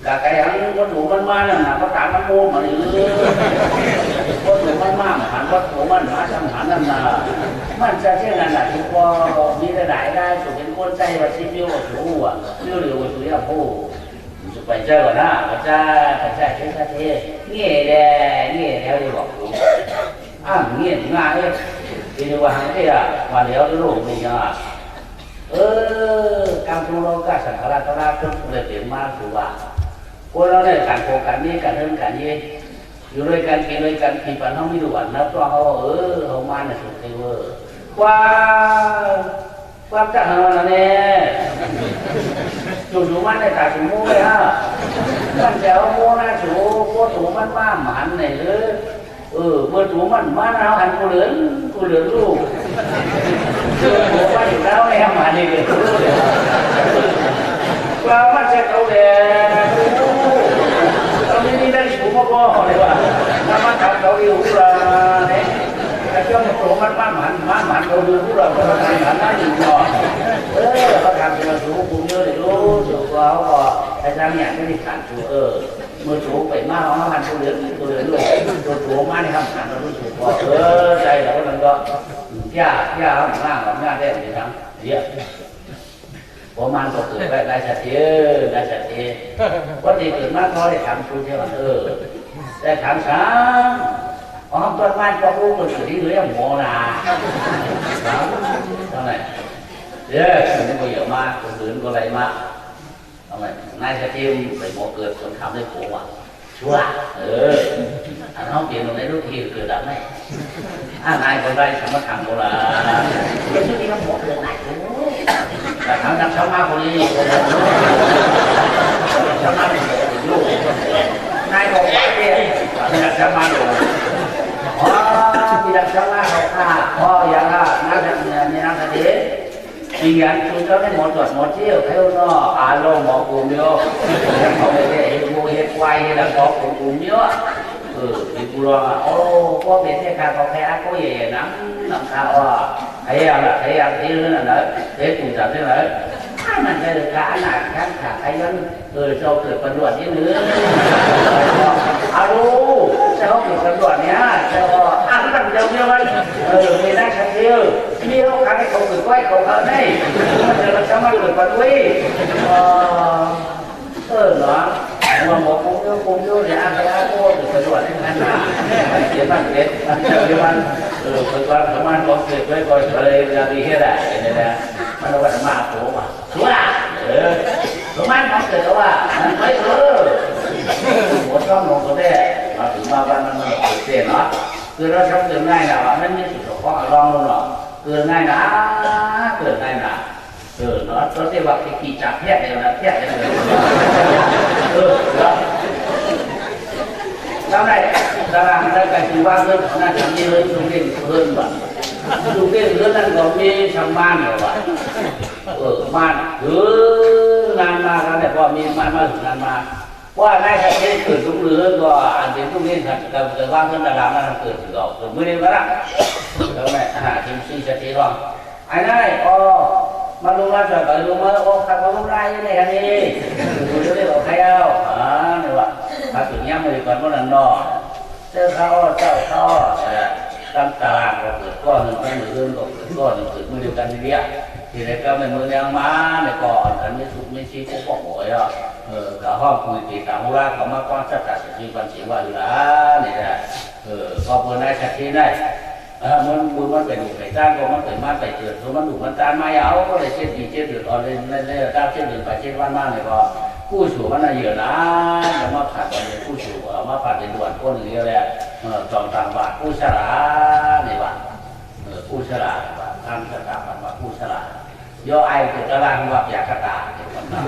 กะไก่หันพอตัวมันมานั่นน่ะพอตามันโมมันพอตัวมันมาหันพอตัวมันมาทำหันนั่นน่ะมันจะเช่นนั้นแหละทุกคนมีได้สุดเป็นคนใจว่าชิบิวว่าสูอ่ะเรื่องเรือว่าสูยาพูสุดไปเจอก่อนนะพระเจ้าเช่นเทเงี้ยแล้วที่บอกสูเงี้ยง่ายเลยที่ว่าหันที่อ่ะว่าแล้วที่ลูกมีอ่ะการทุโรกาสังขารตระจนเลยเปลี่ยนมาสูว่าคนเราเนี่ยการโกกันนี้การเรื่องการนี้อยู่ด้วยกันกินด้วยกันกินปันห้องไม่ดูวันนะเพราะเขามาเนี่ยสุดที่ว่าความจัดหาวันนี้จู่มันในตาจู่มูเลยฮะมันจะเอาโมนะจู่พวกจู่มันมาหมันไหนเลยเมื่อจู่มันมาเอาหันกูเหลือลูกจู่มาอยู่แล้วไอ้หมันนี่เลยว่ามันจะเอาเลยตอนนี้ได้จู่มาบ่เลยว่าถ้ามันทำเราอยู่ละเนี่ยแต่เจ้าตัวมันหมันเราดูผู้เราก็ทำหันนั่นอยู่หน่อยเขาทำเป็นสูงกูเยอะเลยรู้สูงเขาก็ไอ้ทำอย่างนี้ขันสูเมื่อสูงไปมากเขาหันตัวเหลือด้วยตัวสูงมากนี่ครับหันเรารู้สูงว่าใจเราก็มันก็ย่าเขาหน้าเขาหน้าได้เหมือนกันเยอะพอมันก็เกิดได้ชัดเจนว่าที่เกิดมากเขาได้ทำสูงเท่านั้นได้ทำช้าต้นไม้ก็รู้มันสุดที่เหลือหมูนาทำไมเดี๋ยวมันก็เยอะมากคนอื่นก็อะไรมากทำไมนายสติมไปหมอเกิดคนทำได้โผล่อ่ะชัวอันน้องเปลี่ยนตรงไหนรู้ที่เกิดอะไรไหมนายคนใดสมถะโบราณเป็นที่นี่ก็หมอเกิดไหน แต่ทางนักสมาคนนี้สมาเป็นลูกนายบอกว่าเนี่ยนักสมาอยู่อ๋อมีนักสมาเขาฆ่าพ่ออย่างละนักเนี่ยนักเด็กมีงานคุณก็ได้หมดจดหมดเที่ยวเที่ยวเนาะอารมณ์หมอกลุ่มเยอะยังเขาไม่ได้เห็นงูเห็นควายเห็นแล้วหมอกลุ่มเยอะที่กูรอโอ้ก็เป็นแค่การเขาแค่ก็ใหญ่น้ำข้าวอ่ะไอ้อะไรที่นั่นน่ะเด็กกูจับที่ไหนถ้ามันจะđược cả là khác cả cái nhân sau từ phần luận như nữa alo sau từ phần luận nhá sau ăn làm đâu như vậy người ta sẽ tiêu nhiều cái không được quay không hơn đây giờ là sao mà được phần quý đó mà một cũng vô thì ăn cái cô từ phần luận đến ăn là kiếm ăn kết ăn chơi kiếm ăn phần luận không ăn có việc với coi trở đây là đi hết à này làมันเอาไว้มาโผล่มาชัวร์ถูกไหมน้องเกิดว่าไม่หัวช่องลงก็ได้มาถึงมาวันมันเสียเนาะคือเราทำเกิดง่ายนะว่ามันมีสุขภาพรองลงเนาะเกิดง่ายนะเกิดง่ายนะเนาะเราเรียกว่ากี่จับแพทย์เลยนะแพทย์เลยแล้วไงตารางได้การที่ว่าเรื่องของนั้นทำนี่เลยตรงนี้เพิ่มบ้างดูเรื่องนั้นก็มีชาวบ้านเหรอวะบ้านนานมาแล้วแต่พอมีมาถึงนานมาว่าได้แค่เกิดทุกเรื่องก็อันเป็นทุกเรื่องครับแต่ว่าเรื่องระดับนั้นเกิดถึงเราเกิดไม่ได้ก็ได้แล้วแม่ทีมซีจะตีรองไอ้นั่นอ๋อมาลงมาจะไปลงมาโอ้ขับมาลงไล่ยังไงกันนี่ดูเรื่องของใครเอาเนี่ยว่าถ้าถึงเนี้ยมันก่อนว่านั่นนอเจ้าเขาตั้งตารางก็เกิดก้อนหนึ่งตั้งเรื่องก็เกิดก้อนหนึ่งเกิดเมื่อเดียวกันนี่เนี่ยทีแรกก็เป็นมือยังมาเนี่ยก่อนอันนี้สุกไม่ชี้พวกบอกหอยอ่ะกับห้องคุยตีต่างว่าเขามาก้อนจัดสิ่งปัญญาว่าอยู่แล้วนี่แหละก็เปิดได้ชัดที่ได้มันเป็นไก่จ้างก็มันเป็นมาไก่เกิดมันดูมันจานไม่เอาก็เลยเช็ดดีเช็ดเดือดตอนเล่นจ้าเช็ดเดือดไปเช็ดวันมากเลยก็ผู้สูมันน่ะเยอะนะแต่มาผ่านไปเลยผู้สูมาผ่านในด่วนก้นเรียเลยจอมต่างบาทผู้ฉลาดในวันผู้ฉลาดทำสถาบันว่าผู้ฉลาดย่อไอเกิดตารางว่าอยากกระตาเกิดวันนั้น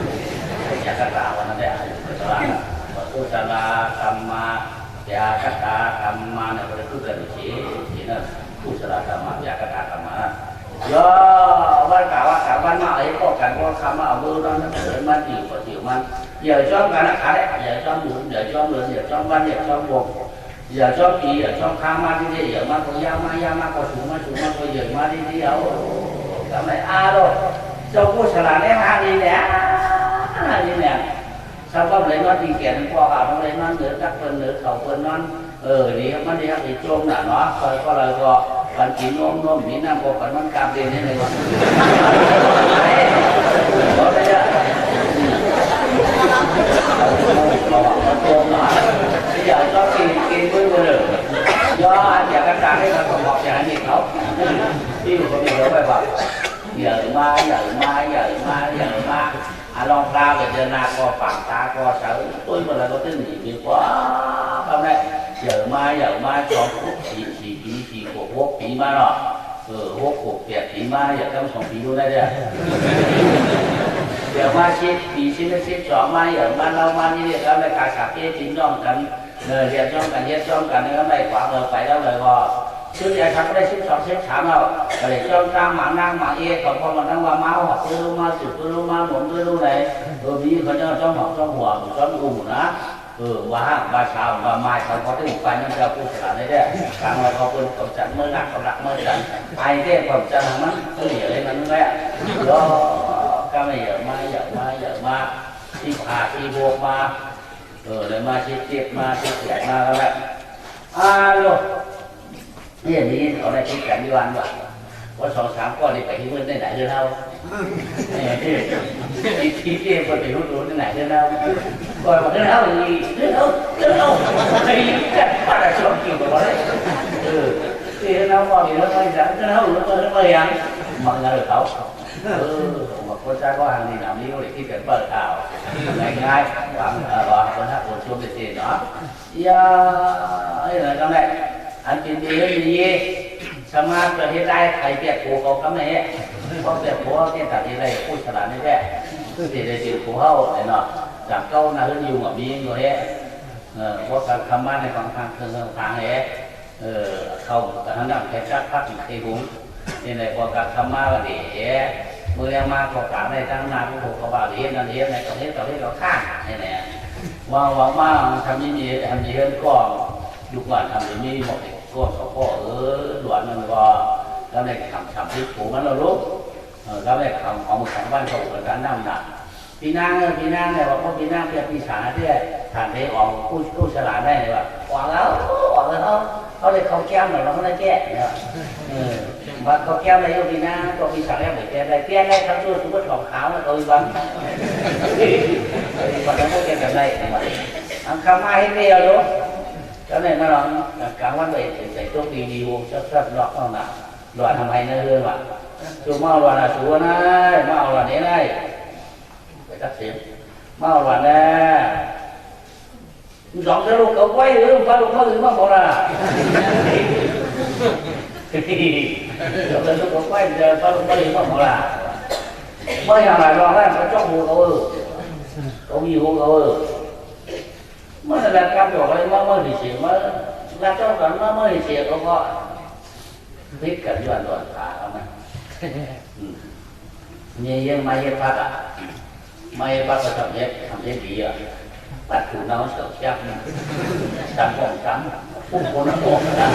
อยากกระตาวันนั้นได้ไอเกิดตารางผู้ฉลาดทำมาอยากกระตาทำมาเนี่ยก็เลยพูดกันทีนั่นผู้ฉลาดทำมาอยากกระตาทำมาย่อวันกล่าวว่าวันมาไอ้พวกกันพวกคำว่าเอาเบอร์นั้นเกิดมันอยู่ก็อยู่มันอย่าจ้องกันนะขาได้อย่าจ้องหมุนอย่าจ้องเรือนอย่าจ้องวันอย่าจ้องวงอย่าจ้องปีอย่าจ้องข้ามมาที่นี่อย่ามาก็ยามาก็สูงมาก็เยอะมาที่นี่เอาทำไมโลเจ้าผู้ฉลาดได้มาดีแหละนี่แหละชาวบ้านเลยนอนดีแก่พวกเขาเลยนอนเหนือจักเปิลเหนือเขาเปิลนอนดีมันดีครับอีโจมหน่ะเนาะก็เลยก็ปันกินน้มมีน้ำก็ปันมันกามเรียนนี่เลยว่าเขาเลยอะเขาโจมหน่อยbây giờ cho kỳ vui vừa được do anh và các bạn ấy là còn học nhà nhiệtเขาที่อยู่คนเดียวไปบอกเหยื่อมาลองตาไปเจอหน้าก็ฝั่งตาก็เสาตุ้ยหมดเลยก็ตึ้งหนีดีกว่าทำไงเหยื่อมาจอมขุดสีขวบวกปีมาเนาะวกขวบเปียกปีมาอย่าต้องส่งปีดูได้เลยเหยื่อมาชิ้นไม่ชิ้นสองมาเหยื่อมาเรามานี่เนี่ยแล้วในการขับเที่ยวจิ้มย่อมกันเรียนย่อมกันเย็ดย่อมกันนี่ก็ไม่ขวางไปแล้วเลยก็ชื่อใหญ่ทำได้ชิ้นสองชิ้นสามเอาเลยย่อมตั้งหมานั่งหมาเอ๊ะเขาพอมาตั้งว่าเมาหัวตัวรู้มาจุดตัวรู้มาหมุนตัวรู้ไหนมีเขาจะจ้องหัวจ้องหัวจ้องอุ้มนะว่าบาชาวว่าไม้เขาเขาถึงไปนั่นเราพูดสารได้เนี่ยกลางวันเขาเป็นกำจัดเมื่อหนักเขาหนักเมื่อจันไอ้เด็กกำจัดมันก็เหลืออะไรมันแหละแล้วก็ไม่เยอะมาที่ผ่าที่บวกมาเลยมาที่เจ็บมาที่แก่มาแล้วแบบลูกนี่อย่างนี้เขาได้คิดกันที่วันว่า2-3ก้อนนี่ไปที่เพื่อนได้ไหนเรื่องเท่าที่เจ็บคนไปรู้ได้ไหนเรื่องเท่าก่อนมาเรื่องเท่าอย่างนี้เรื่องเท่าไอ้แค่ป้าได้ชอบกินกับเราเลยที่เราบอกอยู่แล้วไม่ใช่เรื่องเท่าหรือเรื่องอะไรอย่างมันงานเขาmà con trai có hàng gì làm đi để khi cần bờ thảo ngay bằng con hát một chung để tiền đó ấy là trong này anh tìm đi gì sama là hiện tại thầy việc của cậu cấm này เพราะแต่ผัวเนี่ยแต่ที่ไรพูดฉลาดนี่แหละคือที่ได้จิตผัวเขาเนี่ยเนาะจากเก้าหน้าขึ้นอยู่กับมีอยู่เฮ้เพราะการคำบ้านในฝั่งทางเทิงทางเฮ้เขาทางด้านแค่ชักพักที่หุงนี่ในพอการคำมาวันนี้เมื่อมาขอการในทางนาผู้ถูกกบาดเลี้ยนั่นเลี้ยในประเทศเราข้างนี่แหละว่ามาทำยังไงทำยังไงก็ลูกหลานทำยังไงหมดก็เขาก็หลวนมันก็แล้วในทำที่ผูมันเราลุกแล้วในทำของมือของบ้านเขาเหมือนกันน้ำหนักพี่นางเนี่ยว่าเพราะพี่นางเพื่อพี่สาที่ทานได้ออกผู้ฉลาดได้เลยว่าออกแล้วเขาเลยเขาแก้มหน่อยเราไม่ได้แก้เนี่ยว่าเขาแก้มอะไรอยู่พี่นางตัวพี่สาแล้วเหมือนแก้อะไรแก้อะไรทั้งตัวสมมติของขาวแล้วตัวบังวันนั้นก็แก้กันได้อันคำมาให้เรียวรู้แล้วเนี่ยมาลองกลางวันไปใส่ตัวดีๆวงชับๆหลอกเอาหนาหลอนทำไมเนื้อเรื่องว่ะชูมาหลอนอ่ะชูนะมาหลอนนี้ได้ตัดเสียงมาหวานแน่สองจะลูกเขาไว้หรือฟ้าลูกเขาหรือมาบอกล่ะสองจะลูกเขาไว้เจอฟ้าลูกเขาหรือมาบอกล่ะไม่อย่างไรรอแล้วเขาจ้องหูเขาเขามีหูเขาเมื่อนั้นการบอกอะไรเมื่อที่เสียงเมื่อแล้วเจ้ากันเมื่อที่เสียงเขาก็พลิกกันย้อนตัวขาเขาไหมเนี่ยยังไม่ยังพักอ่ะไม่ว่าจะทำได้ดีอ่ะตัดถุงน้ำเสียบยักษ์จำของจำพุ่งคนน้ำบอกนะ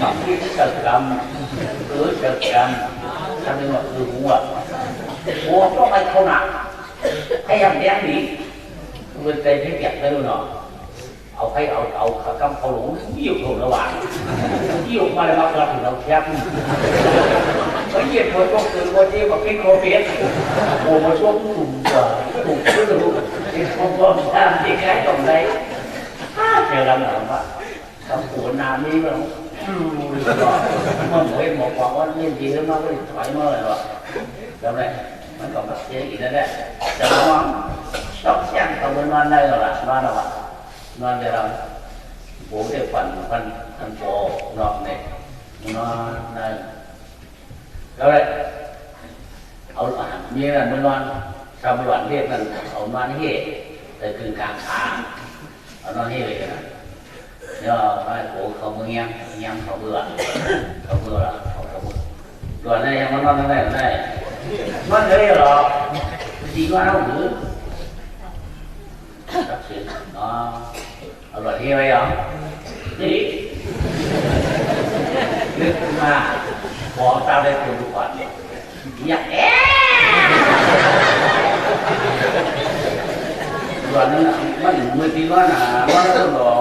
บางทีเกิดกรรมเกิดกรรมทำเป็นว่าคือหัวก็ไม่เข้าหนักให้ยังแดงดีมันใจที่เปียกได้ด้วยเนาะเอากำเขาหลงยิ่งถูกระหว่างยิ่งมาเลยมาเราถึงเราแคบก็เหยียดคนก็คือวันที่มาเป็นโควิดโอ้มาช่วงถูกชื่อที่ผมบอกทำที่ใช้ตรงไหนเจอกันหรือเปล่าคำพูดนามนี้มันเหมือนบอกว่าเรื่องจริงแล้วมันก็ถอยมาเลยว่ะจำได้มันก็แบบเจ๊อีกนั่นแหละจะมองชอบแช่งตัวมันได้หรอล่ะนอนหรอวะนอนเดี๋ยวเราโบ้เดี๋ยวฟันโบนอนเนี่ยนอนได้แล้วเลยเอามีอะไรมันนอนชาวบ้านเรียกนั่นเอานอนเฮ่แต่คือกลางขาเอานอนเฮ่เลยนะเนี่ยไอ้โบ้เขาเมื่อยังเขาเบื่อละเขาเบื่อตัวนี้ยังมันนอนได้นอนเลยหรอดีกว่าเราหรือตัดสินเอาหลอดเฮ่ไปเหรอนี่นึกมาพอตาได้คนทุกวันเนี่ยอยากวันนั้นมันมือตีว่าน่ะว่าต้องรอ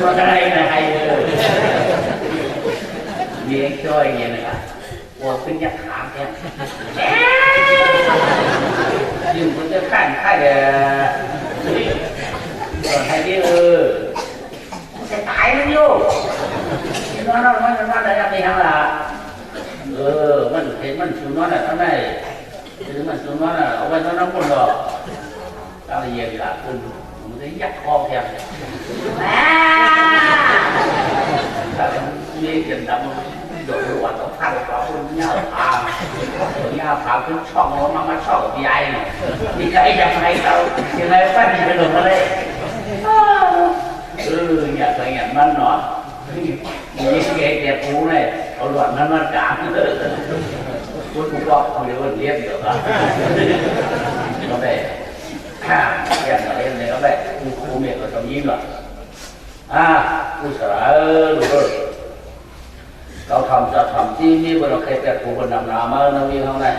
ว่าอะไรนะใครเลี้ยงช่วยอย่างนี้นะว่าเป็นยักษ์ขามแค่ยิ่งคนจะขั้นค่ายเลยตอนไทยนี่จะตายแล้วโย่nóอะไรอย่างนี้ฮะล่ะมันเห็นมันชูน้อยน่ะทำไมถึงมันชูน้อยน่ะเอาไว้ตอนนั้นคนหรอกอะไรอย่างนี้ล่ะคุณมันจะยัดคอแทนถ้ามีเกิดดำโดดหัวต้องพังเขาเงาผ่าขึ้นช่องมาช่องใหญ่ดีใจยังไงเรายังไงป้าดีไปหลงอะไรอยากไปอย่างนั้นเนาะมีเกย์ปูเนี่ยเอาหลอดนั้นมาจามคุณผู้บอกเขาเรียกว่าเลี้ยงเดี๋ยวละก็ได้ข้ามอย่างไรเนี่ยก็ได้ครูเมียก็ต้องยิ้มหรอผู้สาวเราจะทำที่นี่เราเคยแต่ครูคนนำนามาเราวิ่งเข้าได้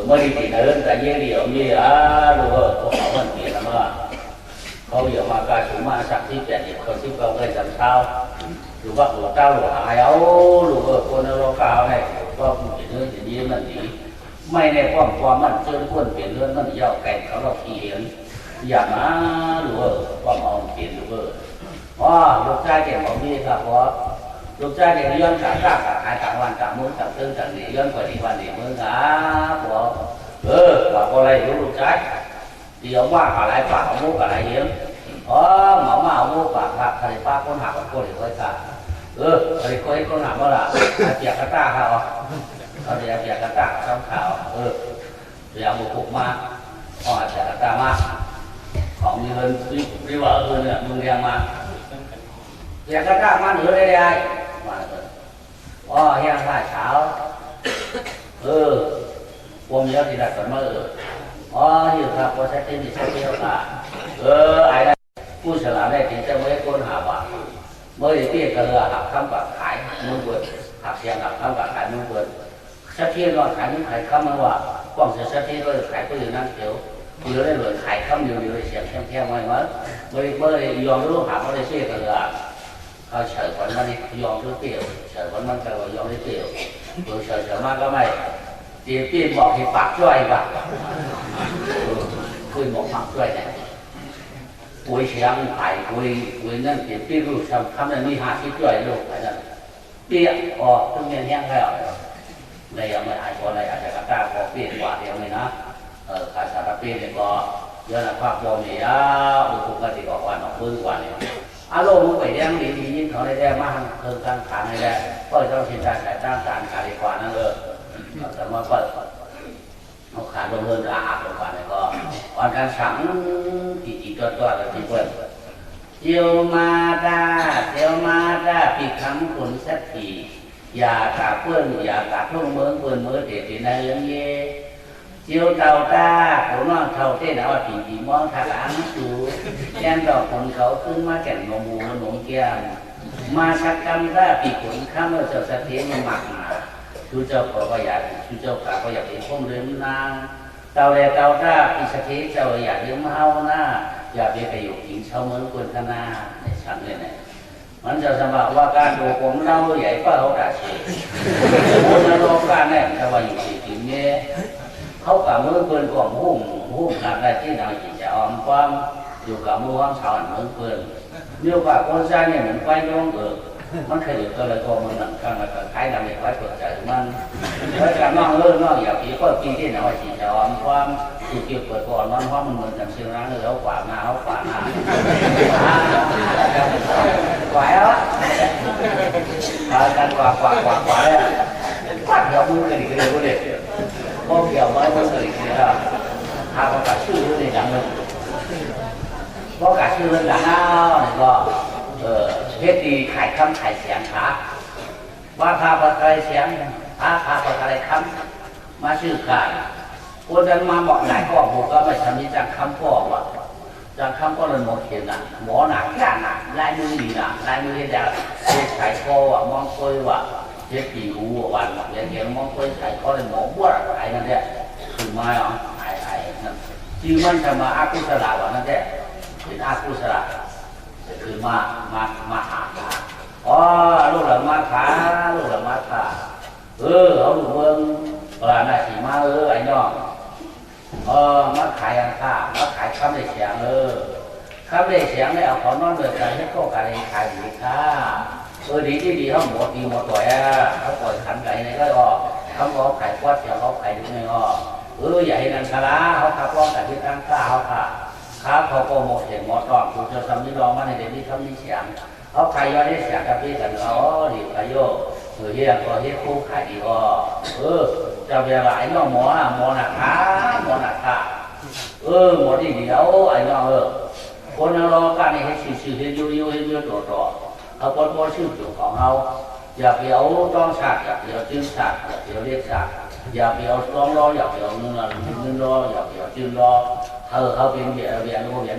เมื่อดีที่เดินแต่เยี่ยเดียวมีรู้ว่าพวกเขามันเปลี่ยนแล้วว่าเขาเดี๋ยวมากายสูงมาสักที่แก่เด็กคนที่เขาเคยสั่งเท้าหรือว่าหัวเจ้าหรือหายเอาหรือว่าคนเราก้าวให้ก็เปลี่ยนเรื่องอย่างนี้มันดีไม่ในความมันเจอคนเปลี่ยนเรื่องมันยาวไกลเขาเราขี้เห็นอย่างนั้นหรือว่าความเอาเปลี่ยนหรือว่าลูกชายเก่งของพี่ครับเพราะลูกชายเก่งย้อนการขายต่างวันต่างมื้อต่างตื่นต่างนี่ย้อนกว่าดีวันดีมื้อครับเพราะว่าอะไรรู้ลูกชายเดี๋ยวว่าอะไรฝากมุกอะไรเยอะmẫu mà ông mua và thầy ba con học của cô để coi cả ไอ้คนหนาบ่ล่ะเปียกกระต้าเขาเขาเปียกกระต้าซ้ำขาวเดี๋ยวบุกมาอ๋อเปียกกระต้ามาของมีเงินรีว่าเนี่ยมึงเรียงมาเปียกกระต้ามาเหนือได้มาเลยอ๋อเฮียงท่าเช้าพวกนี้ที่ดัดกันมาอยู่ครับพอใช้ที่นี่ใช้เที่ยวกันไอ้ได้ผู้ฉลาดได้ถึงจะไม่ให้คนหาบาเมื่อที่กระเรือหักข้ามกับขายมึงเปิดหักเสียงหักข้ามกับขายมึงเปิดใช้ที่นอนขายมึงขายข้ามมันว่ากว้างเสียใช้ที่ก็ขายก็อยู่นั่งเขียวอยู่ได้เลยขายข้ามอยู่เลยเสียงแค่ไม่มั้งเมื่อยอมรู้หักก็ได้เสียกระเรือเขาเฉยวันมันยอมรู้เปรี้ยวเฉยวันมันก็ยอมได้เปรี้ยวโดยเฉยมากก็ไม่ตีปีนบอกให้ปากช่วยป่ะคุยบอกปากช่วยเนี่ยคุยเสียงไผ่คุยนั่นตีปีนรู้ทำนั่นมีหาที่ช่วยลูกอะไรนั่นเปี้ยต้องเงี้ยแห้งแล้วในยังไม่หายคนอะไรอาจจะกระต้าพอเปี้ยกว่าเดียวเลยนะขาสารเปี้ยเนี่ยก็เยอะนะภาพโยมเนี่ยอุปกรณ์ที่บอกว่าหนองมือกว่าเนี่ยอารมณ์มันไปยังดียิ่งเขาได้มากเพิ่มตั้งฐานให้ได้ก็ต้องชินใจแต่ตั้งฐานขาดีกว่านั่นแต่ว่าเปิดเอาขาลงเงินอาบลงไปเนี่ยก็วันการสั่งที่ตัวเลยที่เปิดเจียวมาได้ปีคำคนสักทีอย่ากาเพื่อนอย่ากาทุ่งเมืองเพื่อนเมื่อเด็ดในเรื่องเย่เจียวเต่าตาผมน้องเท่าเต้นเอาผีมองทางหลังสูแก้มดอกคนเขาขึ้นมาแก่นนมูหนมแก้มมาชักกำได้ปีขนข้ามเมื่อเจ้าสะเทียนมันหมักมาชูเจ้าก็อยากชูเจ้าก็อยากเห็นพวกเรื่องนางเต่าเลยเต่าตาปีสะเทียนเจ้าอยากเลี้ยงเฮาหน้าอยากเลี้ยงกระยุกหญิงชาวเมืองคนขนาในชั้นเนี่ยมันจะสมบัติว่าการดูผมเล่าใหญ่ก็เขาด่าเฉยคนนรกการเนี่ยถ้าว่าอยู่ที่ถิ่นเนี่ยเขากับมือเปินกองหุ้มหนักได้ที่ไหนจีจะออมความอยู่กับมือความสาวมือเปินเรื่องว่าคนใจเนี่ยเหมือนไฟย้อนมันเคยอยู่ตัวละตัวมันหนักกันมาขายนำเด็กไว้เปิดใจมันแล้วการนอกนอกอย่างที่ก็กินที่ไหนจีจะออมความถูกเกี่ยวเปิดก่อนมันเพราะมันเหมือนกับเชียงรายเลยแล้วกว่าหน้าเขากว่าหน้าไหวแล้วกันกว่าเลยปัดเกี่ยวมือกันอีกเลยก็เด็กพอเกี่ยวไว้มือกันอีกเลยถ้าเขากัดชื่อในดังเลยพอกัดชื่อดังแล้วก็เพชรดีขายคำขายเสียงขาว่าพาปากอะไรเสียงพาปากอะไรคำมาชื่อขายคนนั้นมาบอกไหนก็บอกก็ไม่ทำนี้จากคำพ่อว่าจากคำก็เลยหมดเห็นนะหมอหนักแค่หนักลายมือดีนะลายมือเดียวเช็ดไข่คอว่ะมองคุยว่ะเช็ดปีหูวันแบบอย่างเงี้ยมองคุยไข่คอเลยหมอบ้วนอะไรนั่นแหละคือไม่หรอไอ้นั่นที่มันจะมาอากุศลวันนั่นแหละเป็นอากุศลคือมาหาลูกหลังมาขาเขาดูเมืองน่าสีมาไอ้น้องมาขายอันค่ามาขายคำได้เสียงคำได้เสียงเนี่ยเอาของนอนเดือดใจให้ก็การขายดีค่ะดีที่ดีเขาหมดตัวเขาปล่อยขันไก่ในก็เขาขายกวาดเสียงเขาขายด้วยใหญ่นันคาราเขาขับร้องแต่ที่ตั้งข้าเขาค่ะเขาก็หมดเสียงหมดตอนกูจะทำนี่ร้องมาในเด็กที่ทำนี่เสียงเขาขายย้อนได้เสียงกับพี่กันดีขายโยเฮียก็เฮียคู่ขายดีจะเป็นอะไรน้องหมอหนักขาหมอดีเดียวไอ้น้องคนเราการนี้ให้ชื่อให้ยูตัวเขาคนพอชื่อจุดของเขาอย่าไปเอาต้องฉากอย่าไปเอาจื้อฉากอย่าไปเอาเรียกฉากอย่าไปเอาต้องรออย่าไปเอาเงินรออย่าไปเอาจื้อรอเขาเป็นเบีย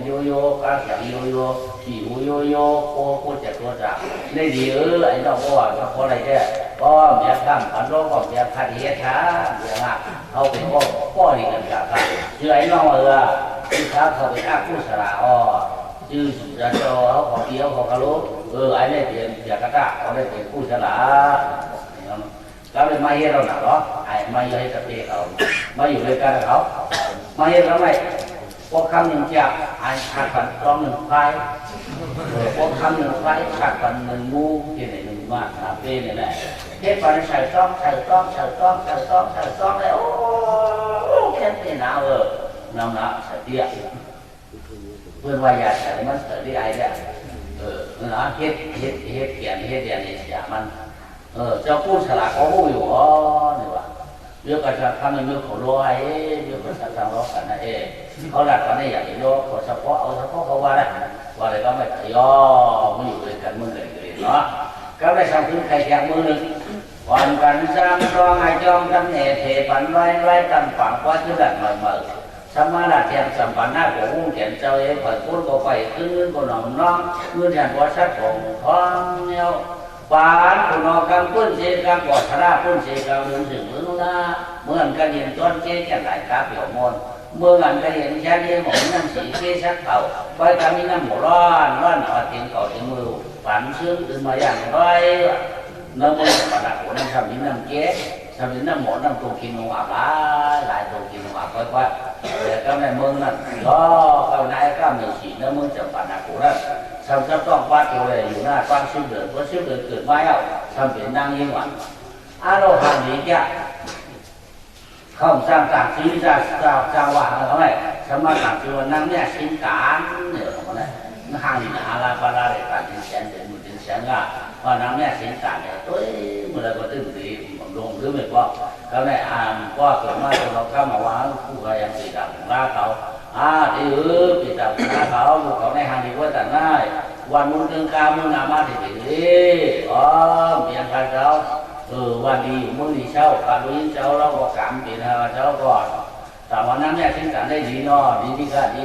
นโยการเสียงโยผีหูโยโคเจ็บตัวจ่าได้ดีไอ้น้องก็ว่าเพราะอะไรเนี่ยก็เมียข้ามขันร้องก็เมียขัดเหี้ยช้าเมียงะเขาเป็นพ่อดีกันจากกันชื่อไอ้น้องที่เขาเป็นอาผู้สระชื่อจะโตเขาขอเกี่ยวเขากระลุไอ้เนี่ยเป็นอยากกระตาเขาได้เป็นผู้สระแล้วเป็นมาเยี่ยเราหนักเหรอไอ้มาเยี่ยให้กับเด็กเขามาอยู่ด้วยกันเขามาเยี่ยทำไมพวกคำหนึ่งจากไอ้ขาดฝันร้องหนึ่งไฟพวกคำหนึ่งไฟขาดฝันหนึ่งงูที่ไหนหนึ่งมากนะเป็นนี่แหละเทปฝันใส่ต้องเลยโอ้แค่นี้นะน้ำหนักใส่เตี้ยเพื่อนวายาใส่มันใส่ที่ไอ้เนี่ย นะเฮ็ดเปลี่ยนเฮ็ดเรียนเสียมันเจ้าพูดฉลาดเขาพูดอยู่อ๋อนี่ว่าเรื่องการทำในเรื่องของร้อยเรื่องการทำร้อยกันนะเขาหลักกันในอย่างนี้เขาเฉพาะเอาเฉพาะเขาว่าได้ว่าอะไรก็ไม่ย่อไม่อยู่ด้วยกันมึงเลยเนาะก็ได้สั่งถึงใครแข่งมือหนึ่งก่อนกันสร้างรองไอ้จอมตำแหน่งเทปันไว้ตั้งฝังว่าชื่อดันมาสมาราเทียนสัมปันหน้าของหุ้นเขียนเจ้าเปิดพูดก็ไปขึ้นก็หน่อมน้องเมื่อแทนวัชของท้องเนี้ยปานคนนอกำปุ้นเชกำกอดชราปุ้นเชกำเรื่องถึงมือหน้าเมื่อกันเห็นต้นเจ๊แก่หลายกาเปี่ยวมนเมื่อกันก็เห็นแค่นี้หมอน้ำสีเจ๊ชักเต่าไปทำนี้น้ำหมูร้อนเอาเตียงเก่าเตียงมือฝันซึ้งตื่นมาอย่างไรน้ำมันจะมาดักหัวน้ำทำนี้น้ำเจ๊ทำนี้น้ำหมูน้ำตัวกินหนูอาบหลายตัวกินหนูอาบค่อยๆแต่ก็ในเมืองนั่นก็เอาไหนก็มีสีน้ำมันจะมาดักหัวนั่นทำจะต้องวัดตัวเลยอยู่หน้าฟังชื่อเดือดเพราะชื่อเดือดเกิดไม่เอาทำเป็นนางยิ่งหวันเราทำนี้แก่เขาสร้างต่างชีวิตสร้างว่าเขาไงสมาต่างชีวิตนั่งเนี่ยสิ่งการเนี่ยเขาไงห่างหนาลาบาลาเลยการเป็นแสนเป็นหมื่นเป็นแสนก็ว่านั่งเนี่ยสิ่งการเนี่ยตัวเมื่อไรก็ตื่นตีลงหรือไม่ก็เขาในก็เกิดมาเราเข้ามาว่าผู้ใครยังตีดับหน้าเขาที่ตีดับหน้าเขาเขาในห่างดีกว่าแต่ง่ายวันมุนตึงกามุนนามาที่ตีเมียนกันเขาวันดีมึงดีเช่าการดูยินเช่าเราก็cảmเป็นเช่าก่อนแต่วันนั้นเนี่ยสิ่งการได้ดีเนาะดีที่กันเนี่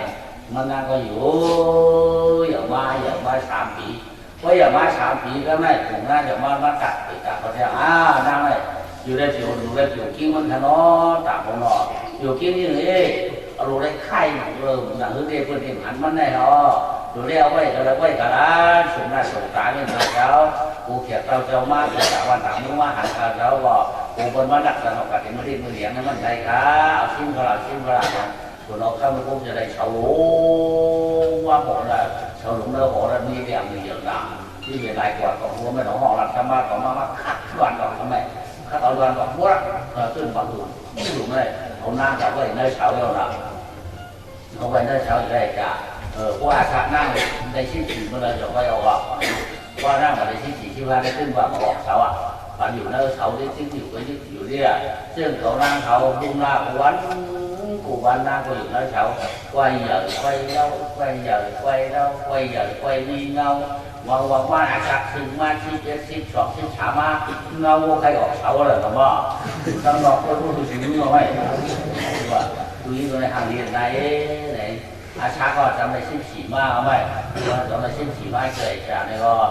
ยมันนั่งก็อยู่อย่างมา3 ปีเพราะอย่างมา3 ปีก็ไม่ผมน่าจะมาตัดไปตัดเขาเนี่ยนั่งเลยอยู่ได้ผิวดูได้ผิวกิ้งมันขนอต่างคนนออยู่กิ้งนี่เลยเอาดูได้ไข่หนังหนังเด็กคนเด็กหันมันได้เนาะดูได้เอาไว้ก็แล้วไว้กันละสมน่าสงสารเนี่ยเจ้ากูเขียนเราเจ้ามากแต่วันต่างมึงมาหันเจ้าก็กูเป็นมาดักสนอกกันไม่ได้มือเลี้ยงนั่นมันใจค่ะเอาชิ้นกระดาษส่วนเราเข้ามาปุ๊บจะได้เฉาหลงว่าหมดเลยเฉาหลงแล้วหมดแล้วมีเรื่องเยอะหนักที่เป็นลายกว่าของหัวไม่ต้องห่อหลับทำมาต่อมาคัดวันต่อทำไมคัดเอาวันต่อวัดขึ้นบางอื่นไม่รู้เลยเอาหน้ากับไว้ในเฉาแล้วนะเอาไว้ในเฉาได้จ้ะว่าขาดนั่งในชิ้นสี่เมื่อไรจะไว้เอาออกว่านั่งในชิ้นสี่ที่ว่าได้ขึ้นว่ามาออกเฉาฝันอยู่ในเฉาที่ชิ้นอยู่ไปอยู่เนี่ยซึ่งเขานั่งเขาดุมลาวันcủa ban na của những cháu quay giờ quay đi nhau và ba đã sạc sinh ma xin chọn xin xả ma nhau vô khai gọt sáu rồi đúng không? Trong đó tôi không thể nghĩ rồi tôi nghĩ rồi hàng hiện nay này sáng còn trong này xin chỉ ma không mày trong này xin chỉ ma kể trả này có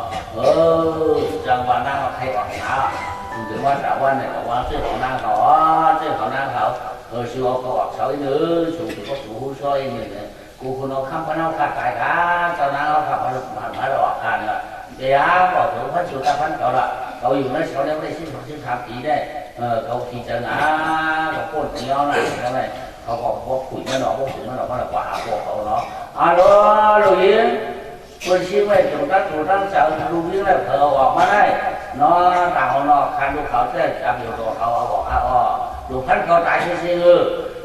trong ban na khai gọt xả từ quan trả quan này có quan sư khẩu năng khẩu xưa có học sỏi nữa chủ có chủ soi như này cô nó khăm nó khát cái cá cho nó khăm nó đọt hàng là để bỏ thử phát chủ ta phát cậu là cậu dùng nó sau đó đây xin tham chỉ đây cậu thì chờ nó có cột nhau này cái này cậu có củi nó là quả của cậu nó alo rồi yênคนชี้ไว้ตรงนั้นตรงนั้นเสาดูวิ่งแล้วเธอออกมาได้เนาะต่างคนนอกคันดูเขาเจ้าจับอยู่ตัวเขาเอาบอกดูพันเขาตายซื่อ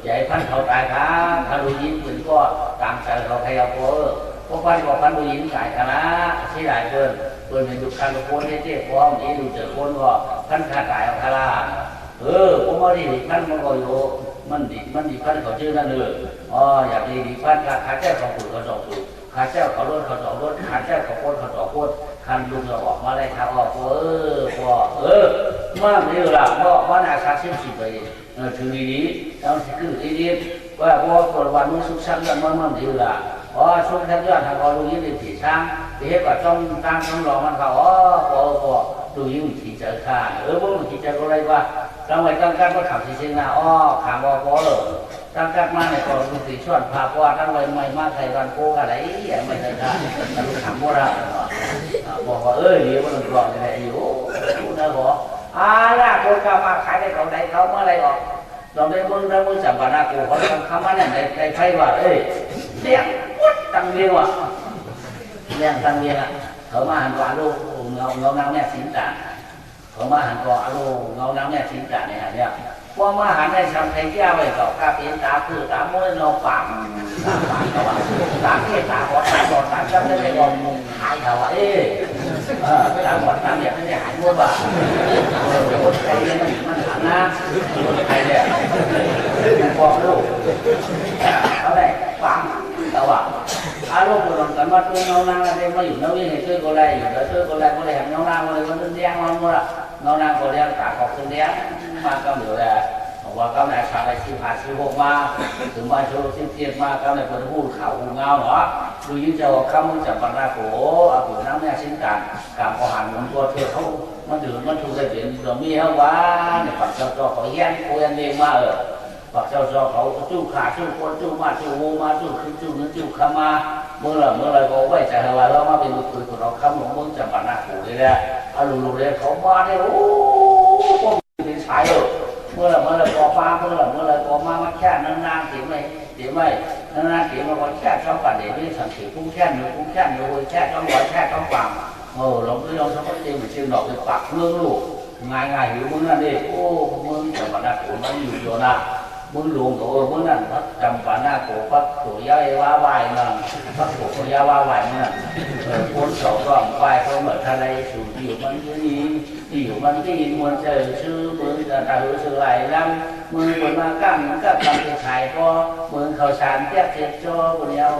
ใหญ่พันเขาตายค่ะถ้าดูยินถึงก็ต่างใจเขาใครเอาตัวพวกพันบอกพันดูยินจ่ายกันนะที่หลายเกินเป็นดูคันดูโคนเจ๊พร้อมนี่ดูเจอคนก็พันขาตายเอาคาราผมว่าดีพันมันก็อยู่มันดีพันเขาชื่อนั่นเลยอยากดีพันขาเจ้าเขาปุ๋ยเขาส่งปุ๋ยข้าเจ้าเขารถเขาต่อรถข้าเจ้าเขาโคตรเขาต่อโคตรคันลุงเราออกมาเลยครับมากนี่แหละเพราะว่านาคาสิ้นสิบไปถึงนี้ต้องคือนี้ว่าพอคนวันนู้นสุขสันต์กันมันนี่แหละสุขทั้งยอดทางเราดูยิ่งผีช้างที่เห็นว่าต้องตั้งต้องรอมันเขาดูยิ่งผีเจอข้าพวกผีเจออะไรว่าเราไม่ต้องการก็ขับสิ่งนะขามว่าเลยตั้งกัดมาในกองทุนสีชวนพาพว่าตั้งไว้ไม่มาใครวันโกอะไรไม่ได้ค่ะลูกถามว่าบอกว่าเดี๋ยวมันกรอบอะไรอยู่นะบอกล่ะคนกามาขายในกองใดเขาเมื่อไรบอกตอนได้มึงจับปานากูเขาทำคำว่าเนี่ยในไฟว่าเลี้ยงปุ๊ดตั้งเลี้ยงว่ะเลี้ยงตั้งเลี้ยงเขามาหันกว่าลูกเงาน้ำเนี่ยสินตาเขามาหันกว่าลูกเงาน้ำเนี่ยสินตาเนี่ย พอมาหาในทำไทยแก้วไว้ก็กาเป็นตาคือตาม้วนเราปังตาเทตาบอดตาบอดตาจำได้ไม่ยอมมุงหายเขาว่าตาบอดตาเนี่ยไม่ได้หายม้วนบ่คนไทยมันหันนะคนไทยเนี่ยมันบอกลูกเขาได้ปังแต่ว่าอารมณ์คนกันว่าตัวน้องนางอะไรมาอยู่น้องยังช่วยก็ได้อยู่แล้วช่วยก็ได้ก็ได้เห็นน้องนางเลยมันเลี้ยงมันหมดละน้องนางก็เลี้ยงตาขอบคุณเลี้ยงมาก็เหลือแหละว่าก็ในชาติชีพหาชีพกมาถึงมาโชว์เทียบมาก็ในคนพูดข่าวเงาเหรอดูยิ่งจะว่าข้ามึงจับปนาโกเอาผืนน้ำเนี่ยชิ้นกันกับอาหารมันตัวเธอเขามันดื่มมันถูกได้เปลี่ยนเรามีเขาว่าเนี่ยปัจจัยเขาแย่งโกยันเองมาปัจจัยเขาจู้ขาจู้คนจู้มาจู้โวมาจู้ขึ้นจู้นึกจู้ขามาเมื่อไรก็ไว้ใจเราแล้วมาเป็นคุยกับเราข้ามหลวงมึงจับปนาโกเลยแหละเอาลูกเลยเขามาเนี่ยโอ้เป็นสายเลยเมื่อไรก็ฟ้าเมื่อไรก็มาแค่นานๆถึงไม่นานๆถึงมาก็แค่ช่องปัดเดี๋ยวนี้สังเกตพุ่งแค่หนูแค่ช่องลอยแค่ช่องปังเราไม่ยอมสักทีเหมือนเชียงดอกเลยปักเมืองลูกง่ายอยู่มึงนั่นดิโอ้มึงจังหวัดนาโกมันอยู่โยนะมึงหลวงตัวมึงนั่นพักจำปานาโกพักตัวยายว่าไหวนั่นพักตัวยาว่าไหวนั่นคนสองก็ไหวเขาเหมือนทะเลสูงอยู่มันที่อยู่มันที่มวลเจอชื่อมึงจะตาหูชื่อไหลลำมึงคนมากั้งมันก็ทำเป็นชายก็มึงเขาชานแยกเจ็ดโจ้คนเดียว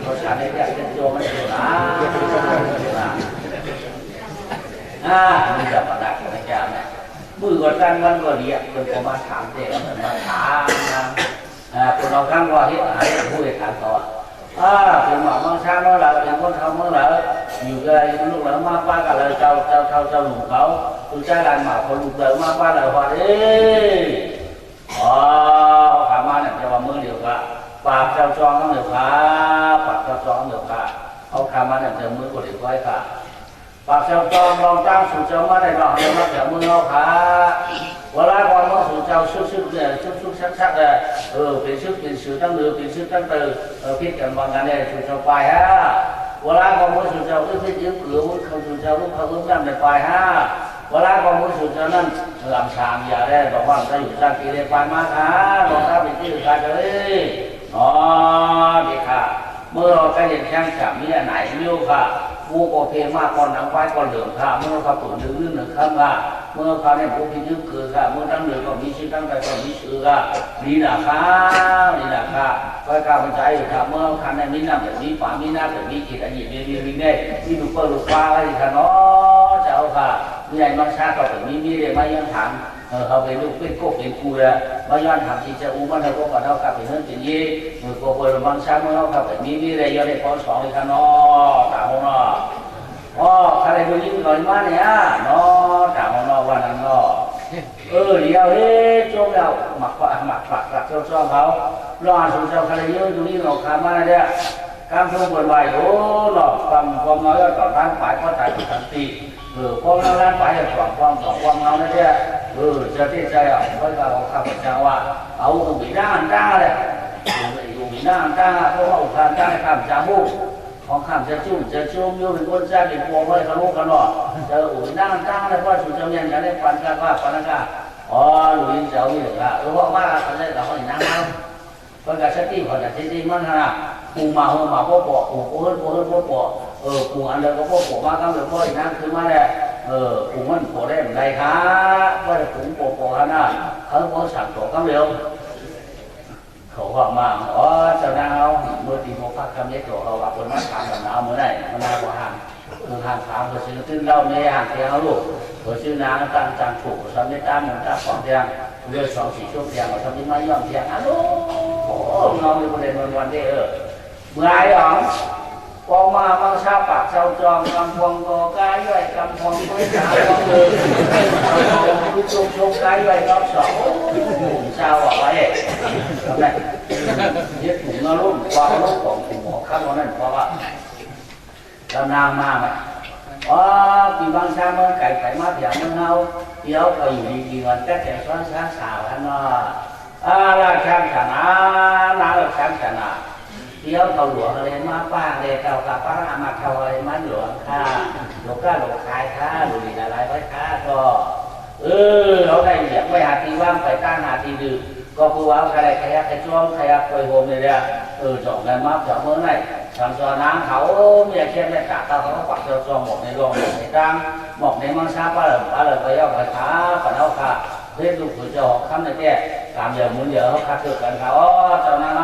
เขาชานได้แยกเจ็ดโจ้มันอยู่นะมึงจะประดับคนแก่ไหมมือก็ตั้งวันก็เรียกคนก็มาถามเด็กมาถามคนเราข้างว่าเฮ้ยอะไรผู้เด็กถามต่อเป็นหมอมังชาเมื่อไรเป็นคนทำเมื่อไรอยู่เลยลูกหลานมาป้ากันเลยเจ้าหนุ่มเขาคุณชายหลานหมาคนลูกหลานมาป้าเลยว่าขามาเนี่ยจะว่ามือเดียวกันปากเจ้าจองต้องเดียวกันปากเจ้าจองเดียวกันเขาขามาเนี่ยจะมือก็เดียวกันค่ะปากเจ้าจองลองตั้งสู่เจ้ามาได้ลองเดียวมาแต่มือเราขาเวลาก่อนมาสู่เจ้าชุบเนี่ยชุบชักเลยเป็นชุบเป็นสื่อตั้งเรือเป็นสื่อตั้งเตอพิจกันวางกันเนี่ยสู่เจ้าไปเวลาก่อนมาสู่เจ้าพิจยืมเกลือมันเขาสู่เจ้าลูกเขาลูกนั่นไปเวลาก่อนมาสู่เจ้านั่นลำชามอย่าได้บอกว่าจะอยู่จากกี่เดือนไปมาค่ะลองถ้าเป็นที่อื่นกันเลยดีค่ะเมื่อเราไปเห็นแข้งจับมีไหนมิ้วค่ะผู้ก่อเพลงมากก่อนหนังไฟก่อนเหลืองค่ะเมื่อเขาตุ๋นดึงนึ่งหนึ่งข้ามค่ะเมื่อเขาเนี่ยผู้พิจิตรคือค่ะเมื่อตั้งเหนือก็มีชื่อตั้งใจก็มีชื่อค่ะดีนะคะก็กล้าบรรจัยอยู่ค่ะเมื่อคันในมีน้ำแบบมีฝามีน้ำแบบมีจิตอันนี้มีได้ที่ดูเปิดดูฟ้าอะไรค่ะเนาะเจ้าค่ะมีใหญ่มาชาก็แบบมีเลยมายังถามเขาเป็นลูกเป็นโก้เป็นครูเลยมาย้อนถามที่จะอุ้มมันเราก็ก่อนเรากลับไปเรื่องจริงยี่มือโก้เปิดบางชาเมื่อเรากลับไปมีเลยย้อนได้พอสองเลยค่ะเนาะตาหัวเนาะใครดูยิ่งหน่อยมาเนี่ยเนาะตาหัวเนาะวันนั้นเนาะเดี๋ยวโจมเราหมักฝักเจ้าซ้อมเขารอสุดเจ้าใครเยอะดูนี่เราขามาเนี่ยการทรงบนใบโอ้หลอกความน้อยก็ต่อร้านฝ่ายก็ตายทันทีความร้านฝ่ายอย่างความเงาเนี่ยจะที่ใจเพราะว่าข้าพเจ้าว่าเอาอุบิด้านจ้าเลยอุบิด้านจ้าเพราะว่าอุปการจ้าข้ามจามุกของข้ามจะชุ่มยุ่งเป็นคนจ้าเป็นพวงไว้ขลุ่กันหรอจะอุบิด้านจ้าเลยเพราะสุดจะเมียนจะได้ปันกันว่าปันกันหลุยเจ้ามีเหรอครับเพราะว่าเขาได้เราเห็นนั่งแล้วเพราะการสติเขาจะสติมันนะปูมาพ่อปอปูเฮิร์นพ่อปอปูอันเดียวก็พ่อปอมาก็เหลือพ่ออีกนั่งคือมาแล้วปูมันปอได้เหมือนไรคะว่าจะปูปอนะเขาพ่อสั่งตัวก็เร็วเขาบอกมาเจ้าหน้าเขาเมื่อตีโมพักคำนี้ตัวเขาว่าคนมาถามกันเอาเมื่อไหร่มันน่าว่าห่างถามเขาซื้อตื้นเล่าในห่างเทียงเขาลูกเขาซื้อนางตั้งจังถูกสำเร็จตามเหมือนตาของเทียงเรือ2-4ช่วงเทียงเขาทำยังไงย่อมเทียงฮัลโหลน้องมีประเด็นวันนี้เมื่อไรอ๋อพอมาบางชาปากเจ้าจอมกำพวงกอกายย่อยกำพวงด้วยชาวกองเลยผู้ชมกายย่อยรอบสองชาวบอกไว้ทำไมยึดถุงมาลุ่มความลุ่มของถุงหมอข้างนั้นเพราะว่าเรานางมาไหมปีบางชาเมื่อไก่มาเถียงเมื่อเฮาเดี๋ยวไปอยู่ดีๆเงินแค่แต่ซ้อนช้าสาวท่านว่าราชาชนะนาราชาชนะเดี๋ยวเขาหลวงอะไรมาป้าเลยเก่ากับป้ามาเขาอะไรมาหลวงค่ะหลวงก็หลวงขายค่ะหลวงอะไรไว้ค่ะก็ เอาได้เหยียบไม่หาทีว่างไปตั้งหาทีดื้อก็คือว่าใครใครใครช่วงใครไปโฮมเลยเนี่ยจบกันมาจบเมื่อไหร่ทำจอน้ำเขาเมียเชี่ยไม่ตัดเขาก็ปักจอหมกในรองหมกในตั้งหมกในมังซาป้าเลยไปเอาไปขาปัดเอาขาเพื่อลูกผู้เจ้าคำในแก่ตามเดี๋ยวมุนเดี๋ยวเขาคัดเกิดกันเขาเจ้านั้น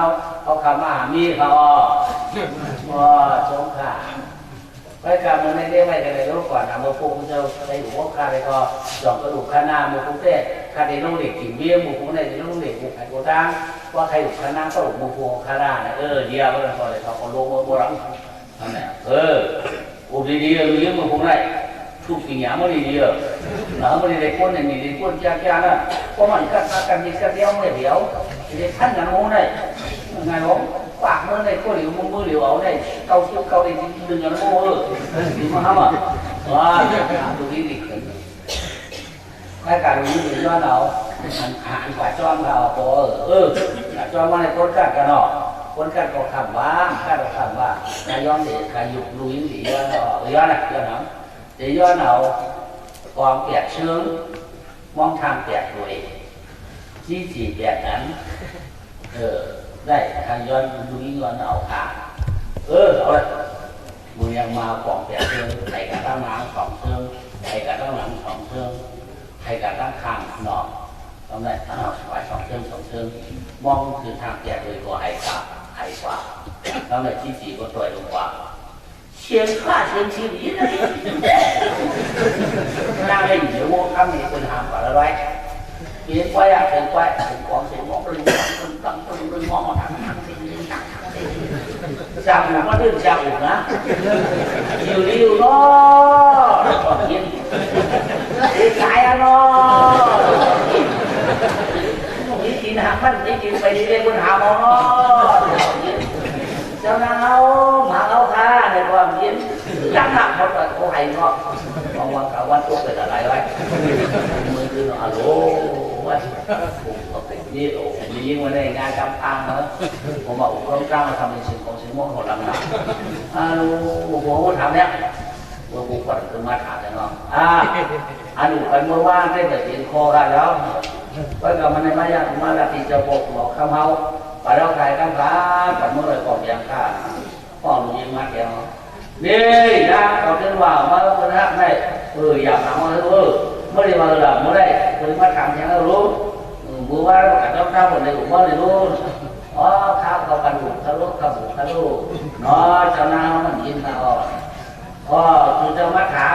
เขาคำมาหามีเขาสงขาไปกับมันในเรื่องอะไรกันเลยรู้ก่อนนะเมื่อพวกเจ้าได้หัวคาไปก็จองกระดูกข้าหน้าเมื่อพวกเต้คาเดโนเด็กกินเบี้ยหมู่พวกในเดโนเด็กบุกไข่โกดังว่าใครอยู่ข้าหน้าก็หลงหมู่พวกข้าหน้าเนี่ยเดียวก็เลยพอเลยเขาลงมือโบราณนั่นแหละอุบดีๆเลี้ยงมือพวกไหนทุกสิ่งอย่างมันดีๆแล้วมันได้คนเนี่ยมีคนจ้าๆนะเพราะมันกันมีกันเดียวไม่เดียวจะท่านอย่างโน้นได้ไงวะปากมือในก็เหลียวมือเหลียวเอาได้เกาเกาได้ดึงอย่างโน้ดีมากว้าดูดีดีถ้าการรู้ดีว่าเราหันกว่าจ้อมเราพอจ้อมมาในคนกัดกันเนาะคนกัดก็คำว่ากัดก็คำว่าใครย้อนดีใครหยุดดูยิ่งดีว่าเนาะย้อนนะย้อนน้ำจะย้อนเอาความเปียกชื้นมองทางเปียกรวยที่จีเปียกนั้นได้ทางย้อนดูยิ่งย้อนเอาขาเอาเลยมือยังมาปองเปียกชื้นใครกับตั้งหลังของเชิงใครกับตั้งหลังของเชิงใครกับตั้งข้างหนอตรงนั้นฝ่ายสองเชิงมองคือทางเปียกเลยกว่าไอ้กว่าตรงนั้นที่จีก็ตัวลงกว่า先看先起你的，那个女我他们也会喊过来来，别乖呀，别乖，别光谁光不能光他，下午我这下午呢，有咯，放心，你啥呀咯？你กินหามัน你กินไปเรื่อยๆคนหาหมอเนาะเจ้านาเอาหมาเอาท่าในความเย็นจังหนักเขาแต่เขาให้เนาะวันกับวันตัวเป็นอะไรไว้มือคือฮัลโหลว่าผมเป็นนี่โอ้ผมยิงมาในงานจำตังนะผมบอกผมต้องจ้างมาทำในสิ่งของสิ่งมั่วของหลังหลังผมทำเนี้ยผมก่อนคือมาถามเนาะอันนี้เป็นเมื่อว่างได้แต่เสียงคอได้แล้วก็กับมันในมายามาลาตีจะบอกคำเฮาไปเราถ่ายกันครับกับเมื่อไรก่อนยังข้าพ่อหนูยิงมาแกงนี่นะเราเดินว่ามาแล้วนะได้อยากทำอะไรเมื่อไรมาหลับเมื่อไรถึงมาทำอย่างนั้นรู้บัวว่าเราขัดเจ้าคนในหัวในรู้ข้าวกับกันบุกทะลุกับบุกทะลุเนาะเจ้าหน้ามันยินนะคือเจ้ามาถาม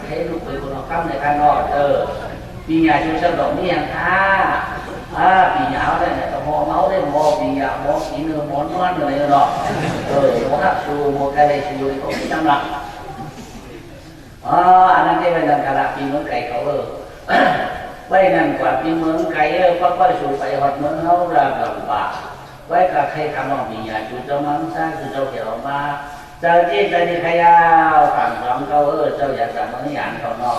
เห็นลูกเป็นคนเอาข้ามในการนอนปีnhà chú sân động miệngปีnhà áo đây này mò máu đây mòปีnhà mò chỉ nửa món ngon rồi đó mò hạt su mò cái này su thì cũng trăm lắm anh em đây là cả là pin mướn cày cậu bây giờ quả pin mướn cày có quay su phải hoạt mướn hấu ra đồng bạc với cả khi tham giaปีnhà chú cho mắm sang chú cho kiểu mà giờ chi giờ đi khai ao phẳng lắm câu cho giờ giờ mướn nhàn cậu nọ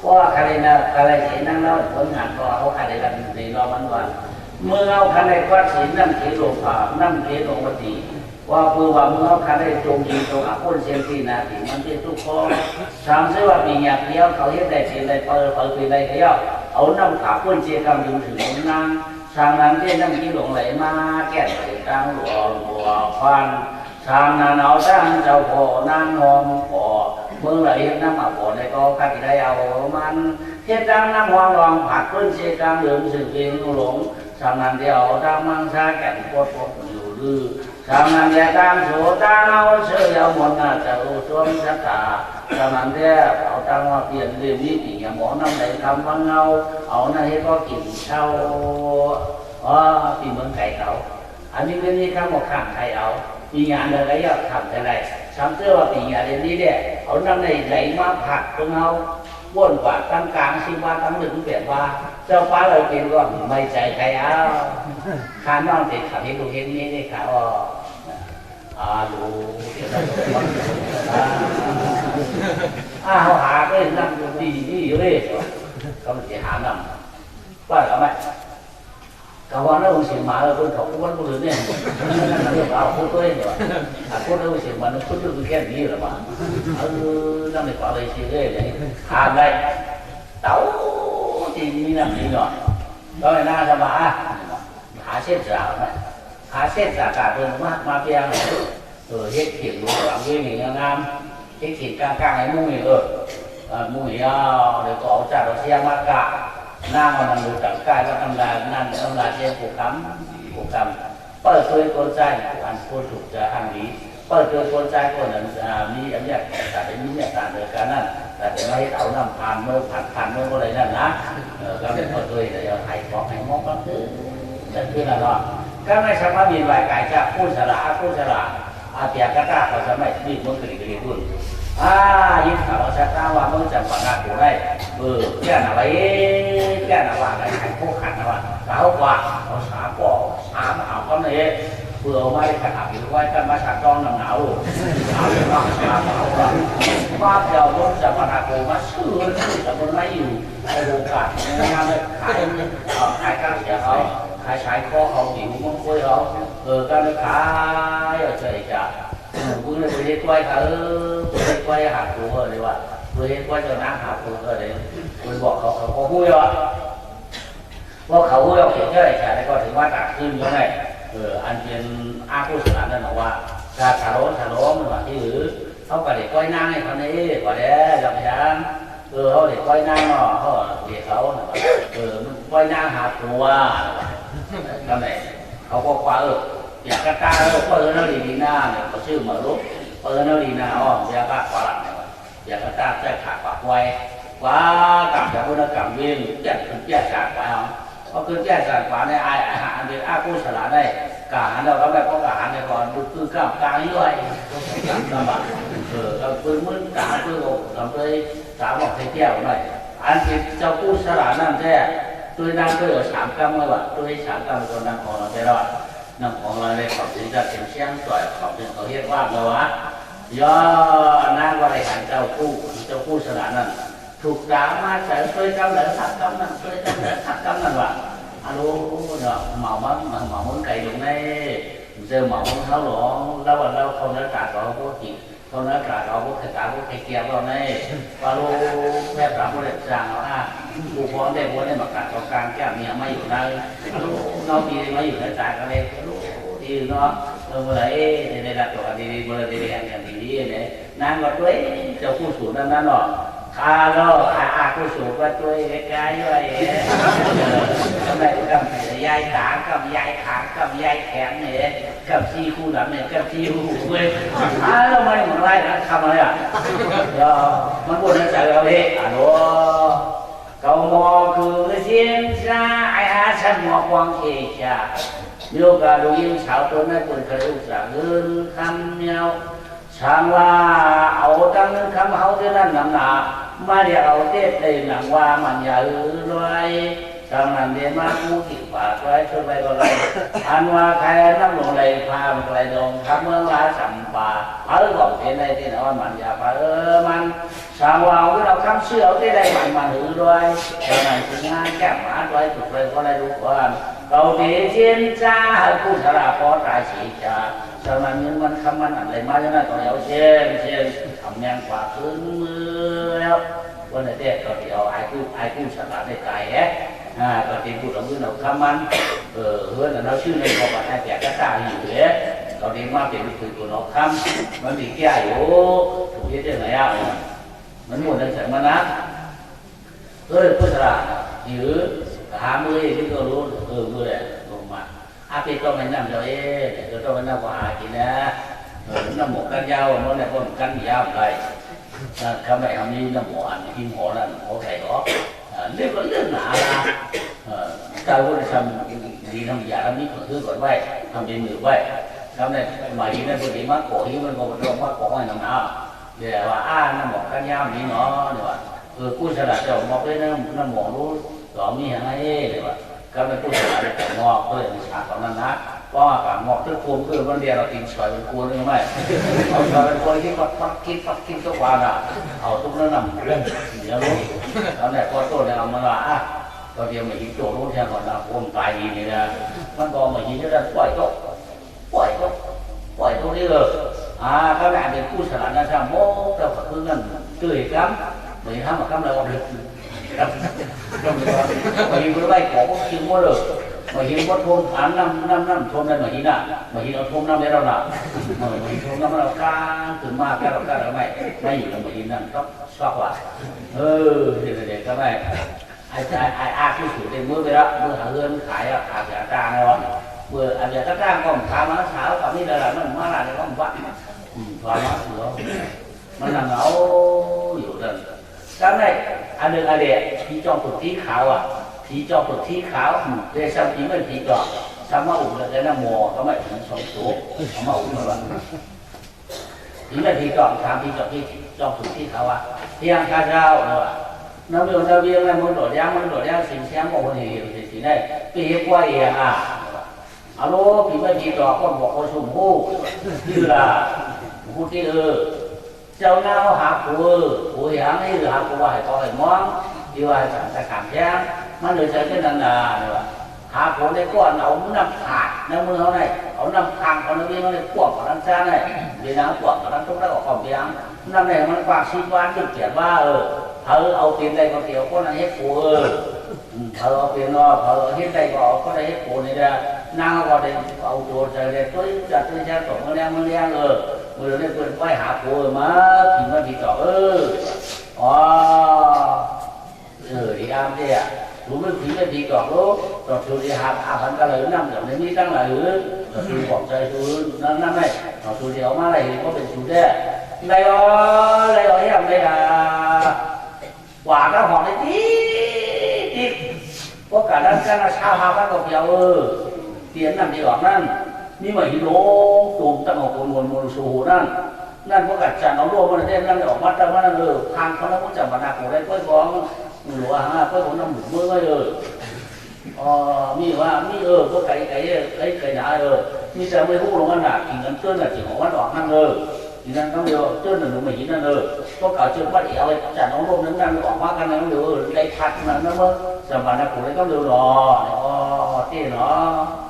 ว่าใครนะใครเห็นนั่งเล่าผลงานก็เขาใครได้กันในรอบวันเมื่อเอาใครได้วัดศีลนั่งเขโลภานั่งเขโลปฏิว่าเพื่อว่าเมื่อเอาใครได้จงยิงจงอาคนเสียงที่นาทีมันเป็นทุกข้อสามเสียว่าปีหยาบเลี้ยวเขาเห็นได้สิ่งใดเปิดปีใดเขาเอาน้ำขาคนเสียกำลังถึงนางสร้างนั้นที่นั่งกินหลงไหลมาแก่ไหลกลางหลวงบัวฟันสร้างนาเอาตั้งเจ้าพ่อนางหอมพ่อเมื่อไรน้ำมาบ่อในก็ขัดได้เอามันเทียดังน้ำวางรองผัดพื้นเสียกลางเหลืองสื่อเพียงหลงสามนันเดียวตามมังซาแก่นปวดอยู่ดื้อสามนันเดียวตามโสตาเอาเชื่อยาวหมดน่าจะอุศมชะตาสามนันเดียวเอาตังมาเปลี่ยนเรื่องนี้ปีหมอน้ำไหลคำวังเงาเอาหน้าให้ก็กินเช่าปีเมืองไก่เขาอันนี้เรื่องนี้ข้ามบอกข้ามไก่เอาปีงานอะไรอยากทำอะไรสามเสื้อว่าปีงานเรื่องนี้เนี่ยเอาน้ำในไหลมาผัดตรงเอาว่นกว่าตั้งกลางสิว่าตั้งหนึ่งเปลี่ยนว่าเจ้าฟ้าเรากินก็ไม่ใจใครเอาข้านอนติดขับเห็นดูเห็นนี้นี่ค่ะดูเดี๋ยวเราเขาหาก็นั่งดีอยู่เลยก็มันจะหานำว่าทำไมกวันนั้นองค์เสียงมาแล้วคนเขาวันคนอื่นเนี่ยนั่นเรื่องเอาพูดตัวเองเหรอพูดแล้วองค์เสียงมาแล้วพูดเรื่องแค่นี้หรือเปล่านั่นไม่กว่าเลยเสียเลยทานได้เต้าที่ ดินมีน้ำมีหน่อยก็ในหน้าสบายหาเส้นสาวนะหาเส้นสากาเดินมากมาเพียงเฮ็ดเขียนรูปหลังด้วยหนึ่งงามเฮ็ดเขียนกลางๆไอ้มุ้งนี่มุ้งนี่เดี๋ยวก็เอาจากเราเสียมากะหน้ามันดูต่างกายก็ทำลายนั่นทำลายเสียผูกกำเปิดตัวคนใจอันพูดถูกจะทางนี้เปิดตัวคนใจคนนั้นมีอันนี้แต่เป็นมีเนี่ยต่างเดียวกันนั่นแต่ไม่ให้เอาน้ำผ่านเมื่อผ่านเมื่ออะไรนั่นนะก็เป็นเปิดตัวเดี๋ยวไถ่บอกให้มองก็คือนั่นคืออะไรก็ไม่สามารถมีรายกายจะพูดสระอาเปียกระตาเขาจะไม่รีบมึงกระดิกพูดยิ่งเขาจะกล้าว่ามึงจะฝังงานกูได้แก่หน้าไว้แก่หน้าว่าไอ้พวกขันนะว่าเขากว่าเขาสามปอสามเอาเขาเนี่ยเผื่อไม่ได้กระถับอยู่ไว้กันมาฉากจองหนาวเอาเลยว่ามาเดี๋ยวมึงจะฝังงานกูมาชื่อจะมึงไม่อยู่ในโอกาสงานเลยขายการเสียเขาขายใช้ข้อเขาหิวมึงคุยเขาก็เลยขายเอาใจจ้ะมึงเลยไปเรียกไว้เขาไปเรียกไว้หากูเลยว่าไปเรียกไว้จะนั่งหากูเลยมึงบอกเขาพูดว่าเขาพูดเอาเขียนเท่าไหร่จ้ะแล้วก็ถึงว่าตัดขึ้นยังไงอันเป็นอาผู้สานนั่นบอกว่าการฉลองมันว่าที่หรือเขาก็เด็กก้อยนั่งให้เขาเนี่ยก็ได้ลำยันเขาเด็กก้อยนั่งเนาะเขาเด็กเขามันก้อยนั่งหาตัวทำไมเขาบอกว่าอยากกระตาเปิดนาดีหน้าเนี่ยเขาชื่อมาลุกเปิดนาดีหน้าอยากกระปลัดอยากกระตาใจขาดปากไว้ว่ากับจากพุทธกรรมวิ่งแก่ขึ้นแก่จากไปเขาขึ้นแก่จากไปในอาหารเด็กอาผู้ฉลาดได้กาหารเราก็แบบก็กาหารในก่อนคือกล้ามกลางย่อยลำบากเราปืนมือกาปืนอกทำเลยสามบอกให้แก้วหน่อยอันที่เจ้าผู้ฉลาดนั่นแท้ตัวนั่งก็เหลือสามกำเลยว่ะตัวสามกำตัวนั่งของเราได้แล้วนั่งของเราในขอบถึงจะเป็นเชียงต่อยขอบถึงเขาเรียกว่าเลยวะย่อนั่งว่าอะไรหันเจ้าผู้ฉลาดนั่นถูกด่ามาใส่เคยกำเหลือสักกำนั่นเคยกำเหลือสักกำนั่นว่ะฮัลโหลเนาะหมามันไก่ลงในเจอหมามันเขาหลงแล้ววันเราเขาเนื้อกาดเราพวกจิตเขาเนื้อกาดเราพวกขจาพวกเกียร์เราในวาโลแม่ปราบพวกเด็กจางเราผู้พ้องได้พวกได้มากัดต่อการแก้มีไม่อยู่ในเราดีมาอยู่ในจ่ายกันเลยดีเนาะเมื่อไรในระดับตัวดีเมื่อไรดีอย่างดีเนี่ยนั่งก็ด้วยเจ้าผู้สูงนั่นหรอกข้าก็อาผู้สูงก็ด้วยกายด้วยทำไมกับยายขากับยายขากับยายแขนเนี่ยกับซีคู่หลังเนี่ยกับซีหูเว้ยแล้วไม่เหมือนไรนะทำอะไรอ่ะมันบนนั้นใจเราเองฮัลโหลcầu mò cứ diễn ra ai hát sân mò quang kề chả yêu cả đồ yêu xảo tôi nói quần khởi ục giả gương khăm nhau sang là ẩu tăng khăm hậu thếนั้นnằm nà mà để ẩu tết đầy nặng qua mà nhà loài sang làm đến mà cú kịp và loài cho loài vào loài ăn hoa khai năm lồng đầy pha một loài đồng khăm mương lá sầm bà ở gọng thế này thì nó mà nhà bà man sang vào cái đầu khăm xưa ở thế đây mà hử loài cho này thì ngang kẹp má loài thuộc loài có loài đúng quan cầu thế chiến cha hay cú thà là có trái chỉ cha sau này nhưng mình không ăn ăn lấy má cho nên còn yếu xem thầm nhang quả cứng mưaวันนี้เด็กก็เดี๋ยวไอ้กู้ฉลาดได้ใจก็ที่พูดเราเมื่อเราทำมันเพื่อนเราชื่อในกบฏไอ้แก่ก็ตายอยู่เลยเราเรียกว่าเป็นคือตัวเราทำมันมีแก่อยู่ถูกยึดได้ไหมมันหมดในสายมันนะผู้ฉลาดหรือหามือที่ก็รู้มือเลยลงมาพี่ก็ไม่นั่งเดี๋ยวก็ต้องนั่งว่ากินนะน้ำหมกกันยาวมันเนี่ยคนกันยาวเลยเขาไม่ทำนี่น้ำหมออันที่หมอนั่นหมอไข่ก็เรื่องก็เรื่องหนาละการว่าทำดีทำยาทำนี่ก็คือก่อนไว้ทำเป็นมือไว้เขาเนี่ยหมายถึงในบริบทโกหิมันก็ต้องว่าโกให้น้ำหนาเดี๋ยวว่าน้ำหมอกันยาวนี่เนาะเนี่ยว่ากู้ฉลาดจะหมอกเลยน้ำหมอรู้หล่อมีอย่างไรเนี่ยว่าเขาเป็นกู้ฉลาดจะหมอกด้วยวิชาของนั้นนะว่าการหมอกทุกคนคือวันเดียวเรากินสวยเป็นครัวหรือไม่เอาสวยเป็นครัวที่ฟักกินทุกวันอ่ะเอาทุกนั้นนำเรื่องเดี๋ยวรู้แล้วเนี่ยพอตัวเนี่ยเอามาละตอนเดียวไม่ยิงโจรู้แทนก่อนนะผมตายดีนี่นะมันก็ไม่ยิงจะปล่อยตัวนี้เลยเขาแหละเป็นผู้ฉลาดนะช่างโม่แต่คือนั่นเกยกั๊มไม่ทำมากั๊มอะไรก็เลย mà hiện bữa bay có chừng mua được mà hiện có thôn tháng năm thôn đây mà hiện mà hiện ở thôn năm đấy đâu nào mà hiện thôn năm đâu ca từ ma ca đâu mày nhiều là mà hiện là tóc xoạc à để các mày ai cứ chủ tiền mưa về đó mưa hàng hương khải à giả trà này đó mưa à giả trà còn khá mà nó xáo còn như là nó má là nó còn vặn thoải mái nữa nó là nó hiểu rằng cái này anh đừng ai để thì cho cuộc thi khảo à thì cho cuộc thi khảo để xem chính mình thì chọn sao mà ủng là cái là mùa có mày cũng sống số mà ủng là chính là thì chọn tham thì chọn thi cho cuộc thi khảo à thì ăn ca rau nữa nó biểu ra viên là muốn đổi đang xin xem một thì này vì quay à alo thì bây giờ đó còn một con sủng hô như là hô thì châu nào hạ của hàng ấy là hạ của bài có phải món như vậy phải cảm giác mà người chơi cái này là hạ của đấy có ống nằm hạt nó mưa này ống nằm hàng còn nó viên nó quẳng ở đằng xa này vì nó quẳng ở đằng trong đó có phòng tiếng năm này nó quạt xin quan được chuyển ba thở ao tiền đây có kiểu có là hết của thở ao tiền nó thở hết đây có đây hết của này ra nào có đây ao chuột trời đây tôi ra tổng nó đang người đây quên quay hạ của mà thì nó bị tỏ đi am thế à chúng mình chỉ là bị tỏ lố rồi chúng đi hàm phần cả lớn năm rồi đến đi tăng là rồi chúng bỏ chơi chúng năm này rồi chúng đi ở má này cóเป็นchủ thế đây đó em đây là quả nó họ này tí có cả đang cái là sao hao các cậu kéo tiền làm gì đóนั่นนี่màหิโลตูมตั้งของคนสูหูนั่นก็กัดจันเอารวมมันได้นั่นออกมาแต่ว่านั่นทางเขาแล้วก็จะมาหนักหัวได้ก้อยกองหลวงก้อยของน้ำหนุนเมื่อไงมีว่ามีก็ไก่หนามีแต่ไม่พูดลงกันหนักกินกันเตือนน่ะจิ๋ของวันออกนั่นทีนั้นต้องเดียวเตือนหนึ่งหนูไม่หินนั่นก็เก่าเชื่อว่าเดี๋ยวจันเอารวมนั้นออกมากันนั่นเดียวได้ทัดนั่นนั่นมั้งจะมาหนักหัวได้ต้องเดียวรอที่เนาะ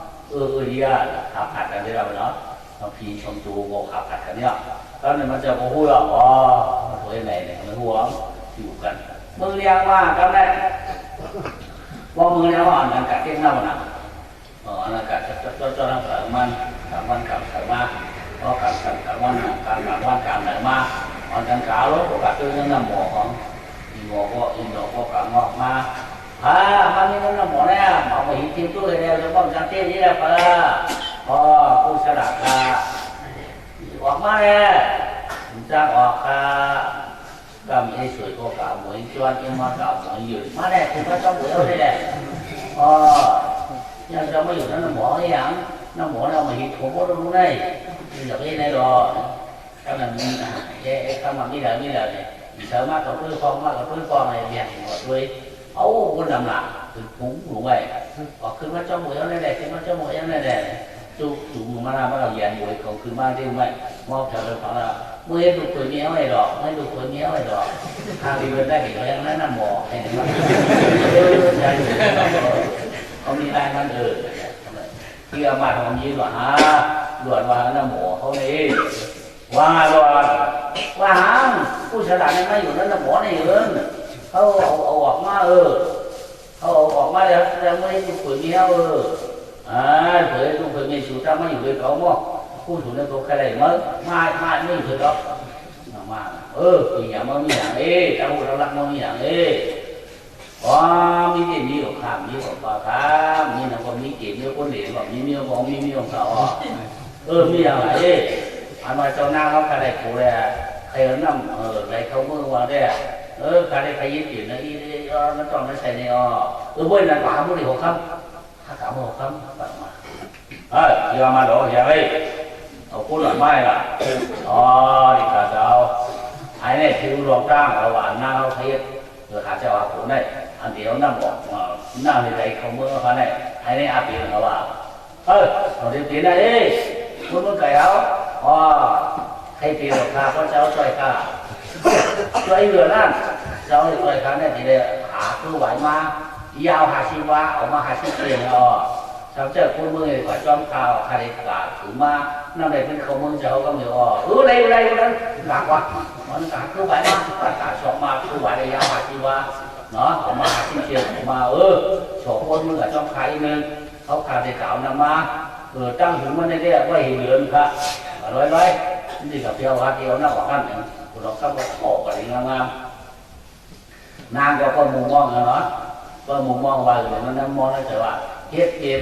ดีอ่ะขับผัดกันได้เราเนาะบางทีชมจูโง่ขับผัดกันเนี่ยตอนนี้มันจะโมโหอ่ะตัวไหนเนี่ยมันห่วงอยู่กันมึงเลี้ยงว่ากันแน่ว่ามึงเลี้ยงว่าอันกัดเก่งเน่าหนักอันกัดจะนั่งขับมันขับมาก็ขับวันขับไหนมาอันกันขาวแล้วก็กัดตัวนั่นหมอของอีหมอก็ขับงอกมามันนี่มันหมอเนี่ยหมอไปหินทิ้งตู้เลยเนี่ยจะป้องกันเตี้ยนี่แหละผู้ฉลาดออกมาเนี่ยจ้างออกก็มีให้สวยก็เก่าเหมือนจวนยังมาเก่าเหมือนอยู่มาเนี่ยคุณก็ต้องเหมือนได้แหละยังจะไม่อยู่นั่นหมออย่างนั่นหมอเรามาหินผมก็รู้ได้อย่างนี้ในรอถ้ามันถ้ามันไม่ได้เนี่ยเสริมมากกับเพื่อนฟองมากกับเพื่อนฟองอะไรอย่างหมดเลยคนlàm lại từ cúng đủ vậy hoặc cứ bắt cho mũi này cứ bắt cho mũi này chú mà làm bắt đầu dàn mũi còn cứ mang thêm vậy mò theo được khoảng là mới được tuổi méo này đó hàng thì người ta hiểu rằng nó nằm mỏ hay là không đi ai ăn khi mà họ như luận vào nó mỏ không đi qua hàng cô sẽ làm nóอยู่นั่นน่ะหมอนี่เขาออกมาเขาออกมาแล้วไม่ได้ดูเผยเมียเผยดูเผยเมียสูตรไม่อยู่ด้วยเขามั้งคู่สูตรนั้นเขาใครได้มั้งมาไม่อยู่ด้วยเขามาปีอย่างมันมีอย่างเจ้าเรารักมันมีอย่างมีเด็กมีของข้ามมีของปลาข้ามมีน้ำก็มีเกล็ดมีคนเหลวแบบมีของมีของเขามีอย่างไรอันมาเจ้าหน้าเขาใครได้กูเลยใครน้ำไรเขาเมื่อวานได้ใครได้ใครยึดติดนะnó tròn nó xài này bên là quả mua đi hộ không cả một hộ không giờ mà đổ giờ đi cô loại mai là thì cả sao ai này thiếu lòng trang ở bản nào thấy rồi hạt cho cổ này anh thiếu năm bỏ nào thì đấy không mưa hoa này ai này áp tiền ở bà rồi đến tiền này đi muốn cày áo hay tiền được ca có cháu xoay ca xoay vừa lan cháu thì xoay ca này thì đây cứ vậy mà giao hà si qua ở mà hà si tiền sao chờ cô mưa thì phải cho cao hay cả cứ mà năm này bên không mưa cháu không hiểu đây cả quá món cả cứ vậy mà cả sọ mà cứ vậy đây giao hà si qua nó ở xin chuyện mà sổ con mới ở trong khai nênเขาขาดในข่าวนำมาตั้งถึงมันได้เรียกว่าหินเรือนค่ะร้อยนี่กับเที่ยววัดเที่ยวหน้าวัดกันเราก็มาขอกันงามนางก็มุมมองเนาะก็มุมมองว่าอย่างนั้นมองแล้วแต่ว่าเฮ็ดเปลี่ยน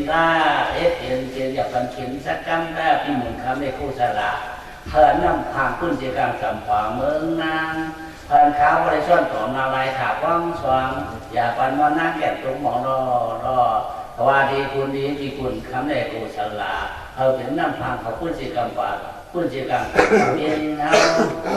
ได้เฮ็ดเปลี่ยนอยากกันเขียนสักคำได้พี่หมุนคำในคู่สละเธอนั่งทางขึ้นเสียการสัมผัสเมืองนางเพิ่นข้าวบริสุทธิ์ของนาลายถาว่างสว่างอย่าปันว่านั่งแก่ตรงหมองรอว่าดีคุณดีมีคุณคำในคู่สละเธอเป็นนั่งทางเขาขึ้นเสียการป่าขึ้นเสียการเย็นนะ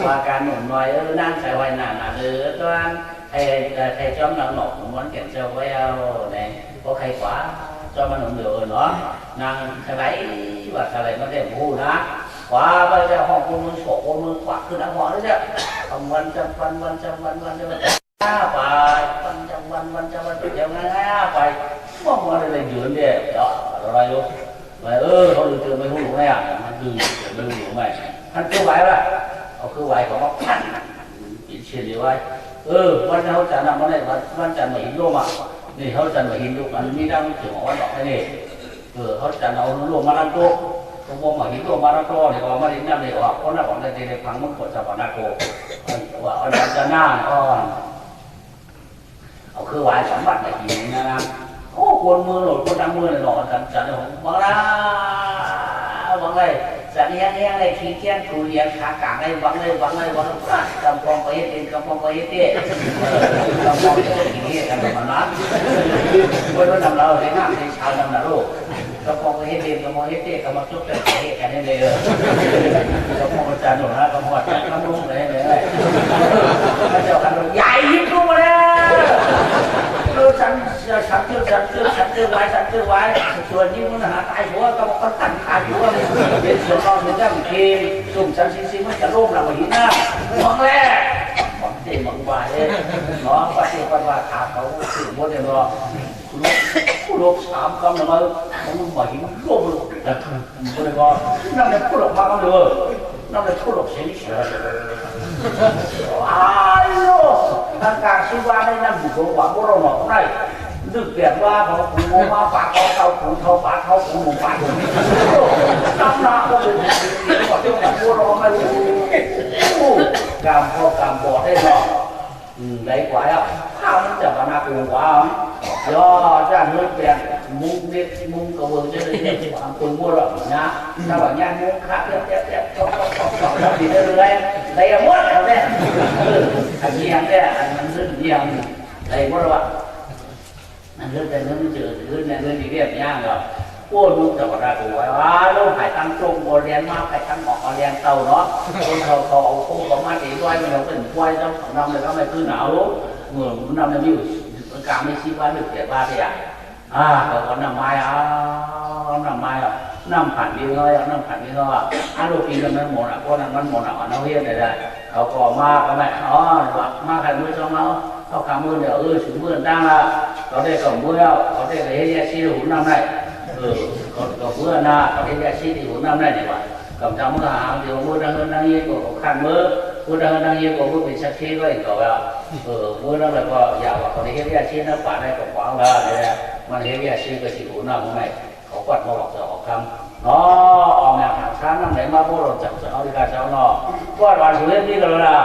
ว่าการหนุนหน่อยนั่งใส่ไว้หนาหรือตอนใครจอมหลังหนอกมันเก็บเจ้าไว้เอาเนี่ยcó khai quả cho mình không được nữa nàng cái đấy và cái này nó để ngu đó quả bây giờ họ cũng muốn sổ cũng muốn quả cứ đã hóa đấy chứ ông văn trăm văn theo ngay phải mong mà đây là dường để đó rồi đây luôn vậy thôi được chưa mấy hú này à từ hú này hắn cứ vậy là họ cứ vậy có móc khăn bị chuyện gì vậy văn nào trả nằm cái này văn trả mấy luôn màนี่เขาจันทร์มาหินลูกอันนี้ได้ถึงว่าดอกนี่เขาจันทร์เอาลูกมาลังโตตรงวงมาหินลูกมาลังโตเนี่ยก็มาดินน้ำเนี่ยว่าคนนั้นของในพังมันกดจับนาโกว่าอันนั้นจะหน้าอ่อนเอาคือวายสมบัติในหินนะโอ้คนมือหลุดคนทำมือหล่อจันทร์ของบังละบังเลยสันยังเลยขี้เกียจคุยยังขากางเลยบังเลยกำปองไปเองกำปองไปเองกำปองไปเองกันแบบนั้นคนเราทำเราในหน้าในชาวทำนะลูกกำปองไปเองกำปองไปเองกำปองจุกเลยกันนี่เลยกำปองอาจารย์หนูนะกำปองอาจารย์กำลุงเลยพระเจ้ากันใหญ่ยิ่งลุงมาแล้วฉันชื่อไว้ส่วนยิ่งมันหาตายหัวก็มันตันขาดหัวเป็นส่วนนอนส่วนย่ำเค็มสุ่มฉันซิมันจะร่มเราหินหน้าหวังแรกหวังเต็มหวังวายเนาะปฏิบัติว่าขาเขาสื่อหมดเลยเนาะลูกสามคำละมั้งมันบ่หินร่มลูกแต่คนเลยก็นั่งในพูดออกมาก็เลยนั่งในพูดออกเสียงเฉยอ้ายโย่ทางการชีวะในนั่งอยู่ตรงหวังว่าเราหนอกได้นึกเปลี่ยนว่าเขาผูกมาปากเขาผูกเท้าปากเขาผูกหมุนปากน้ำหนักก็เลยก็เที่ยวกับพวกเราไม่รู้กำพอกำบอดได้หรอกได้กว่าอ่ะข้าวมันจะมาหนักกว่าย่อจะนึกเปลี่ยนมุ้งนิดมุ้งกระเบื้องจะได้เนี่ยความตัวมั่วหรอกนะถ้าแบบนี้มุ้งคัดเจ็บทำดีได้เลยได้หมดแล้วเนี่ยอันนี้ยังเนี่ยอันนั้นเรื่องยังได้หมดแล้วอันเรื่องแต่เรื่องเจอเรื่องเนี่ยเรื่องที่เรียบย่างก็พวกลูกแต่ว่ากูไว้ว่าลูกหายตั้งตรงบนเรียนมากหายตั้งออกเรียนเต่าเนาะคนเขาเอาคู่เขามาตีด้วยมันเราเป็นควายแล้วนำเลยก็ไม่คือหนาวรู้เหมือนนำเลยมีอยู่การไม่ชี้ว่าหนึ่งเดียร์ว่าเดียร์ก็นำไม้นำไม้นำผ่านดีเลยนำผ่านดีเลยลูกปีนมันหมดพวกนั้นมันหมดเอาเฮียได้เขาก่อมาก็ไม่มาใครมือจ้องเขาขามือเดี๋ยวถึงมือตั้งละเขาได้ส่งมือแล้วเขาได้เฮียชี้หุ่นน้ำได้ก็มือหน้าเขาได้เฮียชี้หุ่นน้ำได้ดีกว่ากับจำมือหาเดี๋ยวมือนั่งเยี่ยก็ขันมือนั่งเยี่ยก็มือเป็นชักชี้ไว้ก็แล้วมือนั่งเลยก็อยากว่าเขาได้เฮียชี้น้ำป่าได้ก็ขวางแล้วเนี่ยมันเฮียชี้ก็ชี้หุ่นน้ำไม่เขาปัดมาบอกจะออกคำอ๋อออกแนวทางช้านั่งไหนมาพวกเราจับเอาดีการเจ้าเนาะว่าวันสุดนี้ก็เลยล่ะ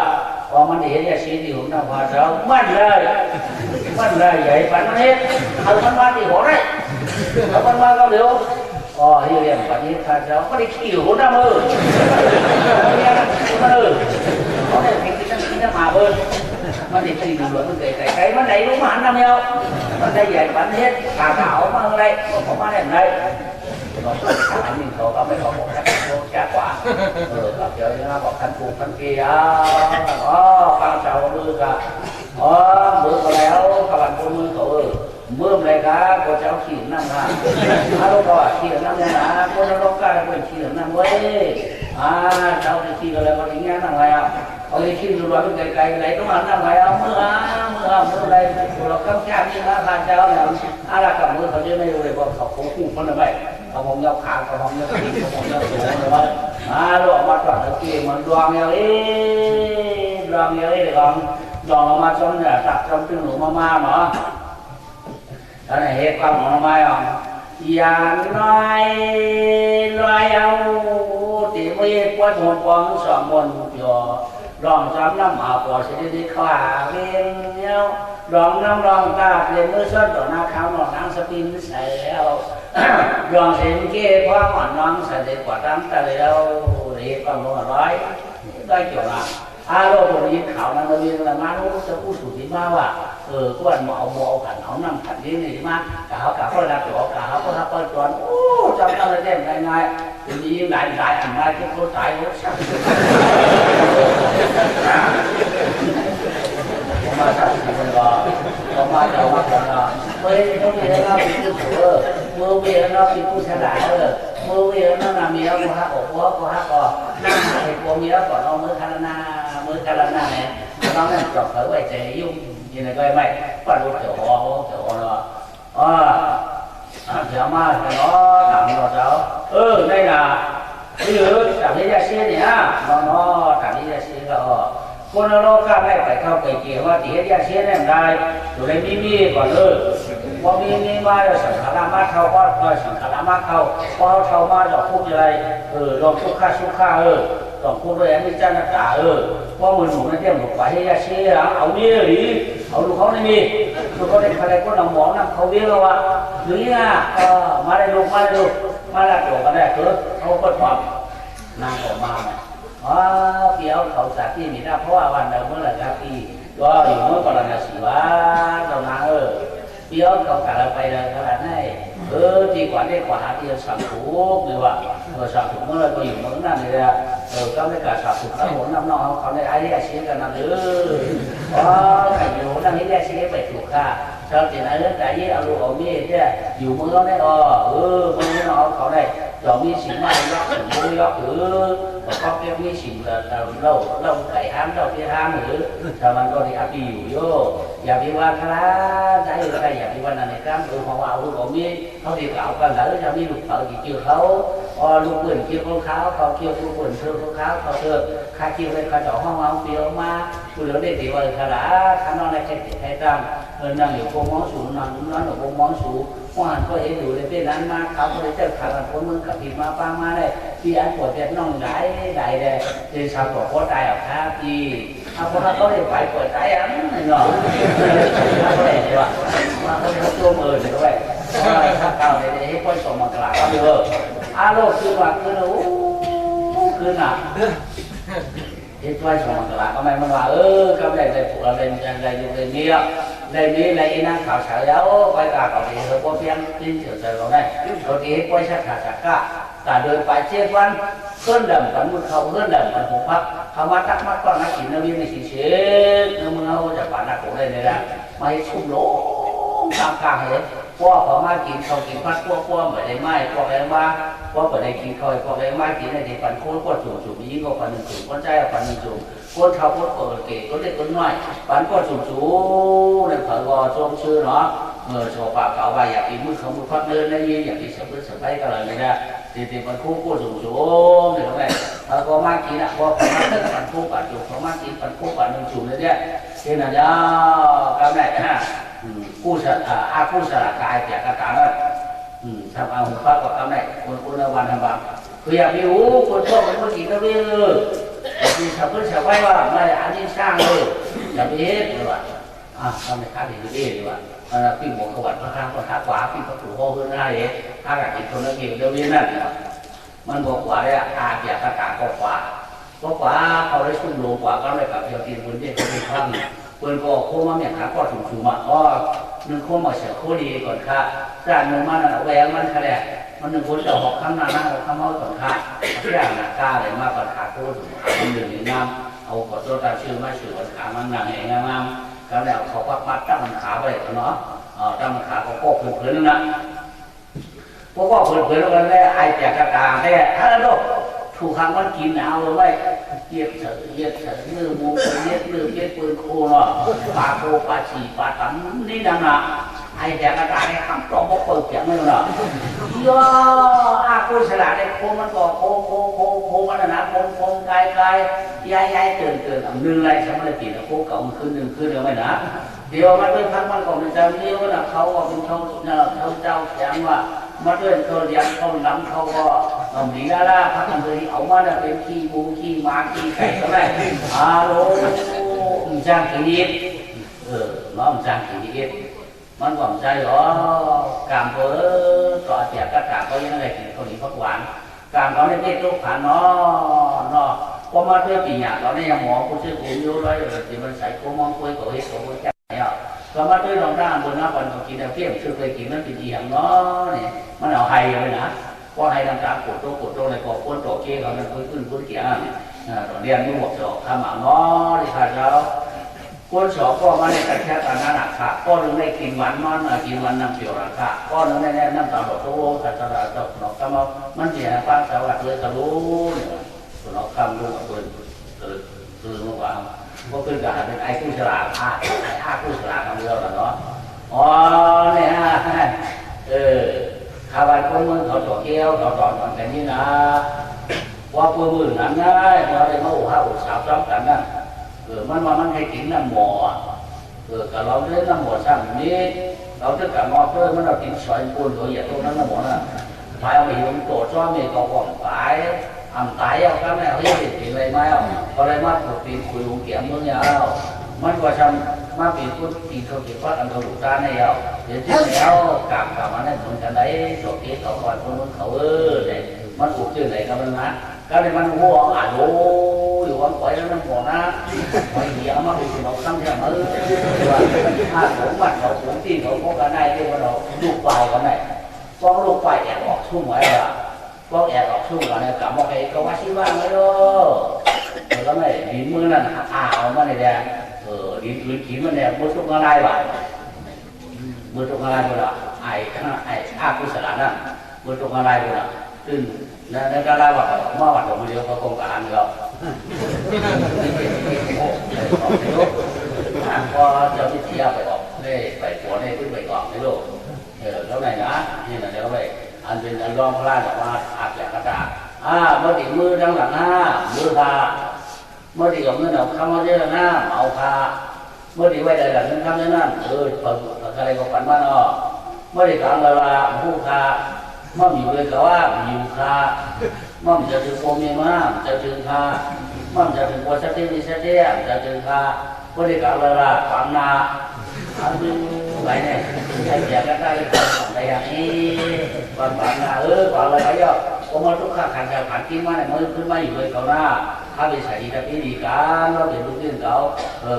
พอมันเห็นเนี่ยชี้ที่หุ่นน้ำพาเจ้ามันเลยใหญ่ปันนี้เอามันมาที่หัวได้เอามันมาก็เร็วเฮียปันนี้พาเจ้าก็ได้ขี่หุ่นน้ำมือเนี่ยมันเขาได้เพียงที่นั่งที่น้ำมาเบิ้ลมันได้ขี่ดูหลวงมันไก่มันไหนรู้มันน้ำเดียวมันได้ใหญ่ปันนี้ขาขาวมาอะไรก็มาได้ไหนnóขาmình có mấy con một cái chả quả gặp chơi nó có khăn phụ khăn kia cao trào mưa cả mưa có léo các bạn cô mưa cậu mưa này cả cô cháu chỉ năm ha alo có chỉ năm nha cô nó đâu cả là mình chỉ năm với cháu thì chỉ là có tiếng nghe năm ngày à ôi khi rồi mình cái lấy nó ăn năm ngày à mưa đây rồi cắm chạm như là bàn cháu này là cả mưa thằng trên đây rồi bọn họ cũng phụ phân là vậyเขาผมยาวขาเขาผมยาวตีเขาผมยาวสูงเลยว่าหลวงมาตรวจตะกี้มันดวงเงี้ยเลยดวง ดองมาจนเนี่ยตัดจนตึงหนูมาเนาะตอนนี้เหตุความของมาอ่ะอย่างน้อยลอยเอาตีมือปวดหัวปองสองบนจ่อลองจำน้ำหาปอสิได้ข้าเพียงเนี้ยลองน้ำลองตาเปลี่ยนมือซ้อนต่อหน้าเขาหนอนนั่งสปินใส่แล้วลองเสียงเก้เพราะหมอนน้องใส่เด็กกว่าตั้งแต่แล้วเหตุความของร้อยได้เกี่ยวกับอารมณ์คนยินเขานั่นเราเรียนอะไรมารู้จะพูดถูกที่มาว่าก้อนหมอกันเอาน้ำขันนี้นี่มากะเขาก็ระดับตัวกะเขาก็ทับเปิดตัวโอ้จำตั้งแต่เด็กง่ายๆทีนี้หลายอันได้ที่เขาตายรู้สักมาสักทีมันก็มาเจ้ามาคนละเมื่อต้องมีเราเป็นผู้ถือเมื่อเวลาเราเป็นผู้ฉลาดเมื่อเวลาเรามีเราก็ฮักอกก็ฮักก็นั่งให้พวกมีเราก่อนเอามือคารานาเนี่ยน้องนั่นจบเผยไว้ใจยุ่งยังไงก็ไม่ปัดรู้เจ้าหัวเนาะเจ้ามาเนาะถามเราเจ้าđây là ví dụ cảm thấy ra xe này á nó cảm thấy ra xe là con nó cam này phải theo cái kia mà thì ra xe này đây rồi đây mimi còn có mimi mà rồi sản khả mát thâu có rồi sản khả mát có thâu mà rồi khúc như này rồi xúc kha rồi khúc rồi anh đi chân là cả có một số nó tiêm một phải ra xe á áo bia đi áo đồ khó này mi đồ khó này phải đây có đồng món làm khâu bia đâu ạ dưới à mà đây luôn mà là chỗ cái này cứ không có phẩm năng của ma này kéo khẩu sạcที่มีนะเพราะว่าวันเดิมเมื่อไหร่ครับที่ก็อยู่เมื่อก่อนเราสิว่าเรานาเปี้ยวเขากะเราไปเลยขนาดนี้ที่กว่าได้กว่าที่สั่งถูกหรือว่าสั่งถูกเมื่อไรก็อยู่เมื่อนั้นเลยก็ไม่กล้าสั่งถูกแล้วผมน้ำน้องเขาได้ไอ้ได้เสียกันนั่นใครอยู่นั่งนี้ได้เสียไปถูกค่ะชาวที่ไหนแต่ยี่เอาลูกเอาเมียเนี่ยอยู่เมื่อนั้นเมื่อน้องเขาได้rồi mi xỉn mai nó cũng vui đó và có cái mi xỉn là lâu phải ham đâu kia ham nữa rồi mình có đi ăn nhiều vô giờ đi qua khá đấy là đây giờ đi qua này cam họ vào luôn có miเขาthì gạo còn lỡ cho mi lục thợ thì chưa thấu lục quần kia con kháoเขาkia con quần thưa con kháoเขาthưa khai kia lên khai đỏ hoang hoang tiêu mà tôi lớn đây thì vậy khá đã khá nó này cái trăm năng nhiều con món sủ năng nó là con món sủ hoàn có thể đủ để bên ăn mà không có thể khả năng con mương cả thịt mà ba mà đây khi ăn của Việt Nam gái đại đây thì sao có tài ở khác thì có thể phải của trái ăn này nọ có thể thế ạ mà không có tôm mờ thì vậy khác cao để hết quan trọng mà cả có được alo cứ mà cứ nàoที่ช่วยสมองตลาดก็ไม่มาว่าก็ได้ได้ผูกอะไรได้อยู่ในนี้ในนี้ในนั่งข่าวเช้าแล้วไปกาเขาดีเขาก็เพียงทิ้งเฉยๆเราได้เราดีไปชักขาชักก้าแต่เดินไปเจ็ดวันเพื่อนดำกันมุดเขาเพื่อนดำกันผูกพักคำว่าตักมัดก้อนนักกินนักวิ่งในสีเชือกเมื่อเขาจะผ่านนักโขเลยเนี่ยนะมาให้ชุ่มโลงตามกลางเลยพวกเขามากินเขากินพัดพวกเหมือนได้ไม้พวกอะไรมาพวกเหมือนได้กินเขาพวกอะไรมากินในที่ปันโค้งก็จุ่มยิ่งก็ปันหนึ่งจุ่มก้นใจปันหนึ่งจุ่มก้นเท้าก้นเปิดเก๋ก้นเล็กก้นน้อยปันก็จุ่มในเผยจงชื่อเนาะโชว์ปากเขาว่าอยากกินมือเขามือพัดเดินได้ยี่อยากกินสับปะรดไปก็เลยไม่ได้ที่ปันโค้งก็จุ่มเนี่ยตรงไหนเขาก็มากินอ่ะพวกเขามาเล่นปันโค้งปันจุ่มเขามากินปันโค้งปันหนึ่งจุ่มเลยเนี่ยที่นั่นจ้าก็ได้กู้สละกายแจกกาแล้วทำเอาหุ่นฟ้ากับกำไรคนละวันทำบ้างคืออยากมีคนชอบคนกินก็วิ่งมีชาวพื้นชาวไร่ว่าไม่อันนี้สร้างเลยอย่าไปเฮ็ดเลยว่าทำในข้าวดีดีเลยว่าปิ้งหมูขวัญพระข้างพระขาขวาปิ้งพระถูโค้ขึ้นหน้าเอ๋ถ้าอยากกินคนละกินเดี๋ยวนี้นั่นมันบอกว่าเนี่ยอาแจกกาก็ขวาเขาได้ชุ่มลงกว่าก็เลยกับเที่ยวกินคนที่เขาเป็นข้างปืนก็โค้งมาเนี่ยขาก็ถุงๆมานึงโค้งมาเสียโค้ดีก่อนค่ะด้านนึงมันแหวงมันแค่ มันหนึ่งคนจะหอกข้างหน้าหน้าข้างนอกก่อนค่ะเที่ยงหน้ากล้าเลยมากกว่าขาโค้ดมันหนึ่งในน้ำเอากดตัวตาชื่อมาชื่อวันขามันหนังแหงงามแล้วแล้วเขาพักมัดตั้งมันขาไปเนาะตั้งมันขาเขาโค้งเพื่อนๆนั่นนะพวกเพื่อนๆแล้วไอ้แจกกระดาษแค่ถ้าแล้วถูกคำมันกินเอาไว้เย็บเฉยมือมุกเย็บปืนโคเนาะปลาโคปลาฉีปลาตั้มนี่ดังนะไอ้ ai đẹp là cả này không có một bầu kiếm nữa nè yo cô sẽ là đây côมันก็côมันนะcôไกลย้ายเตือนนึงไรทำอะไรผิดแล้วcôเก่าขึ้นนึงแล้วไม่นะเดี๋ยวมันด้วยพักมันก็มันจะเลี้ยวนะเขาก็เป็นเขาเจ้าแจ้งว่ามาด้วยตัวเดียนเขาล้ำเขาก็หนีละพักกันเลยเอามาเป็นขี้บูขี้ม้าขี้ไก่ก็ได้โลจ้างขี้nó làm sang thì biếtมันcònใจđó cảm với tọa trẻ các cả có những ngày thì không đi phát quán cảm có những cái lúc phản nó có mà tôi chỉ nhà đó này mỏ cô sư cũng yêu đấy rồi thì mình sẽ có mong quay của hết của cái này à có mà tôi lòng ra buồn nó còn chỉ là phim sư về chỉ nó chỉ hàng nó này nó nào hay rồi nè có hay làm cả của tôi này có quân tổ kia còn là quân kia rồi đen như một chỗ tham bảo nó đi khai saoคนสอบก็มาในกัจจตานาค่ะก็นึงได้กินหวานมันกินหวานน้ำเขียวราคาก็นึงได้น้ำตาลโตกัจจตาตกหนอกกำมันเสียฟังสวัสดิ์เลยกระรู้เนี่ยตัวหนอกกำรู้ว่าตัวมากกว่าก็คือการเป็นไอ้ผู้ฉลาดไอ้ผู้ฉลาดทำเรื่องเนาะอ๋อเนี่ยข้าวคนมึงเขาต่อเกี้ยวเขาต่อกันนี่นะว่าพวกมึงนั้นนะเราได้มาอุหสาวซ้ำกันนั่นมันให้กินน้ำหมอกับเราได้น้ำหมอสั่งนี้เราจะกับงอเพื่อมันเรากินสอยปูนตัวใหญ่ตรงนั้นน้ำหมอน่ะไปเอาไปหิวตัวซ้อมมีกองกองตายตายเอาก็ไม่เอาที่ติดอะไรไม่เอาก็เลยมาปลุกปีนคุยลงเกี่ยมเมืองยาวมันก็ทำมาปีนพุทธปีนเขาเก็บวัดอันตรุษาในเอาเดี๋ยวที่แล้วกลับมาเนี่ยเหมือนกันได้จบที่เขาก่อนคนเขาเนี่ยมันปลุกชื่อไหนกันนะก็เลยมันหัวโอ้อยู่วันก่อนแล้วน้ำหมอนะไปเหี้ยมาเป็นเราตั้งแต่เมื่อว่าถ้าผมบัดเขาผมตีเขาพบกันได้เรียกว่าเราลูกปลายกันได้ฟ้องลูกปลายแอบออกชุ่มไว้ละฟ้องแอบออกชุ่มกันเนี่ยกลับมาไอ้ก็ว่าชิว่าไม่รู้แล้วไม่ดินมือนั่นเอามาในแดงดินพื้นขีมันเนี่ยมุดตรงอะไรวะมุดตรงอะไรกูละไอ้กุศลนั่นมุดตรงอะไรกูละซึ่งนั่นก็ได้ว่าเมื่อวันผมเดียวเขาคงการเราพอเจ้าพิธีไปออกได้ไปผัวได้ขึ้นไปก่อนในโลกแล้วไหนนะนี่นะเดี๋ยวไปอันเป็นอันรองพระราชว่าอาบแหลกกระดาษเมื่อติดมือดังหลังมือพาเมื่อติดกับมือหนักคำว่าเรื่องเอาพาเมื่อติดไว้ได้หลังคำนั้นเปิดอะไรก็ฝันบ้านอ๋อเมื่อติดกลางเวลาผู้พามั่มอยู่เลยก็ว่าอยู่คามั่มจะถึงโมเมมาจะถึงคามั่มจะถึงวัชตินิเสเดียจะถึงคาบริการเวลาฝังนาอันนี้ไรเนี่ยใช้เสียกันได้ในอย่างนี้ฝังนาฝังอะไรก็ผมมาทุกข้าขันจะขันกินมาเนี่ยมันขึ้นมาอยู่เลยเขาหน้าถ้าเป็นสายดีแต่พี่ดีกันเราเป็นลูกเพื่อนเขา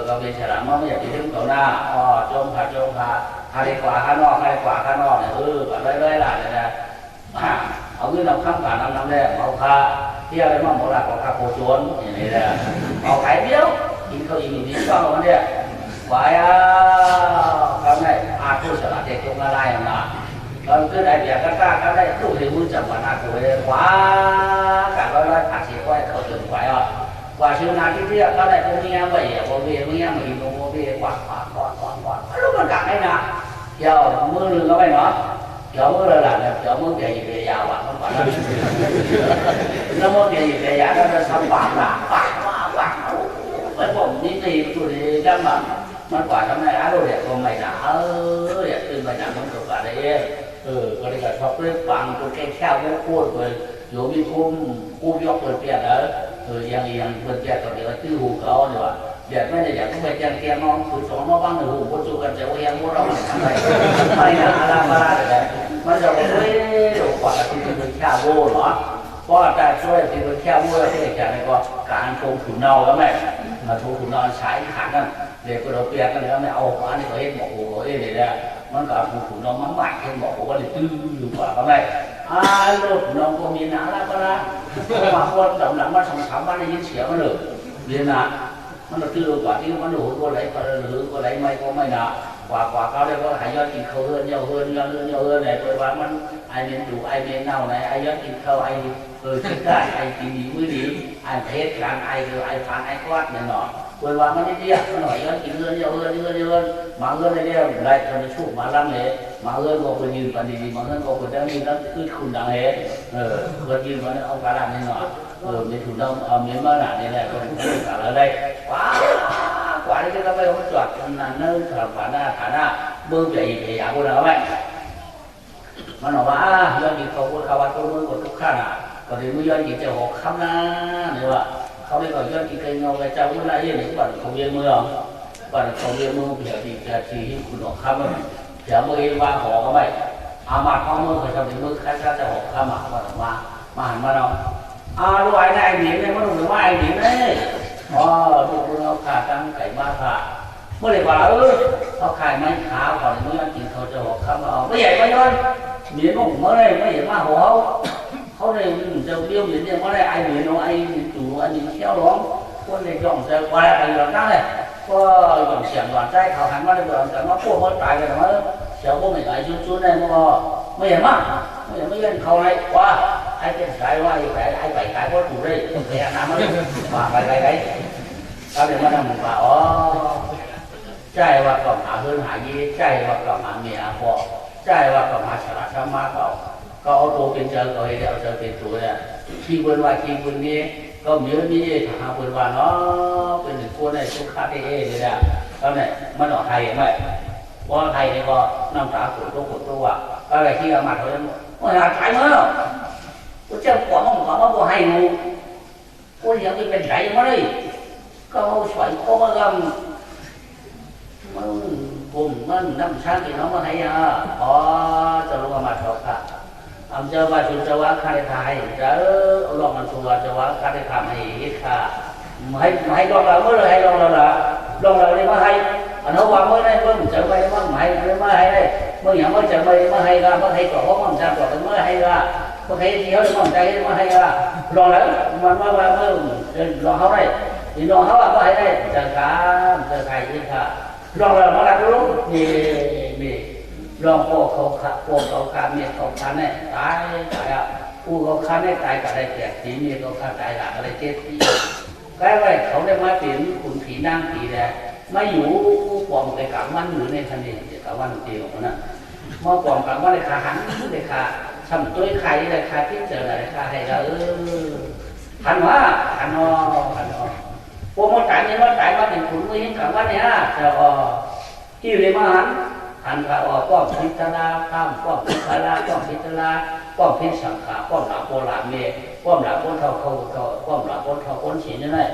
ก็เป็นฉลามมันไม่อยากจะถึงเขาหน้าจมพาใครกว่าข้างนอกเนี่ยแบบเรื่อยๆล่ะเนี่ยเอาเงินเอาข้ามการน้ำแรกเอาค่าที่อะไรมั่งหมดละเอาค่าโคจรอย่างนี้แหละเอาไข่เบี้ยวกินข้าวอิ่มดีก็มันเนี่ยไว้ทำไงผู้ฉลาดเด็กตรงอะไรนะตอนขึ้นไอเดียก็กล้าก็ได้ตู้ที่มือจับมันตัวเลยว้าการร้อยผัดเสียไว้เขาถึงไว้กว่าชื่อนาที่เรียกก็ได้พวกนี้ไม่พวกนี้ไม่มีพวกนี้กว่ารู้มันกัดได้นะเดี๋ยวมือหนึ่งก็ไม่เนาะเดี๋ยวมือละเดี๋ยวมือเดี๋ยวอยู่เดี๋ยวยาวมันก่อนแล้วมือเดี๋ยวอยู่เดี๋ยวยาวแล้วจะทำปากไอ้ผมนี่ตีตัวนี้จังมันกว่าทำไมอะไรเดี๋ยวก็ไม่หนาเดี๋ยวตื่นมาจากมันตกอะไรก็เลยชอบเรื่องฟังตัวแค่แค่พูดเลยอยู่มีคุ้มยกเปิดเปียกแล้วยังเปิดเปียกก็เดี๋ยวตื้อหูเขาเนี่ยว่าเดี๋ยวไม่ได้อยากต้องไปแจ้งเกียร์น้องคือสองน้องบ้างหนึ่งหูพูดสู้กันจะว่ายังพูดเราทำไมไม่นะอะไรเลยมันจะว่าเฮ้ยกว่าที่จะเป็นแค่โว้เหรอเพราะการช่วยที่เป็นแค่โว้ที่จะในก็การทงถุนเนาแล้วไหมมาทงถุนเนาใช้ขันนั่นเด็กก็เราเปียกกันแล้วไม่เอาอันนี้ก็เห็นบอกโอ้ยเนี่ยมันก็ทงถุนเนามันใหม่เห็นบอกว่าเลยตื้อกว่าก็ไม่ลูกน้องก็มีหนังแล้วก็นะบางคนดำหนังมา2-3 วันได้ยินเสียงมันเลยเรียนนะมันตื้อกว่าที่มันหนูก็ไหลก็หรือก็ไหลไม่ก็ไม่หนากว่าเขาเรียกว่าหายยอดกินเขาเฮือนเยาเฮือนเนี่ยตัวว่ามันไอเมนดูไอเมนเน่าไหนไอย้อนกินเขาไอคิดได้ไอกินดีมือดีไอเพชรการไอคือไอฟันไอควัดเนี่ยเนาะค quên vào nó đi nó hỏi nó chỉ ơn mà ơn này đeo lại cho nó chụp mà lăng này mà ơn có quyền nhìn và gì mà ơn có quyền đang nhìn nó cứ khủng đáng hết quyền nhìn mà ông cả làm nên nọ miền thủ đông miền mơ nản này còn cả ở đây quá đi cái bây không chọt là nơi thả na bơm về giả của nó vậy mà nó bảo do gì không có khao tôi mới có lúc khác à còn thì mới do gì cho họ khăm na nữa ạ không đi còn do gì cây ngô cái trâu nó lại những bạn không yên mưa không bạn không yên mưa bây giờ thì chỉ của nó khăm rồi giờ mới ba họ có vậy mà không mưa thì sao thì mưa khác ra cho họ khăm mà hẳn mà đâu lúc ai này điểm này mới được ai điểm đấy lúc nó khá tăng cái ba khá mới để bảo họ khai mấy khá còn mới ăn chuyện thôi cho họ khăm bây giờ bao nhiêu miếng một mới này mới vậy mà họ này giờ tiêu miếng này mới này ai miếng nó ai chủ anh nhìn theo đó con này dọn giờ qua đây là cái này có dọn xiển đoàn trai thảo hành mà đây dọn cái nó cua mới trái cái nó xéo bố mình lại chút này mà mới vậy mà mới lên khâu này qua ai cái cái qua ai bảy cái có chủ đây cái ăn nằm đấy mà cái tao để mà làm một bà trai hoặc còn hạ hơn hạ gì trai hoặc còn hạ mẹ họ trai hoặc còn hạ trả sao mà có ô tô bên chờ có hệ đeo chờ tiền tuổi à khi vươn qua khi vươn nghe có miếng gì thằng vươn qua nó bên đường cua này cũng khá thế này là cái này mà nó hay vậy có hay thì có năm trả của tôi à cái này khi gặp mặt thôi ôi là trái mới không có chơi quả mong có hay luôn có gì cái bên trái mà đi có xoay có mà gầm cùng năm sáng thì nó mới hay à cho lúc mà thôi cả giờ và chúng taว่าkhai thai đó lองมันตัวจะว่าkhai thaiให้ค่ะให้ลองเราเมื่อไรให้ลองเราละลองเราเลยมาให้อันนั้นว่าเมื่อไรเมื่อจะไปว่าไม่มาให้เลยเมื่ออย่างเมื่อจะไปมาให้ละเมื่อให้ก่อนเพราะมันจะก่อนเมื่อให้ละเมื่อให้เที่ยวมันใจมาให้ละลองแล้วมันมาว่าเมื่อลองเขาได้ลองเขาว่าเมื่อให้ได้จะการจะใครที่ค่ะลองเรามาแล้วรู้นี่ลองโป้เขาขาโป้เขาขาเมียเขาขาเนี่ยตายอ่ะผู้เขาขาเนี่ยตายกับอะไรแก่ผีเมียเขาขาตายกับอะไรเจ็บผีใกล้ไว้เขาได้มาเป็นคุณผีนั่งผีแดงมาอยู่ปอมไปกลางวันหรือในทันทีกลางวันตีของมันน่ะมาปอมกลางวันเลยขาหันเลยขาทำตัวไข่เลยขาที่เจออะไรขาให้เราหันว่าหันนอพวกมันจ่ายเงินว่าจ่ายมาเป็นคุณไม่เห็นกลางวันเนี่ยจะที่เลยมาหันก็ป้อมพิจารณาข้ามป้อมพิจารณาป้อมพิจารณาป้อมพิสังขาป้อมหลับโบราณเมย์ป้อมหลับโบเท่าเขาป้อมหลับโบเท่าคนเสียนี่แหละ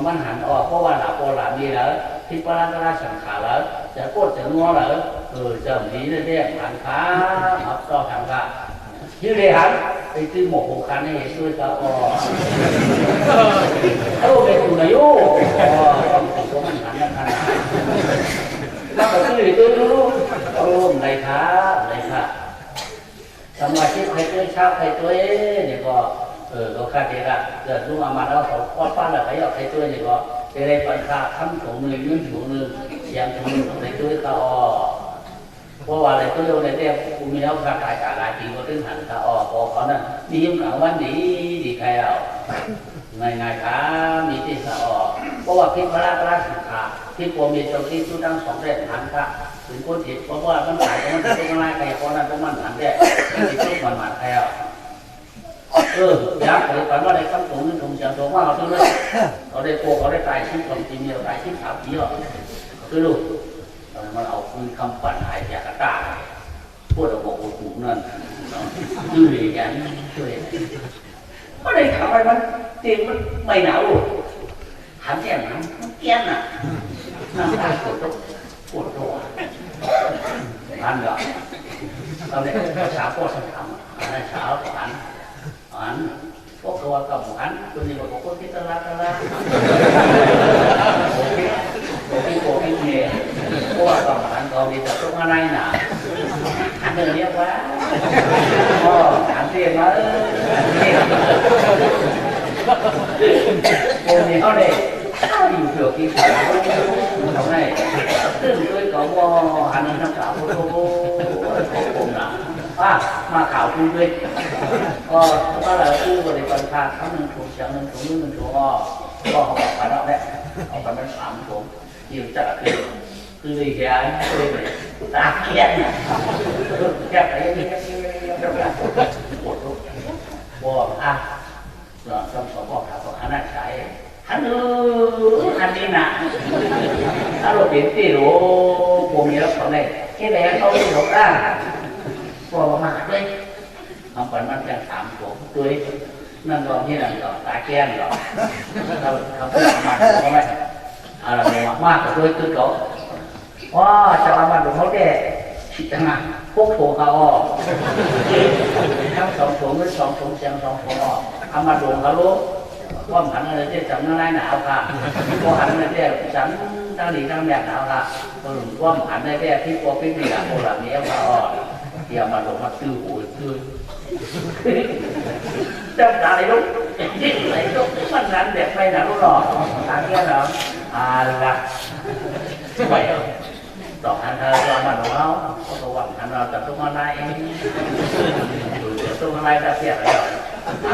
มันหันเพราะว่าหลับโบราณเมย์แล้วพิจารณาสังขารแล้วจะพูดจะงัวแล้วจะหนีเรื่องหันขาหับต่อทางขายืดเลยหันไปซื้อหมกหกคันให้ด้วยก็เขาเป็นตัวอายุต้องติดตัวมันหันนั่นขนาดแล้วก็ซื้อตัวรู้ในค่ะสมาชิกใครตัวชาวใครตัวเนี่ยก็เราคาดเดาเกิดรู้มาแล้วเขาป้อนป้อนอะไรเอาใครตัวเนี่ยก็จะได้ปัญหาคำของมือยืนถูมืออย่างมือใครตัวก็เพราะว่าอะไรก็เรื่องอะไรเนี่ยกูมีแล้วขาดตายขาดลายจริงก็ตึ้งหันก็พอเขานั่นดียิ่งกว่าวันดีใครเอาไงขามีที่สะเพราะว่าพิษพระราชสังขารที่พวกมีเจ้าที่สู้ทั้งสองแดนหันค่ะถึงคนผิดเพราะว่ามันตายมันจะเป็นอะไรใครเพราะนั้นเพราะมันหันแย่ที่สู้มันใครเอาอยากเลยฝันว่าในคำสูงนึงคงจะตัวว่าเขาเลยเขาได้โกเขาได้ตายชิ้นของจริงเดียวตายชิ้นสามปีหรอกคือลูกมันเอาคือคำปั่นหายจากกระตาพูดเอาบอกว่าถูกนั่นยืดแขนช่วยไม่ได้ทำอะไรมันเตียงมันไม่หนาวหันแก้มมันแก้มน่ะน้ำตาปวดตัวอันก็ตอนนี้สาวโคตรทำอันสาวอันพวกตัวกับอันตัวนี้บอกว่าที่ตลาดโกกิเมย์เพราะว่ากับอันเขามีแต่ตัวอะไรน่ะอันเรียกว่าอันเรียกว่าโกมีเขาเนี่ยอยู่เกี่ยวกับเขาเนี่ยซึ่งด้วยเขาว่าอันนั้นข่าวโอ้ผมนะมาข่าวคุณด้วยก็เลยกู้บริการค่าครั้งหนึ่งถูกอย่างหนึ่งถูกก็เขาบอกไปแล้วแหละ เอาไปมัน3ผมยิ่งจัดคือเลยแกเลยตาเกียนแกไปบอกอ่ะต้องสอบบอกถามว่าอันนั้นใช่อันนี้นะถ้าเราเห็นที่รู้ผมมีแล้วคนไหนแค่ไหนเขาไม่ถูกอ่ะบอกมาด้วยทำปันมันจะ3ผมด้วยนั่นรอที่นั่นรอตาแก้มรอเขาพูดมาเขาไม่อะไรมากกว่าด้วยคือเขาว่าจะมาดูเขาแก่ชิดงานพวกโถเขาออกทั้ง2 ถุงหรือ2 ถุงเสียง2 ถุงออกทำมาดูเขารู้ว่าหันอะไรที่จำนั่งไรหนาวค่ะว่าหันอะไรที่จำตั้งดีตั้งแบบหนาวค่ะว่าหันอะไรที่พวกพี่นี่อะพวกแบบนี้เขาออกเดี๋ยวมาดูมาตื้อหูตื้อเจ้าตาไหนลูกยิ่งไหนลูกมันนั้นแบบไม่หนาลูกหรอกตาเกี้ยเหรอละไปต่อหันเธอจะมาดูเขาเขาตัวหวังหันเราจะต้องมาไล่ต้องมาไล่จะเสียอะไร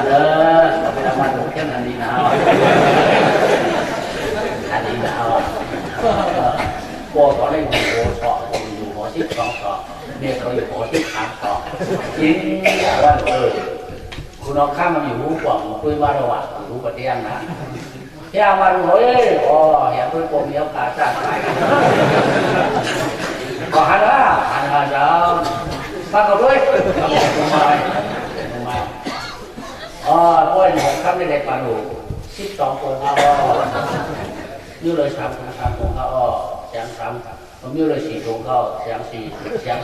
เด้อเราไปมาดูแค่นั้นดีนะอันนี้นะโบตอนแรกโบชอบอยู่หัวที่2 ชอบเนี่ยเขาอยู่หัวที่3 ชอบจริงว่าคุณน้องข้ามมาอยู่หูกว่างคุยมาระหว่างหูประเดี๋ยวนะที่เอามาดูเฮ้ยอ๋อเห็นด้วยผมเลี้ยวขาจัดไปก็หันละเจ้ามากับด้วยลงมาอ๋อพวกนี้ข้ามได้ปลาดู12 คนเขายืดเลย3 คนเขาเสียง3ผมยืดเลย4 ถุงเขาเสียง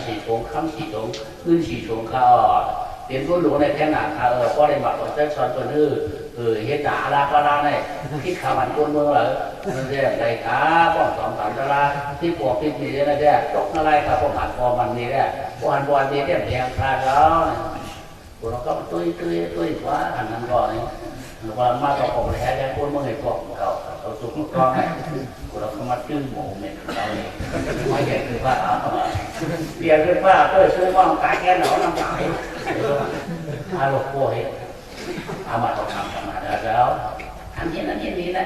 4 ถุงข้าม4 ถุงขึ้น4 ถุงเขาเรียนรู้หลวงในแค่หนาค่ะก็ได้มาบอกเจ้าชอนตัวนี้เฮ็ดหนาลาปลาเนี่ยที่ขามันก้นเมืองเลยมันเรียกไรขาป้อง2 3 ตลาที่ปวกที่มีเนี่ยนะแด่ตกอะไรครับพวกหันพอมันนี่แด่พวกหันบอลนี่เนี่ยแพงพลาดแล้วพวกเราก็ตุ้ยว่าอันนั้นก่อนนี่ว่ามาต่อของแท้แท้ก้นเมืองให้พวกเขาสุกก้อนพวกเราก็มาตื้อหมูเหม็นเราเนี่ยไม่ใหญ่คือว่าเปียคือว่าเพื่อซื้อว่างกายแค่หนอน้ำตาอาลูกโวยอามาต้องทำมาแล้วอันนี้นี่นะ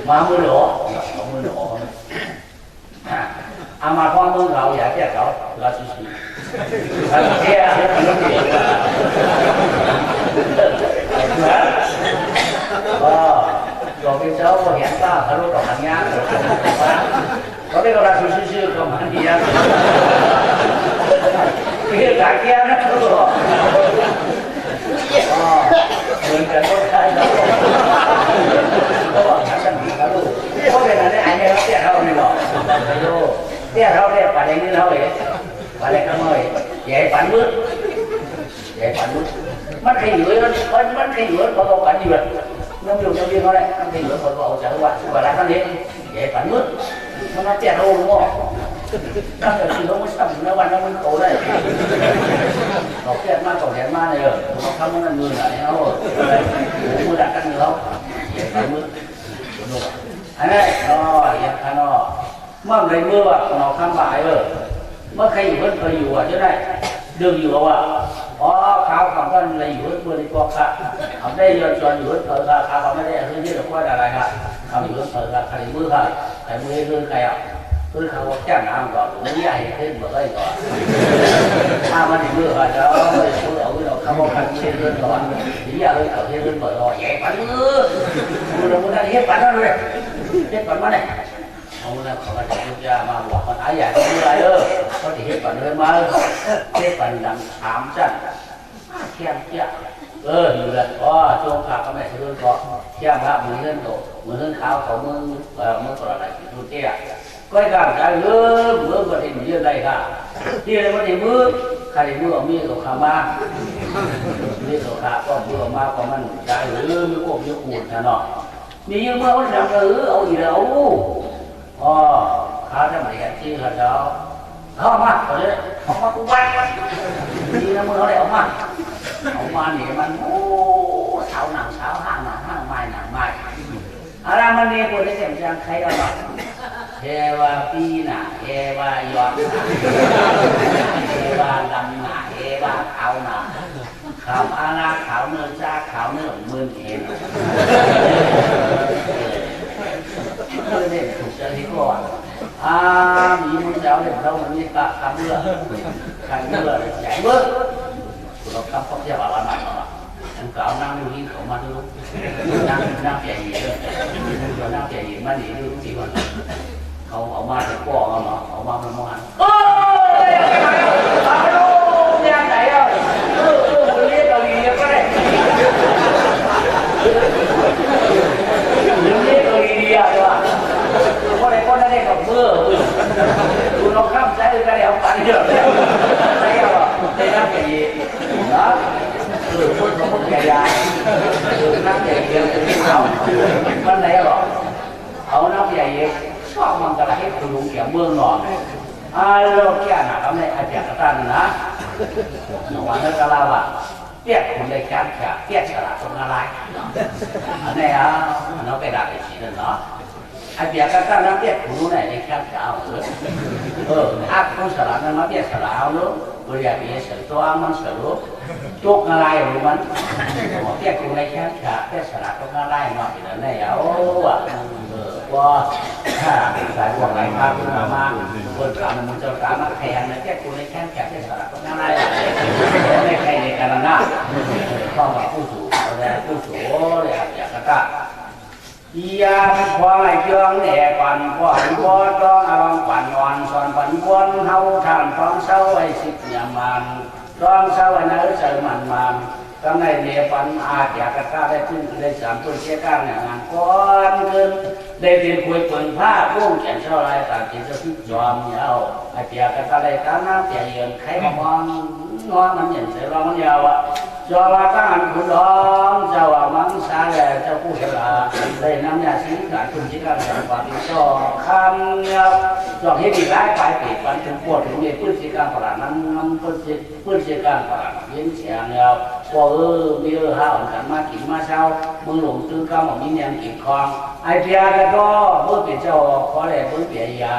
มามือหล่ออามาพ่อมือเราอย่าแก้เขาเราชี้เราแก้มันต้องเปลี่ยนก็เป็นเจ้าเห็นป้าทะลุกับทางยากเขาได้กำลังชื่อๆกับมันดีนะคือหลายแก้วนะเขาบอกเหมือนกันก็ใช่แล้วเขาบอกฉันจะมีเขาลูกเขาเป็นอะไรไอ้เนี่ยเขาเตี้ยเขาไม่บอกเตี้ยเขาเรียกป่าแดงนี่เขาเลยป่าแดงเขาเลยใหญ่ปั่นมืดมันขยื่นมันขยื่นเขาบอกปั่นอยู่แบบน้ำอยู่น้ำยืนเขาเลยมันขยื่นเขาบอกจะว่าป่าแดงเขาเนี่ยใหญ่ปั่นมืดมันเตี้ยเขาลูกนั่นแหละที่เขาไม่ทำในวันนั้นมันโตได้เขาเตี้ยมากเขาแข็งมากเลยเขาทำมันมือไหนเขามือดักกันเขาใหญ่ปั่นมืดอันนี้อย่างนั้นเมื่อไรเมื่อว่าเราข้ามบ่ายเมื่อใครอยู่เพิ่นเคยอยู่อ่ะจะได้ดึงอยู่ว่าขาวของท่านอะไรอยู่เพิ่นในกองค่ะเอาได้ย้อนจวนอยู่เพิ่นเผยค่ะขาวไม่ได้เรื่องที่เราพูดอะไรค่ะทำอยู่เพิ่นเผยค่ะใครมือค่ะใครมือเรื่องใครอ่ะเพิ่นเขาแก้มน้ำก่อนไม่ใหญ่ขึ้นมาเลยก่อนถ้ามันมือค่ะแล้วเราเขาบอกกันเช่นเรื่องก่อนที่อยากเลยเขาเช่นเรื่องก่อนใหญ่ปันมือเราไม่ได้เฮ็ดปันนั่นเลยเฮ็ดปันมาเนี่ยเอาเงินเขาก็จะยุติมาบอกมันอะไรอย่างนี้อะไรเขาจะเฮ็ดปันเงินมาเฮ็ดปันดัง3 ชั้นเที่ยงอยู่เลยช่วงขาเขาไม่ซื้อก็เที่ยงละมือเงินโตมือเงินขาวเขามือตัวอะไรดูเตี้ยก็การใช้มือก็ที่มือเยอะได้ค่ะที่อะไรก็ที่มือใครมือเอามีดขามามีดขาก็มือมาก็มันใช้มือพวกมือขูดนะเนาะมีเยอะมากเขาทำเอาอีกแล้วขาจะมาเห็นที่เขาจะเอามาเลยเอามากูบ้านดีนะมือเขาเลยเอามาเนี่ยมันเท้าหนังเท้าห้างไม้อะไรมันเนี่ยคนที่เสียงจังใครเอามาเทวาปีน่ะเทวายอนน่ะเทวาดำน่ะเทวาขาวน่ะใคร ขาวอาณาขาวเนื้อจ้าขาวเนื้อมือเห็นเนี่ยถูกใจที่ก่อนมีมือเจ้าเนี่ยเรามันนี่กะกำเมื่อใหญ่เมื่อเรากำพวกเจ้าอะไรมาอันเก่านั่งดูนี่เขามาดูนั่งใหญ่เลยนั่งใหญ่มาหนีดูสิวันเขาเอามาแต่ก่อเอามามันมองโอ้ยมาดูยังไงอ่ะเรียกเราดีก็ได้เรียกเราดีอ่ะว่าเพราะอะไรก็ได้กับเมื่อคุณลองข้ามใจก็ได้เอาไปเยอะใช่ป่ะได้นั่งใหญ่นะคนของคนใหญ่นั่งใหญ่เดียวจะไม่เอามันไหนหรอเอานั่งใหญ่ชอบมันกระไรให้คุณลุงเกี่ยวเมืองหนอนเราแก่หนักเอาในอาจารย์ตั้งนะวันนั้นก็เล่าว่าเตี้ยคุณเลยแก่แก่เตี้ยฉลาดตรงอะไรอันนี้เราไปด่าไปชี้นั่นเนาะอาจารย์ตั้งน้ำเตี้ยคุณรู้ไหนในแก่แก่เอาอาคุณฉลาดนั้นมาเตี้ยฉลาดเอาเนาะบริยาเบี้ยเสือตัวมันเสือรู้จุกอะไรหรือมันเตี้ยคุณเลยแก่แก่เตี้ยฉลาดตรงอะไรมาเป็นอะไรเอาว่าสายพวกไหลภาพขึ้นมาคนสามมันจะสามารถแข่งในแค่คุณในแค่แข่งได้สลับก็ง่ายไม่ใครในการน่าข้อมาผู้สูงอะไรผู้สูงเลยอยากกะยามควายเชื่องแหน่ปันควายบัวต้องอารมณ์ปันวันสอนปันวนเฮาทานฟังเศร้าไอ้สิบยามันต้องเศร้าไอ้นั้นเจอมันก็ในเนปันอาจอยากกะได้พึ่งได้สามตัวเชี่ยก้างงานก้อนเงินได้เป็นคุยเปิดผ้าพุ่งแขนเท่าไรต่างจิตจะพิจอมยาวอาเจียกกะได้ตาน้ำเปียเยือนใครมามองนอนมันเห็นเสียร้องยาวจอว่าตั้งคุณร้องเจ้าว่ามังสาแหล่เจ้าผู้เสลาได้น้ำยาสีการคุณจิการสังวาติจอคำเงาจอกให้ดีร้ายปลายปีปันถึงปวดถึงเด็กพื้นสิการปรานั้นน้ำพื้นสิการปราเย็นเสียงเงาพอมีห้าวกันมากินมาเช้ามึงหลงตื้อกำของมีเนียนกินคลองไอเปียก็เมื่อเป็นเจ้าขอแหล่เมื่อเปียยา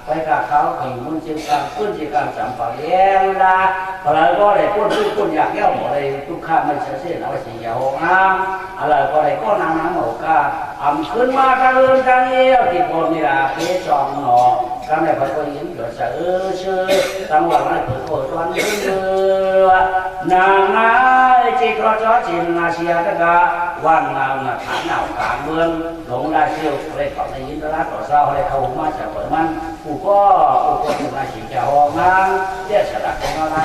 ไปกับเขาถึงมันจึงการขึ้นจึงการสัมผัสเลี้ยงละพอแล้วก็เลยพูดอยากเย้าหมดเลยทุกข้าไม่เสียเอาสิ่งยาวงามอะไรก็เลยก็นางน้ำหมกกาอ่ำขึ้นมาทางเรื่องทางเอี้ยวที่คนนี่ละเพชรจองหนอกันในพระโคยินเกิดเสือชื่อตั้งวันนั้นเกิดโคตรวันนี้นางนายจิตรจอจินนาเชียตะกาวันนางฐานหนาวกลางเมืองหลงได้เชี่ยวเลยขอในยินตระต่อเศร้าเลยเขามาจากเปิดมันผู้ก็ถูกนายสิงห์จะห้องนางเรียกสลักของอะไร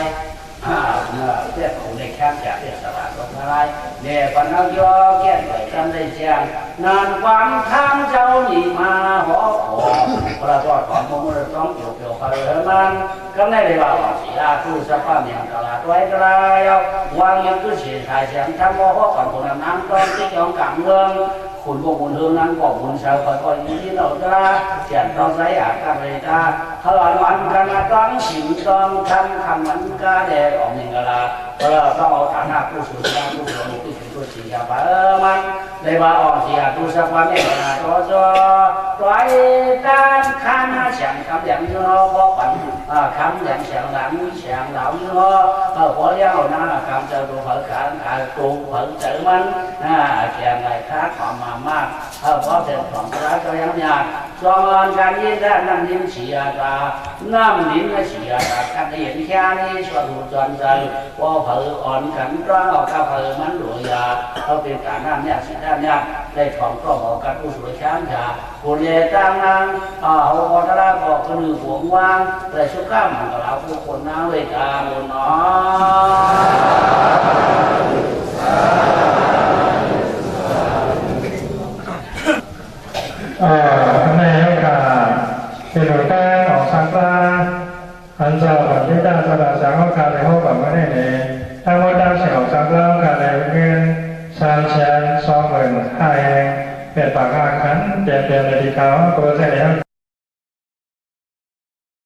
เรียกของในแคมป์จะเรียกสลักของอะไรเนี่ยปนักยอแก่เลยจำได้เชียงนานความข้ามเจ้าหนีมาหอประกอบของมงคลต้องเกี่ยวกับเรื่องมันก็ได้เลยว่าศิลาผู้สภาพอย่างตลาดไว้กลายวางยังคือเสียหายเสียงทำโมหะก่อนคนน้ำต้องที่ยองกลางเมืองคุณพวกคุณเฮือนั้นบอกคุณชาวคอยยินที่เราจะเขียนต้องใช้อาการเลยจ้าเขาหลอนมันกันต้องสิ่งต้องทำคำมันก็แดงออกหนึ่งกะลาเราต้องเอาฐานะผู้สูงอายุผู้สูงอายุผู้สูงอายุไปมันได้ว่าออกเสียตัวสักวันนี้นะตัวตัวด้านข้างเสียงคำอย่างนี้พอปั่นคำอย่างเสียงหลังเสียงเหล่านี้พอเลี้ยงเอาหน้าคำจะตัวเผยขาตัวเผยเจอมันเสียงไหนค้าความมามากเพราะเป็นของร้ายก็ยังยากจองอันการยินได้นั่งยินเสียตาน้ำลิ้นเสียตาการเห็นแค่นี้ชวนหูจวนใจพอเผยอ่อนกันร้องเอาข้าเผยมันหลวยยาเขาเป็นการนั่นเนี่ยสิด้านเนี่ยได้ของก็บอกกันผู้สวยช้างชาคนเลี้ยตั้งนางหัวตะลาบอกคนหนึ่งหัวว่างแต่ชุกข้ามกับเราผู้คนน้ำเลยตาบนน้อในโอกาสเป็นโอกาสของสังฆาอันเจ้าของที่ตั้งสระสังฆาในห้องแบบไม่ได้เลยถ้าว่าตั้งเสียงสังฆาการในเงิน320,000 5 แห่งเป็นปากอาคันเปลี่ยนนาฬิกาตัวเสีย